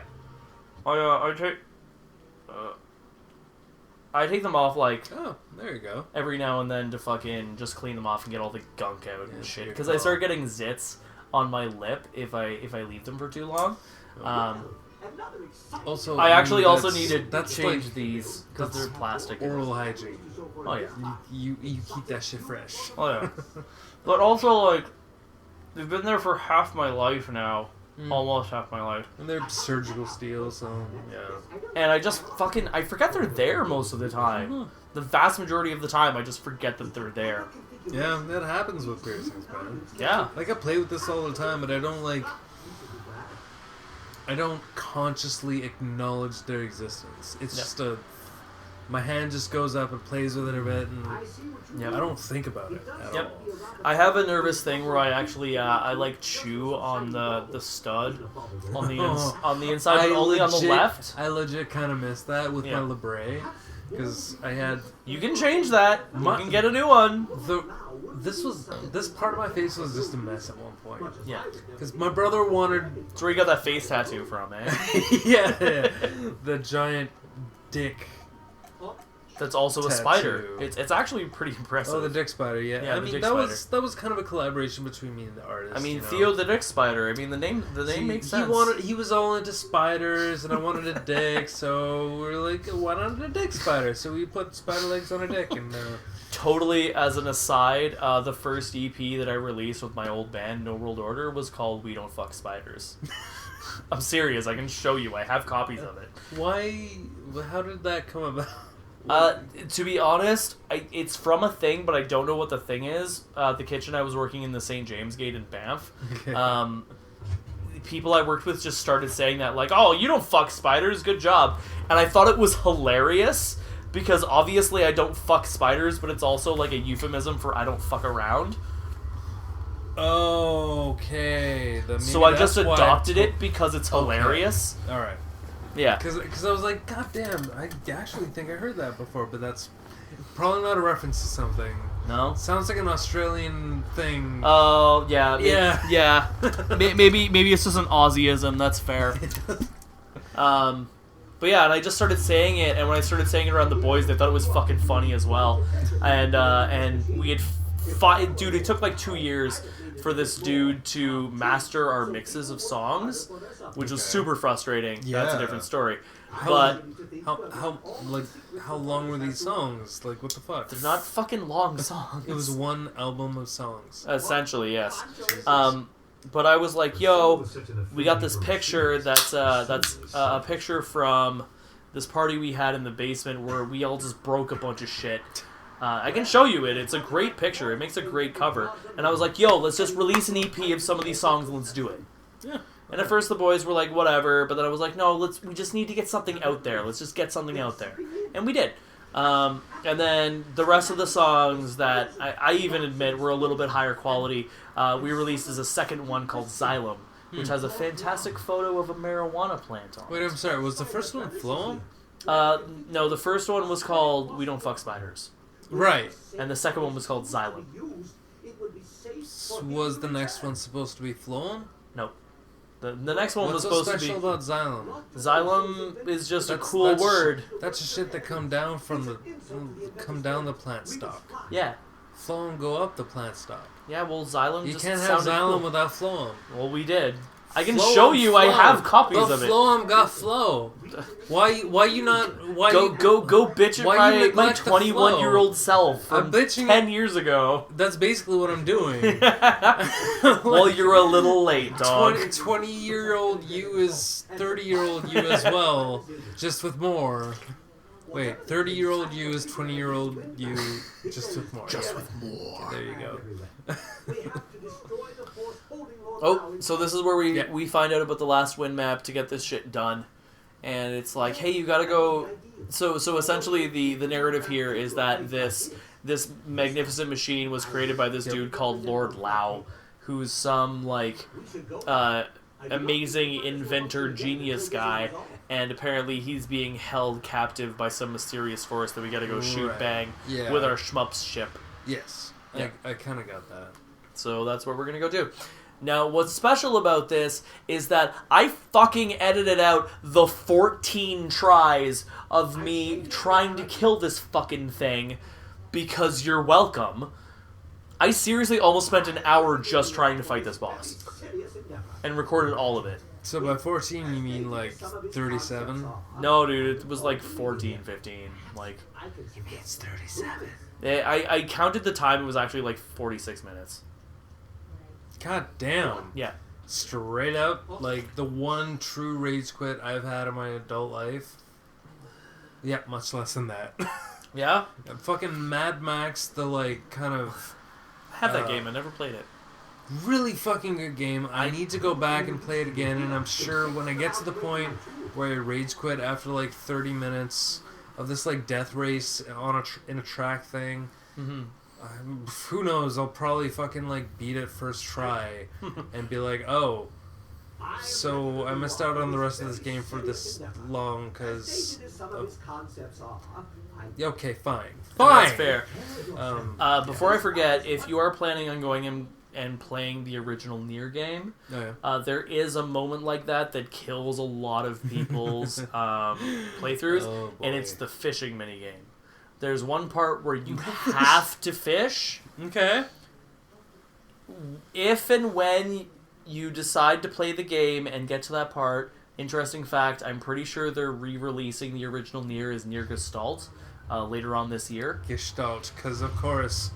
I take them off like Oh, there you go. every now and then to fucking just clean them off and get all the gunk out Yeah, and shit. sure. Because I start getting zits on my lip if I leave them for too long. Also, I actually also that's- need to that's change like these because they're plastic. oral hygiene. Oh yeah. You keep that shit fresh. Oh yeah. But also like, they've been there for half my life now. Almost half my life. And they're surgical steel, so yeah. And I just fucking, I forget they're there most of the time. The vast majority of the time, I just forget that they're there. Yeah, that happens with piercings, man. Yeah. Like I play with this all the time, but I don't consciously acknowledge their existence. It's just my hand just goes up and plays with it a bit, and I don't think about it at all. I have a nervous thing where I actually, I like chew on the stud on the inside, but only on the left. I legit kind of missed that with my Libre, because I had You can change that. You can get a new one. this part of my face was just a mess at one point. Yeah. Because my brother wanted That's where you got that face tattoo from, eh? yeah, the giant dick. That's also a Tattoo. spider. It's actually pretty impressive. Oh, the dick spider. Yeah, Yeah, I the mean dick that spider. was kind of a collaboration between me and the artist. I mean, you know? Theo the Dick Spider. I mean, the name makes sense. He was all into spiders, and I wanted a dick, so we were like, why not a dick spider? So we put spider legs on a dick, and Totally, as an aside, the first EP that I released with my old band, No World Order, was called We Don't Fuck Spiders. I'm serious. I can show you. I have copies of it. why? How did that come about? To be honest, it's from a thing, but I don't know what the thing is. The kitchen I was working in the St. James Gate in Banff. Okay. People I worked with just started saying that, like, oh, you don't fuck spiders, good job. And I thought it was hilarious, because obviously I don't fuck spiders, but it's also like a euphemism for I don't fuck around. Okay. So I just adopted it because it's hilarious. All right. Yeah. Because I was like, God damn, I actually think I heard that before, but that's probably not a reference to something. No? Sounds like an Australian thing. Oh, yeah. Yeah. Yeah. Maybe it's just an Aussieism, that's fair. But yeah, and I just started saying it, and when I started saying it around the boys, they thought it was fucking funny as well. And we had dude, it took like 2 years for this dude to master our mixes of songs, which was super frustrating. That's a different story. But how long were these songs? Like, what the fuck? they're not fucking long songs. It was one album of songs. Essentially, yes. But I was like, yo, we got this picture that's a picture from this party we had in the basement where we all just broke a bunch of shit. I can show you it. It's a great picture. It makes a great cover. And I was like, yo, let's just release an EP of some of these songs and let's do it. Yeah. And at first the boys were like, whatever. But then I was like, no, we just need to get something out there. Let's just get something out there. And we did. And then the rest of the songs that I even admit were a little bit higher quality, we released as a second one called Xylem, which has a fantastic photo of a marijuana plant on it. Wait, I'm sorry. Was the first one Phloem? No, the first one was called We Don't Fuck Spiders. Right. And the second one was called Xylem. Was the next one supposed to be Phloem? Nope. The next one What's was supposed so to be... special about Xylem? Xylem is just a cool word. That's the shit that come down the plant stalk. Yeah. Phloem go up the plant stalk. Yeah, well, Xylem You just can't have sounded Xylem cool. without Phloem. Well, we did. I can Phloem, show you. I have copies but of it. Phloem got flow. Why you not? Why Go bitch why you at my neglect the flow? 21-year-old self from I'm bitching 10 years ago. That's basically what I'm doing. Well, you're a little late, dog. 20-year-old you is 30-year-old you as well, just with more. Wait, 30-year-old you is 20-year-old you, just with more. Just with more. There you go. Oh, so this is where we find out about the last wind map to get this shit done. And it's like, hey, you gotta go... So essentially the narrative here is that this magnificent machine was created by this dude called Lord Lao, who's some, like, amazing inventor genius guy, and apparently he's being held captive by some mysterious force that we gotta go shoot bang with our shmups ship. Yes, yeah. I kind of got that. So that's what we're gonna go do. Now, what's special about this is that I fucking edited out the 14 tries of me trying to kill this fucking thing because you're welcome. I seriously almost spent an hour just trying to fight this boss and recorded all of it. So by 14 you mean like 37? No, dude, it was like 14, 15. Like, It's 37. I counted the time, it was actually like 46 minutes. God damn. Yeah. Straight up, like the one true rage quit I've had in my adult life. Yeah, much less than that. Yeah? Fucking Mad Max, the like kind of... I have that game, I never played it. Really fucking good game. I need to go back and play it again, and I'm sure when I get to the point where I rage quit after like 30 minutes of this like death race on in a track thing, who knows, I'll probably fucking like beat it first try and be like, oh, so I missed out on the rest of this game for this long because okay, fine. That's fair. Before I yeah. forget, if you are planning on going and playing the original Nier game, there is a moment like that kills a lot of people's playthroughs, and it's the fishing minigame. There's one part where you have to fish. Okay. If and when you decide to play the game and get to that part, interesting fact, I'm pretty sure they're re-releasing the original Nier as Nier Gestalt later on this year. Gestalt, because of course...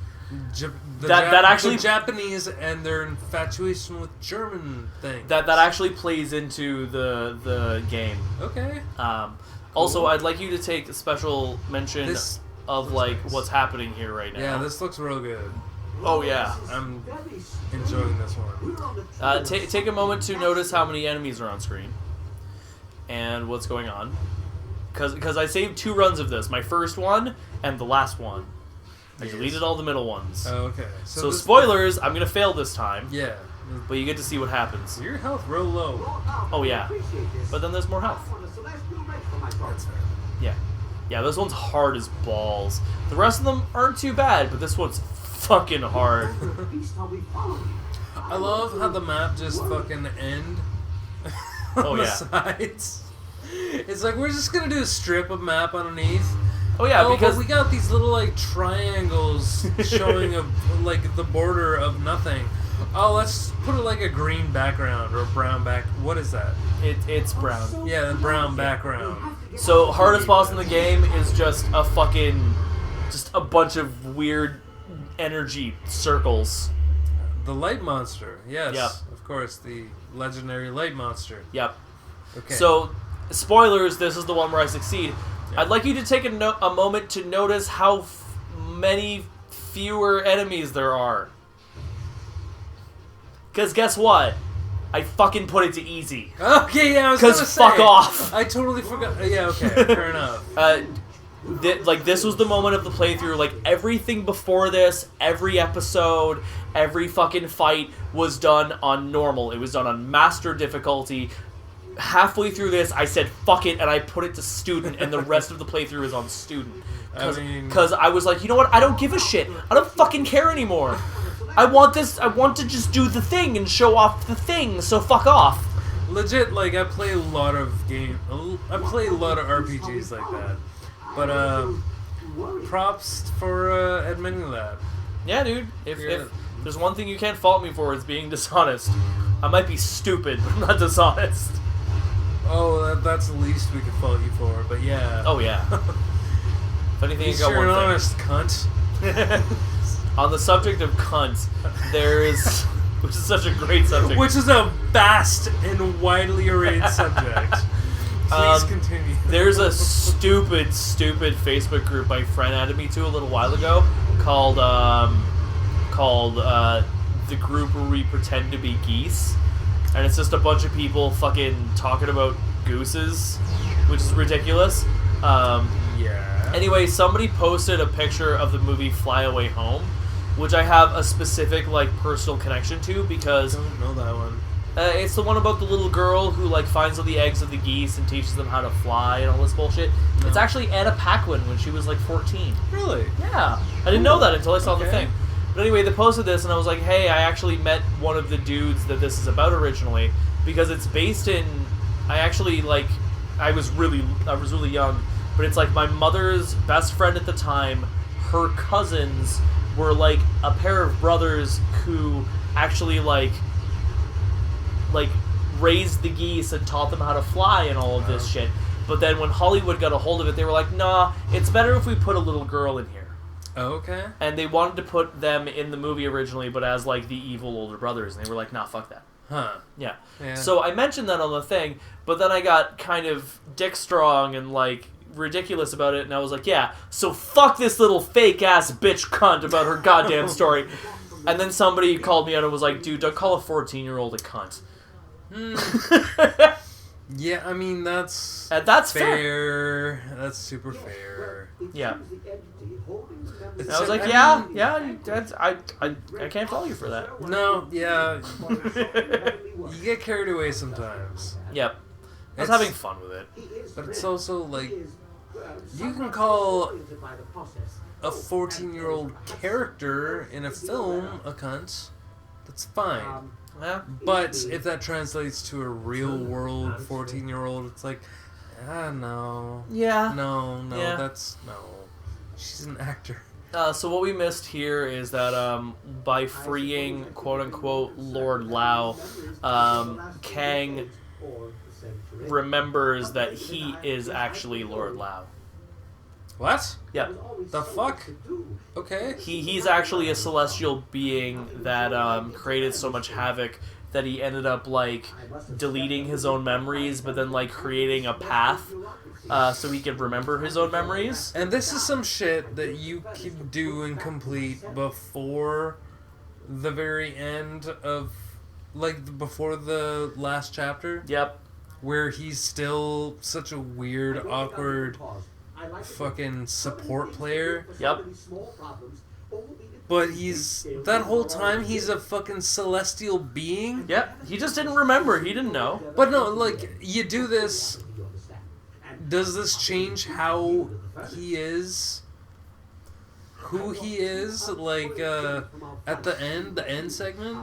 the Japanese and their infatuation with German things. That actually plays into the game. Okay. Also, I'd like you to take a special mention of like what's happening here right now. Yeah, this looks real good. Oh yeah, I'm enjoying this one. Take a moment to notice how many enemies are on screen and what's going on. Because I saved 2 runs of this, my first one and the last one. I deleted all the middle ones. Oh, okay. So spoilers, I'm gonna fail this time. Yeah. But you get to see what happens. Your health real low. Oh yeah. But then there's more health. That's fair. Yeah. Yeah, this one's hard as balls. The rest of them aren't too bad, but this one's fucking hard. I love how the map just fucking end on the sides. It's like, we're just gonna do a strip of map underneath. Oh yeah, because but we got these little like triangles showing of like the border of nothing. Oh, let's put it like a green background or a brown back. What is that? It's brown. Yeah, the brown background. So hardest boss in the game is just a bunch of weird energy circles. The light monster. Yes. Yep. Of course, the legendary light monster. Yep. Okay. So, spoilers, this is the one where I succeed. I'd like you to take a moment to notice how many fewer enemies there are. Because guess what? I fucking put it to easy. Okay, yeah, I was Because fuck off. I totally forgot. Yeah, okay, fair enough. This was the moment of the playthrough. Like, everything before this, every episode, every fucking fight was done on normal. It was done on master difficulty. Halfway through this, I said, fuck it, and I put it to student, and the rest of the playthrough is on student. Because I was like, you know what? I don't give a shit. I don't fucking care anymore. I want to just do the thing and show off the thing, so fuck off. Legit, like, I play a lot of RPGs like that. But, props for admitting that. Yeah, dude. If there's one thing you can't fault me for, it's being dishonest. I might be stupid, but I'm not dishonest. Oh, that's the least we could fault you for, but yeah. Oh, yeah. If anything, you got you're one an thing. honest cunt. On the subject of cunts, there is... Which is such a great subject. Which is a vast and widely arrayed subject. Please continue. There's a stupid Facebook group my friend added me to a little while ago called the group where we pretend to be geese. And it's just a bunch of people fucking talking about gooses, which is ridiculous. Yeah. Anyway, somebody posted a picture of the movie Fly Away Home, which I have a specific, like, personal connection to because... I don't know that one. It's the one about the little girl who, like, finds all the eggs of the geese and teaches them how to fly and all this bullshit. No. It's actually Anna Paquin when she was, like, 14. Really? Yeah. I didn't know that until I saw the thing. But anyway, they posted this, and I was like, hey, I actually met one of the dudes that this is about originally, because it's based in... I was really young, but it's, like, my mother's best friend at the time, her cousins were, like, a pair of brothers who actually, like raised the geese and taught them how to fly and all of this shit. But then when Hollywood got a hold of it, they were like, nah, it's better if we put a little girl in here. Okay. And they wanted to put them in the movie originally, but as, like, the evil older brothers. And they were like, nah, fuck that. Huh. Yeah. Yeah. So I mentioned that on the thing, but then I got kind of dick strong and, like, ridiculous about it, and I was like, yeah, so fuck this little fake-ass bitch cunt about her goddamn story. And then somebody called me out and was like, dude, don't call a 14-year-old a cunt. Yeah, I mean, that's fair. fair. That's super fair. Yeah. It's, And I was like, I mean, I can't follow you for that. No, yeah. You get carried away sometimes. Yep. I was having fun with it. But it's also, like, you can call a 14-year-old character in a film a cunt. That's fine. Yeah. But if that translates to a real-world 14-year-old, it's like, no. Yeah. No, Yeah. that's... No. She's an actor. So what we missed here is that by freeing quote-unquote Lord Lao, Kang remembers that he is actually Lord Lao. What? Yeah. The fuck? Okay. He's actually a celestial being that created so much havoc that he ended up, like, deleting his own memories, but then, like, creating a path so he could remember his own memories. And this is some shit that you can do and complete before the very end of, like, before the last chapter. Yep. Where he's still such a weird, awkward, fucking support player. Yep. But that whole time, he's a fucking celestial being. Yep. He just didn't remember. He didn't know. But no, like, you do this... Does this change how he is? Who he is? Like, at the end segment?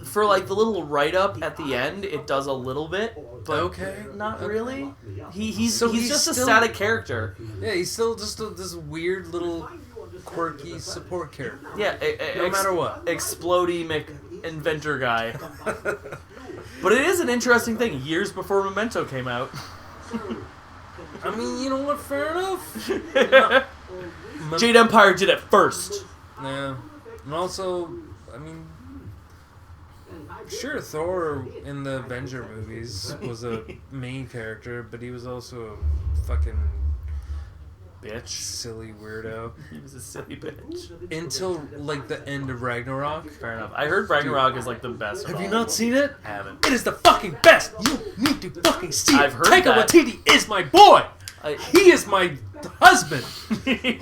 For, like, the little write-up at the end, it does a little bit, but okay. Not really. He's So just still, a static character. Yeah, he's still just this weird little quirky support character. Yeah, no matter what. Explodey inventor guy. But it is an interesting thing. Years before Memento came out. I mean, you know what? Fair enough. Jade Empire did it first. Yeah. And also, I mean, sure, Thor in the Avenger movies was a main character, but he was also a fucking Bitch. silly weirdo. He was a silly bitch. Until, like, the end of Ragnarok. Fair enough. I heard Ragnarok is like the best. Have you not seen it? I haven't. It is the fucking best! You need to fucking see it! I've heard Taika that. Waititi is my boy! I- He is my husband!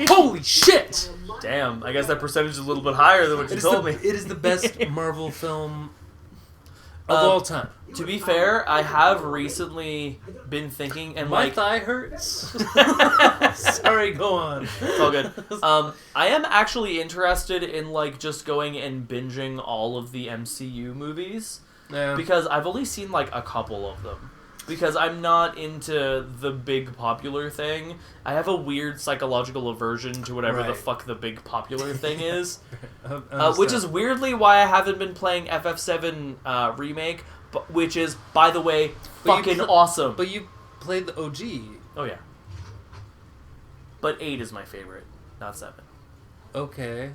Holy shit! Damn, I guess that percentage is a little bit higher than what you told me. It is the best Marvel film of Um, all time. To be fair, I have recently been thinking, and My like, thigh hurts. Sorry, go on. it's all good. I am actually interested in like just going and binging all of the MCU movies Yeah. because I've only seen like a couple of them. Because I'm not into the big popular thing. I have a weird psychological aversion to whatever the Right. fuck the big popular thing is. Understand. Which is weirdly why I haven't been playing FF7 Remake, which is, by the way, But you fucking pl- awesome. But you played the OG. Oh, yeah. But 8 is my favorite, not 7. Okay.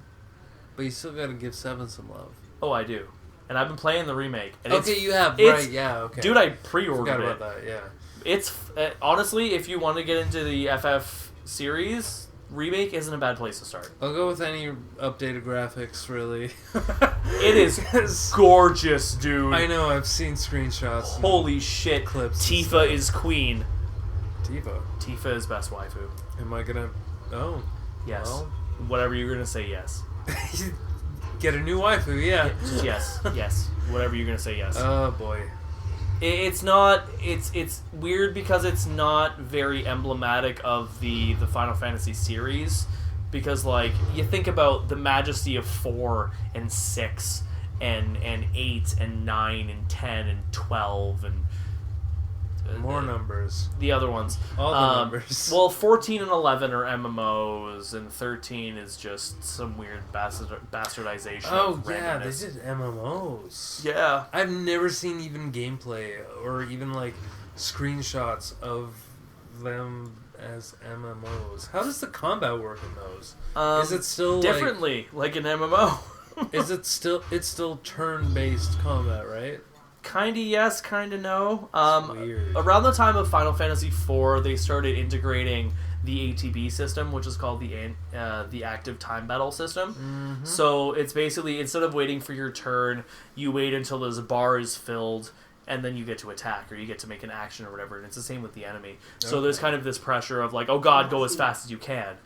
But you still gotta give 7 some love. Oh, I do. And I've been playing the remake. And Okay, you have, it's- right, yeah, okay. Dude, I Forgot pre-ordered about it. that, yeah. It's, honestly, if you want to get into the FF series, remake isn't a bad place to start. I'll go with any updated graphics, really. It is gorgeous, dude. I know, I've seen screenshots. and Holy shit. clips and Tifa stuff. is queen. Tifa. Tifa is best waifu. Am I gonna... Oh. Yes. Well. Whatever you're going to say, yes. Get a new waifu, yeah. Yes, yes. Whatever you're gonna say, yes. Oh, boy. It's not. It's weird because it's not very emblematic of the Final Fantasy series, because like you think about the majesty of 4 and 6 and 8 and 9 and 10 and 12 and More numbers. the other ones. All the numbers. Well, 14 and 11 are MMOs, and 13 is just some weird bastardization. Oh, of yeah, they randomness. did MMOs. Yeah. I've never seen even gameplay or even, like, screenshots of them as MMOs. How does the combat work in those? Is it still, differently, like an MMO? Is it still... It's still turn-based combat, right? Kinda yes, kinda no. Weird. Around the time of Final Fantasy IV, they started integrating the ATB system, which is called the active time battle system. Mm-hmm. So it's basically, instead of waiting for your turn, you wait until this bar is filled, and then you get to attack, or you get to make an action or whatever, and it's the same with the enemy. So there's kind of this pressure of like, oh god, go as fast as you can.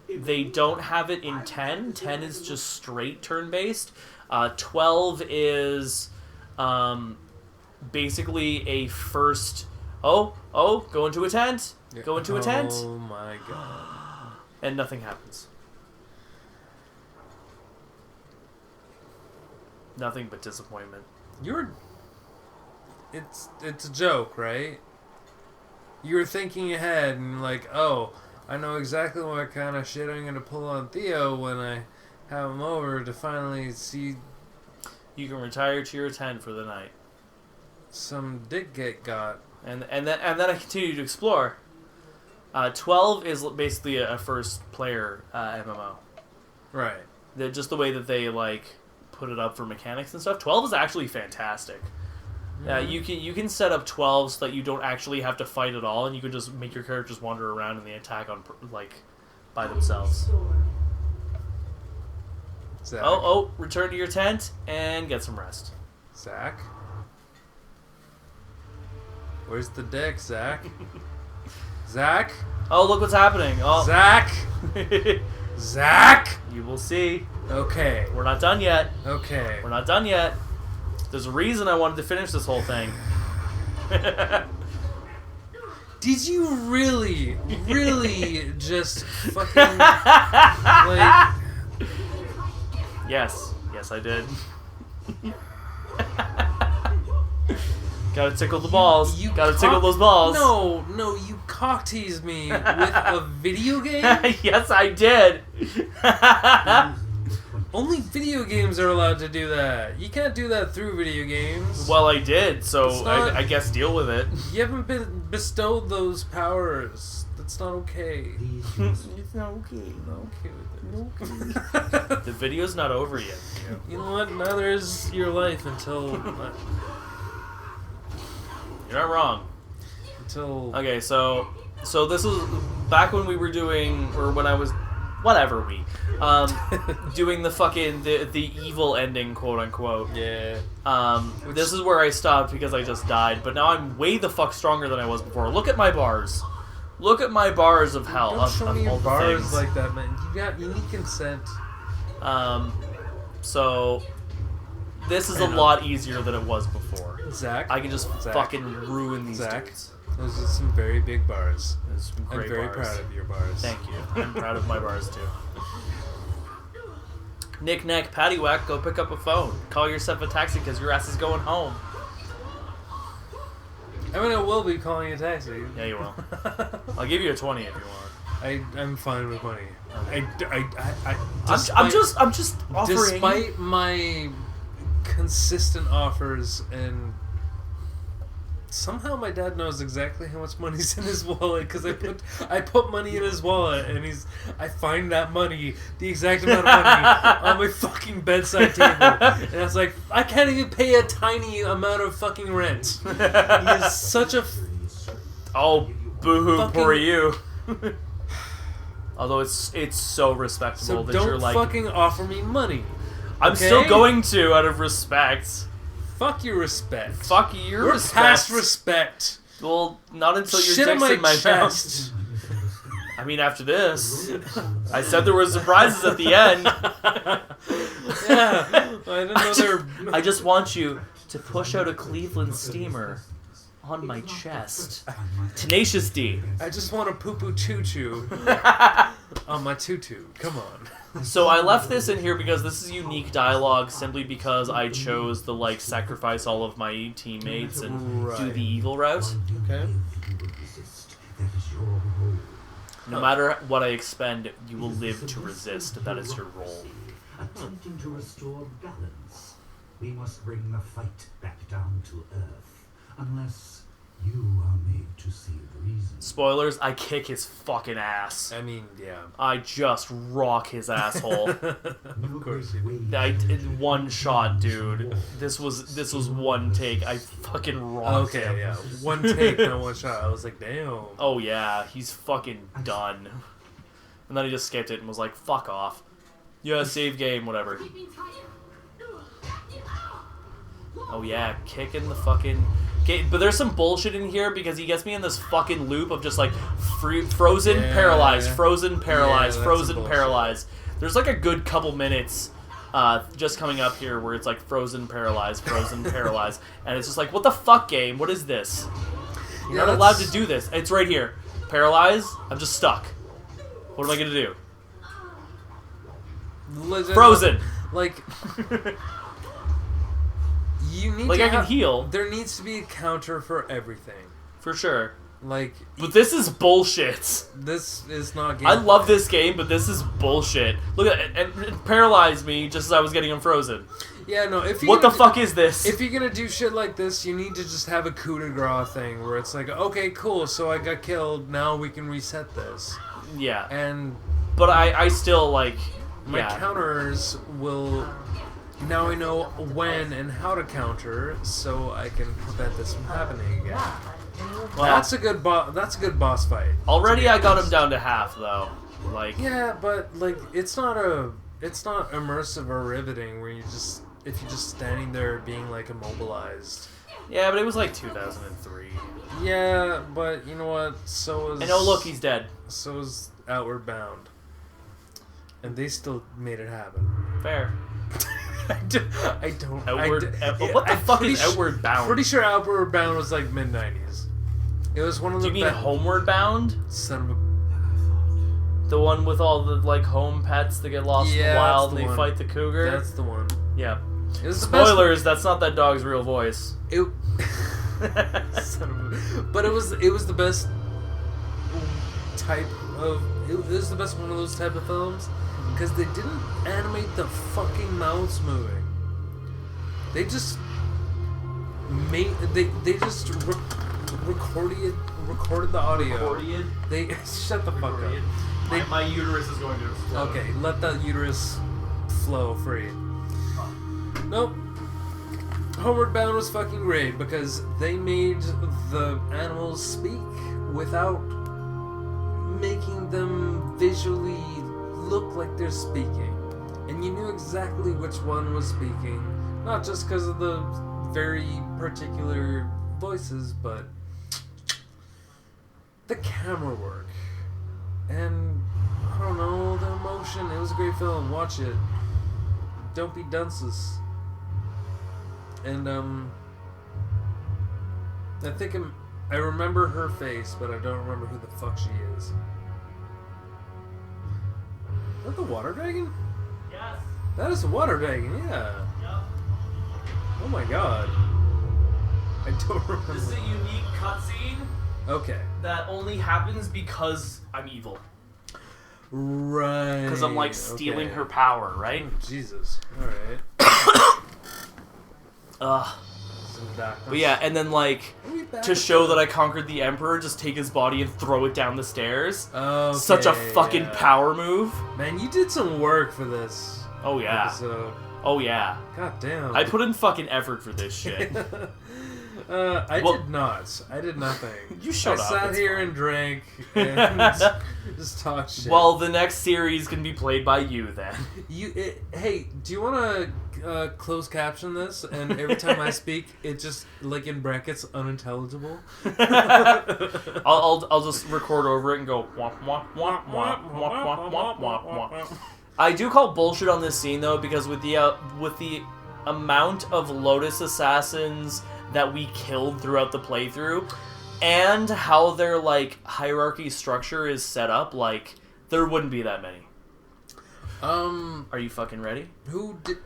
They don't have it in 10. 10 is just straight turn-based. 12 is basically a first... Oh, go into a tent. Go into a tent. Oh my god. And nothing happens. Nothing but disappointment. It's a joke, right? You're thinking ahead and like, oh, I know exactly what kind of shit I'm gonna pull on Theo when I have him over to finally see You can retire to your tent for the night. some dick get got. And then I continue to explore. 12 is basically a first player MMO. Right. Just the way that they like put it up for mechanics and stuff. 12 is actually fantastic. You can set up 12 so that you don't actually have to fight at all, and you can just make your characters wander around and they attack on like by themselves. Zach. Oh, return to your tent and get some rest. Zach? Where's the dick, Zach? Zach? Oh, look what's happening. Oh. Zach? Zach? You will see. Okay. We're not done yet. Okay. We're not done yet. There's a reason I wanted to finish this whole thing. Did you really just fucking like? Yes, I did. Gotta tickle the balls. Gotta tickle those balls. No, you cock teased me with a video game. Yes, I did. Only video games are allowed to do that. You can't do that through video games. Well, I did, so It's not- I guess deal with it. You haven't been bestowed those powers. That's not okay. It's not okay. I'm okay with it. The video's not over yet. You know what? Neither is your life until You're not wrong. Okay, so this was back when we were doing, or when I was, whatever doing the fucking the evil ending, quote unquote. Yeah. This is where I stopped because I just died, but now I'm way the fuck stronger than I was before. Look at my bars. Look at my bars of hell. Don't show me your all the bars things. like that, man. You need consent. So this is a lot easier than it was before. Zach, I can just fucking ruin these Zach, dudes. those are some very big bars. There's some great I'm very bars. proud of your bars. Thank you. I'm proud of my bars too. Knick knack paddywhack, go pick up a phone. Call yourself a taxi because your ass is going home. I mean, I will be calling a taxi. Yeah, you will. I'll give you a 20 if you want. I'm fine with money. I'm just offering. Despite my consistent offers, and somehow my dad knows exactly how much money's in his wallet because I put money in his wallet, and I find that money, the exact amount of money, on my fucking bedside table, and I was like, I can't even pay a tiny amount of fucking rent. He is such a Oh, boo-hoo, fucking- poor you. Although it's so respectable so that don't you're like, fucking offer me money. I'm okay? still going to out of respect. Fuck your respect. Fuck your We're respect. past respect. Well, not until your Shit dick's on in my chest. mouth. I mean, after this, I said there were surprises at the end. Yeah, I didn't know there. I just want you to push out a Cleveland steamer on my chest. Tenacious D. I just want a poo-poo choo-choo on my tutu. Come on. So I left this in here because this is unique dialogue simply because I chose to like sacrifice all of my teammates and do the evil route. Okay. No matter what I expend, you will live to resist. That is your role. Attempting to restore balance, we must bring the fight back down to earth, unless you are made to see the reason. Spoilers, I kick his fucking ass. I mean, yeah. I just rock his asshole. Of course you do. In one shot, dude. This was one take. I fucking rocked him. Okay, yeah. One take, not one shot. I was like, damn. Oh yeah, he's fucking done. And then he just skipped it and was like, fuck off. Yeah, save game, whatever. Oh yeah, kicking the fucking... Okay, but there's some bullshit in here because he gets me in this fucking loop of just like frozen, paralyzed, frozen, paralyzed, Yeah, that's frozen, some bullshit. paralyzed. There's like a good couple minutes just coming up here where it's like frozen, paralyzed, paralyzed. And it's just like, what the fuck, game? What is this? You're Yeah, not allowed that's- to do this. It's right here. Paralyzed, I'm just stuck. What am I gonna do? Legit- Frozen! Like, you need Like, to I can heal. There needs to be a counter for everything. For sure. Like, But this is bullshit. this is not game. I love this game, but this is bullshit. Look at it. It paralyzed me just as I was getting him frozen. Yeah, no, if you What the fuck is this? If you're gonna do shit like this, you need to just have a coup de grace thing where it's like, okay, cool, so I got killed, now we can reset this. Yeah. And But I still, like... my yeah. counters will... Now I know when and how to counter, so I can prevent this from happening again. Well, That's a good boss fight. already I got him down to half, though. Like... Yeah, but like it's not immersive or riveting where if you're just standing there being like immobilized. Yeah, but it was like 2003. Yeah, but you know what? So is... And oh look, he's dead. So is Outward Bound. And they still made it happen. Fair. I don't... What the fuck is pretty Outward Bound? Pretty sure Outward Bound was like mid-90s. It was one of Do the... you mean Homeward Bound? Son of a... The one with all the, like, home pets that get lost in the Yeah, wild that's and the they one. fight the cougar? That's the one. Yeah. It was the best... Spoilers, that's not that dog's real voice. Son of a... But it was the best type of it was the best one of those type of films because they didn't animate the fucking mouths moving. They just made they just recorded the audio. Recorded? They shut the fuck up. My uterus is going to explode. Okay, let that uterus flow free. Nope. Homeward Bound was fucking great because they made the animals speak without making them visually look like they're speaking. And you knew exactly which one was speaking. Not just because of the very particular voices, but the camera work. And, I don't know, the emotion. It was a great film. Watch it. Don't be dunces. And, I think I remember her face, but I don't remember who the fuck she is. Is that the water dragon? Yes. That is the water dragon, yeah. Yep. Oh my god. I don't remember. This is a unique cutscene Okay. that only happens because I'm evil. Right. Because I'm like stealing her power, right? Oh, Jesus. Alright. But yeah, and then like to show that I conquered the Emperor, just take his body and throw it down the stairs. Okay, Such a fucking power move. Man, you did some work for this. Oh yeah. episode. Oh yeah. God damn. I put in fucking effort for this shit. I did not. I did nothing. You shut I up. sat it's here fine. and drank and just talked shit. Well, the next series can be played by you then. Hey, do you want to close caption this? And every time I speak, it just like in brackets unintelligible. I'll just record over it and go womp womp womp womp womp womp womp womp. I do call bullshit on this scene though, because with the amount of Lotus assassins that we killed throughout the playthrough, and how their like hierarchy structure is set up, like there wouldn't be that many. Are you fucking ready? Who did?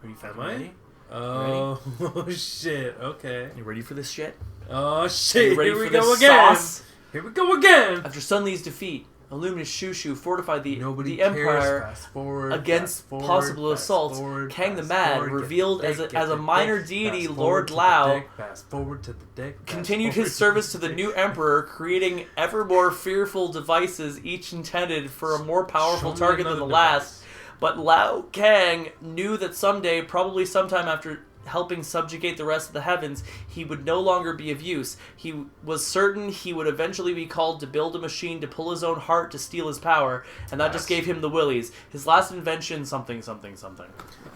Are you fucking Am I? ready? Oh shit! Okay. You ready for this shit? Oh Are shit! you ready Here we for go this again. sauce? Here we go again. After Sunli's defeat, Illuminous Shushu fortified the Nobody Empire cares. Fast forward, against fast forward, possible fast assaults. forward, Kang the fast Mad, forward, get revealed the as deck, a get the minor deck, deity, fast Lord forward to the Lao, deck, fast forward to the deck, fast continued forward his service to the deck. new Emperor, creating ever more fearful devices, each intended for a more powerful Show me target than the another last. But Lao Kang knew that someday, probably sometime after helping subjugate the rest of the heavens, he would no longer be of use. He was certain he would eventually be called to build a machine to pull his own heart to steal his power, and that just gave him the willies. His last invention, something, something, something.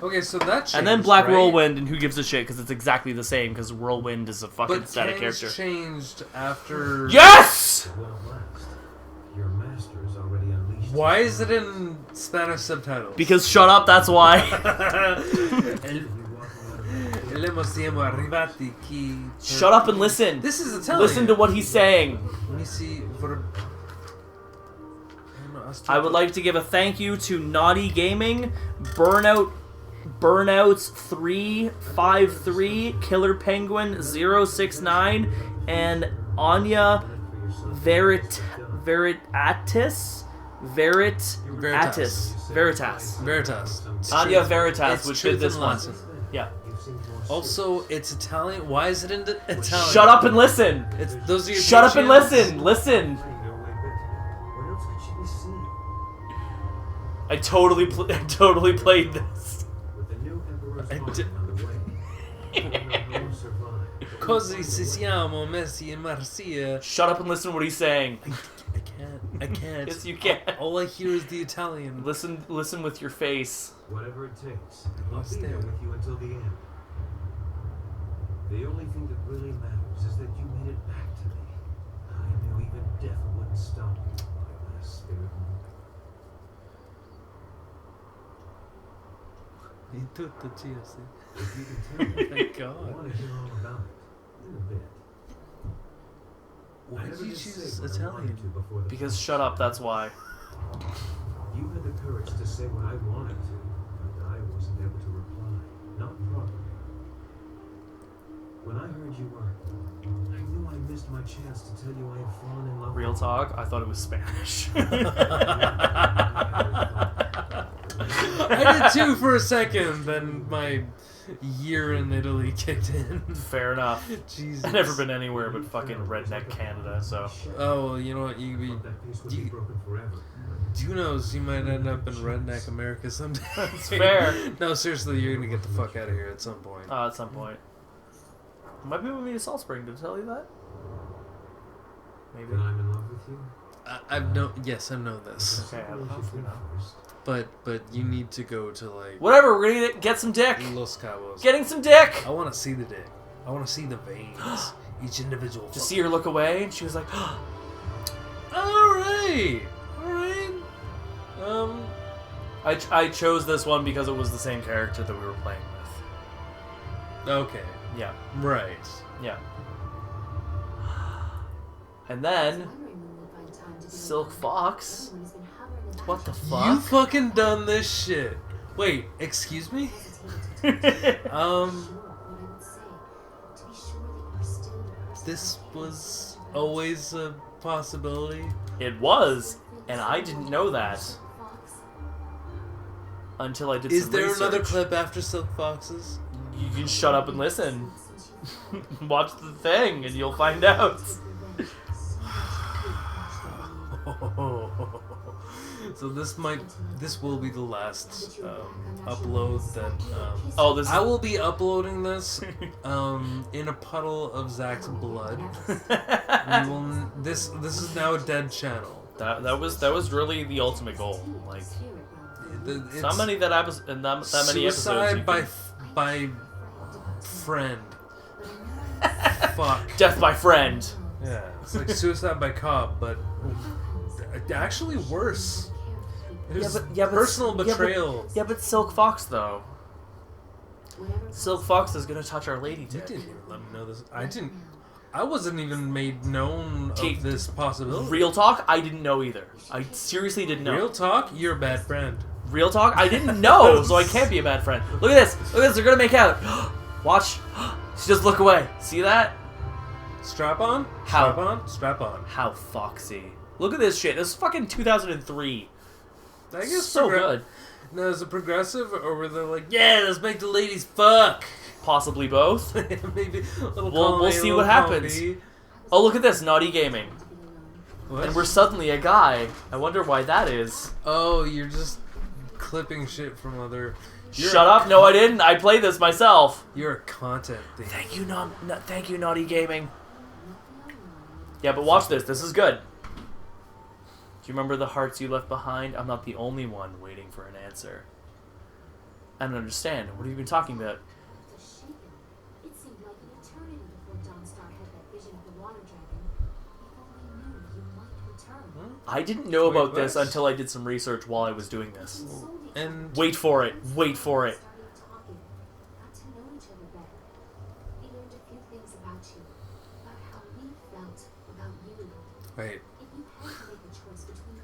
Okay, so that changed, And then Black right? Whirlwind, and who gives a shit, because it's exactly the same, because Whirlwind is a fucking But static Kang's character. changed after. Yes! It won't last. Your master's already unleashed. Why is it in Spanish subtitles? Because shut up, that's why. Shut up and listen. This is Italian. Listen to what he's saying. Let me see. I would like to give a thank you to Naughty Gaming, Burnouts 353, Killer Penguin 069, and Anya Veritas. Anya Veritas, It's which truth did this and one. lesson. Yeah. Also, it's Italian. Why is it in Italian? Shut up and listen. It's those are your Shut up and channels? listen. Listen. What else could she be seeing? I totally played this. With the new emperor's I army did- on the way, who will survive? Così si siamo messi in Marcia. Shut up and listen to what he's saying. I can't. Yes, you can. All I hear is the Italian. Listen with your face. Whatever it takes, I'll I'll be there with you until the end. The only thing that really matters is that you made it back to me. I knew even death wouldn't stop you, my last spirit moment. In tutto ciò, sì. If you can tell me, Thank I God. want to hear all about it in a bit. Why I did never you did choose say what I Italian? wanted to before the Because fight. shut up, that's why. You had the courage to say what I wanted to, but I wasn't able to reply. Not properly. When I heard you were, I knew I missed my chance to tell you I had fallen in love. Real talk, I thought it was Spanish. I did too for a second, then my year in Italy kicked in. Fair enough. Jesus. I've never been anywhere but fucking redneck Canada, so. Oh, well, you know what? Who knows? You might end up in redneck America someday. That's fair. No, seriously, you're gonna get the fuck out of here at some point. At some point. Might be moving me to Salt Spring. Did I tell you that? Maybe. That I'm in love with you? I've known. Yes, I've known this. Okay, I don't know if you know. But you need to go to like Whatever, we're gonna get some dick. Los Cabos. Getting some dick. I want to see the dick. I want to see the veins. Each individual. Just see her look away, and she was like, Alright. I chose this one because it was the same character that we were playing with. Okay. Yeah. Right. Yeah. And then Silk Fox. What the fuck? You fucking done this shit. Wait, excuse me? This was always a possibility. It was, and I didn't know that until I did Is some there research. another clip after Silk Foxes? You can shut up and listen. Watch the thing, and you'll find out. So this will be the last upload that. I will be uploading this in a puddle of Zach's blood. This is now a dead channel. That was really the ultimate goal. Like, It's not many that many suicide episodes. by friend. Fuck. Death by friend. Yeah, it's like suicide by cop, but actually worse. There's personal betrayal. Yeah, but Silk Fox though. Silk Fox is gonna touch Our Lady You dick. didn't even let me know this. I wasn't even made known of this possibility. Real talk, I didn't know either. I seriously didn't know. Real talk, you're a bad friend. Real talk, I didn't know, so I can't be a bad friend. Look at this. Look at this. They're gonna make out. Watch. She just look away. See that? Strap on? How? Strap on? Strap on. How foxy. Look at this shit. This is fucking 2003. I guess So good. Now, is it progressive, or were they like, yeah, let's make the ladies fuck? Possibly both. Maybe a little We'll see what happens. Oh, look at this. Naughty Gaming. What? And we're suddenly a guy. I wonder why that is. Oh, you're just clipping shit from other... Shut up. No, I didn't. I played this myself. You're a content thief. Thank you, thank you, Naughty Gaming. Yeah, but watch this. This is good. Do you remember the hearts you left behind? I'm not the only one waiting for an answer. I don't understand. What have you been talking about? It seemed like an eternity before Dawnstar had that vision of the water dragon. If only knew you might return. I didn't know Wait, about this what? until I did some research while I was doing this. And Wait for it. Wait for it. Started talking, got to know each other better. We learned a few things about you, about how we felt about you. wait, If you had to make a choice between me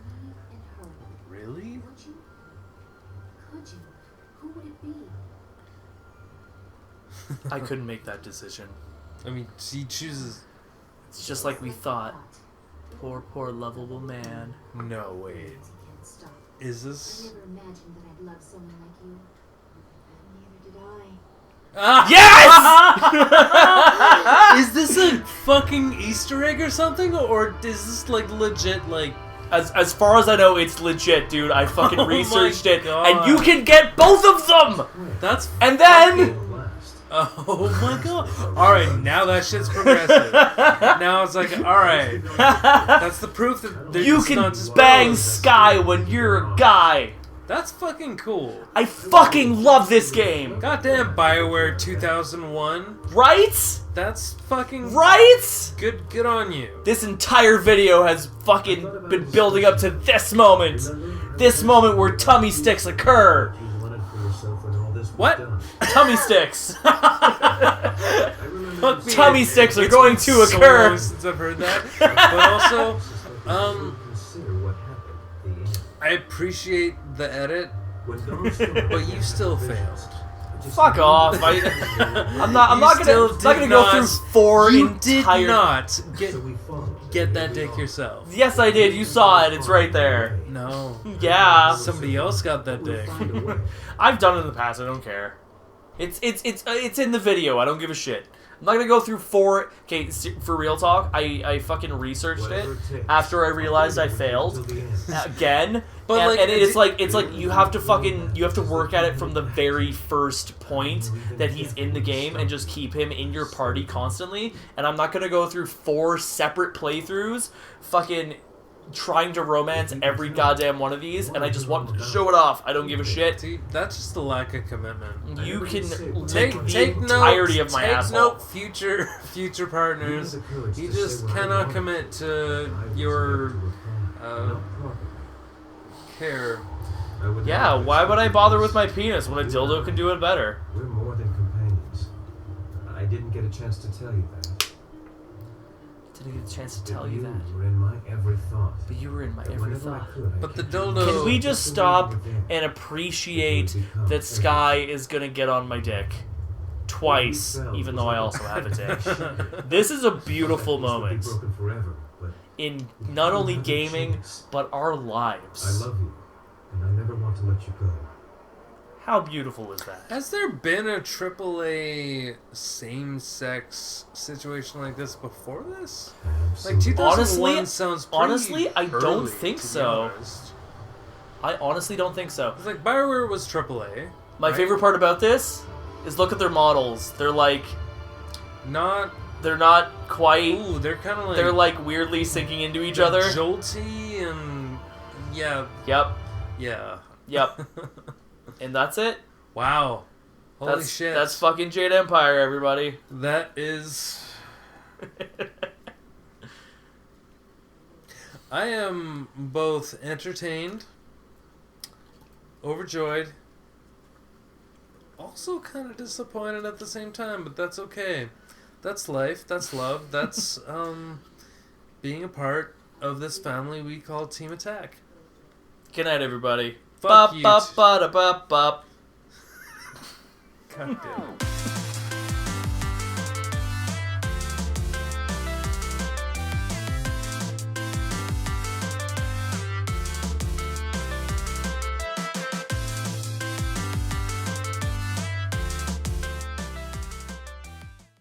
and her, really? would you? Could you? Who would it be? I couldn't make that decision. I mean, he chooses... It's just like we thought. Poor, poor lovable man. No, wait. You can't stop. Is I this... never imagined that I'd love someone like you. Neither did I. Yes! Is this a fucking Easter egg or something? Or is this like legit, like... As far as I know, it's legit, dude. I fucking Oh my researched it, God. and you can get both of them. That's... And then Oh my god. Alright, now that shit's progressive. Now it's like, alright. That's the proof that they're you just can not just bang bros. Sky when you're a guy. That's fucking cool. I fucking love this game. Goddamn BioWare 2001. Right? That's fucking... Right? Good on you. This entire video has fucking been building up to this moment. This moment where tummy sticks occur. you wanted for yourself when all this was What? done. Tummy sticks. I remember Fuck me. Tummy sticks are It's going been to so occur. long since I've heard that. But also, consider what happened at the end. I appreciate the edit, When Dawn Star but you still visions, failed. Fuck off! I'm not gonna go through 4 entire. Did not So we followed get and that here we dick are. yourself. Yes, I did. You saw it. It's right there. No. Yeah, Somebody else got that dick. Find a way. I've done it in the past. I don't care. It's in the video. I don't give a shit. I'm not gonna go through 4. Okay, for real talk, I fucking researched it after I realized I failed again. But, and, like, and it's like you have to work at it from the very first point that he's in the game and just keep him in your party constantly. And I'm not gonna go through 4 separate playthroughs, fucking trying to romance every goddamn one of these, and I just want to show it off. I don't give a shit. See, that's just a lack of commitment. You can Take the entirety note, of my take asshole. note, future partners. You just cannot commit to your care. Yeah, why would I bother with my penis when a dildo can do it better? We're more than companions. I didn't get a chance to tell you that. Didn't get a chance to tell But you that. You were in my every thought. But you were in my And every whenever I thought. could, I But the kept you dildo- Can we just just the stop way within. and appreciate that Sky is gonna get on my dick? Twice, even though I also have a dick. This is a beautiful This would be moment broken forever, but in not only gaming, but our I lives. love you, and I never want to let you go. How beautiful is that? Has there been a AAA same-sex situation like this before this? Like Absolutely. 2001 sounds pretty honestly, I don't early, think to be so. honest. I honestly don't think so. It's like BioWare was AAA. My right? favorite part about this is look at their models. They're not quite. Ooh, they're kind of like They're like weirdly sinking into each they're other. jolty and yeah, Yep. yeah. And that's it. Wow. Holy That's, shit. That's fucking Jade Empire, everybody. That is. I am both entertained, overjoyed, also kind of disappointed at the same time, but that's okay. That's life, that's love, that's being a part of this family we call Team Attack. Good night, everybody. Fuck you. Bop, bop, ba-da, bop, bop. God damn it.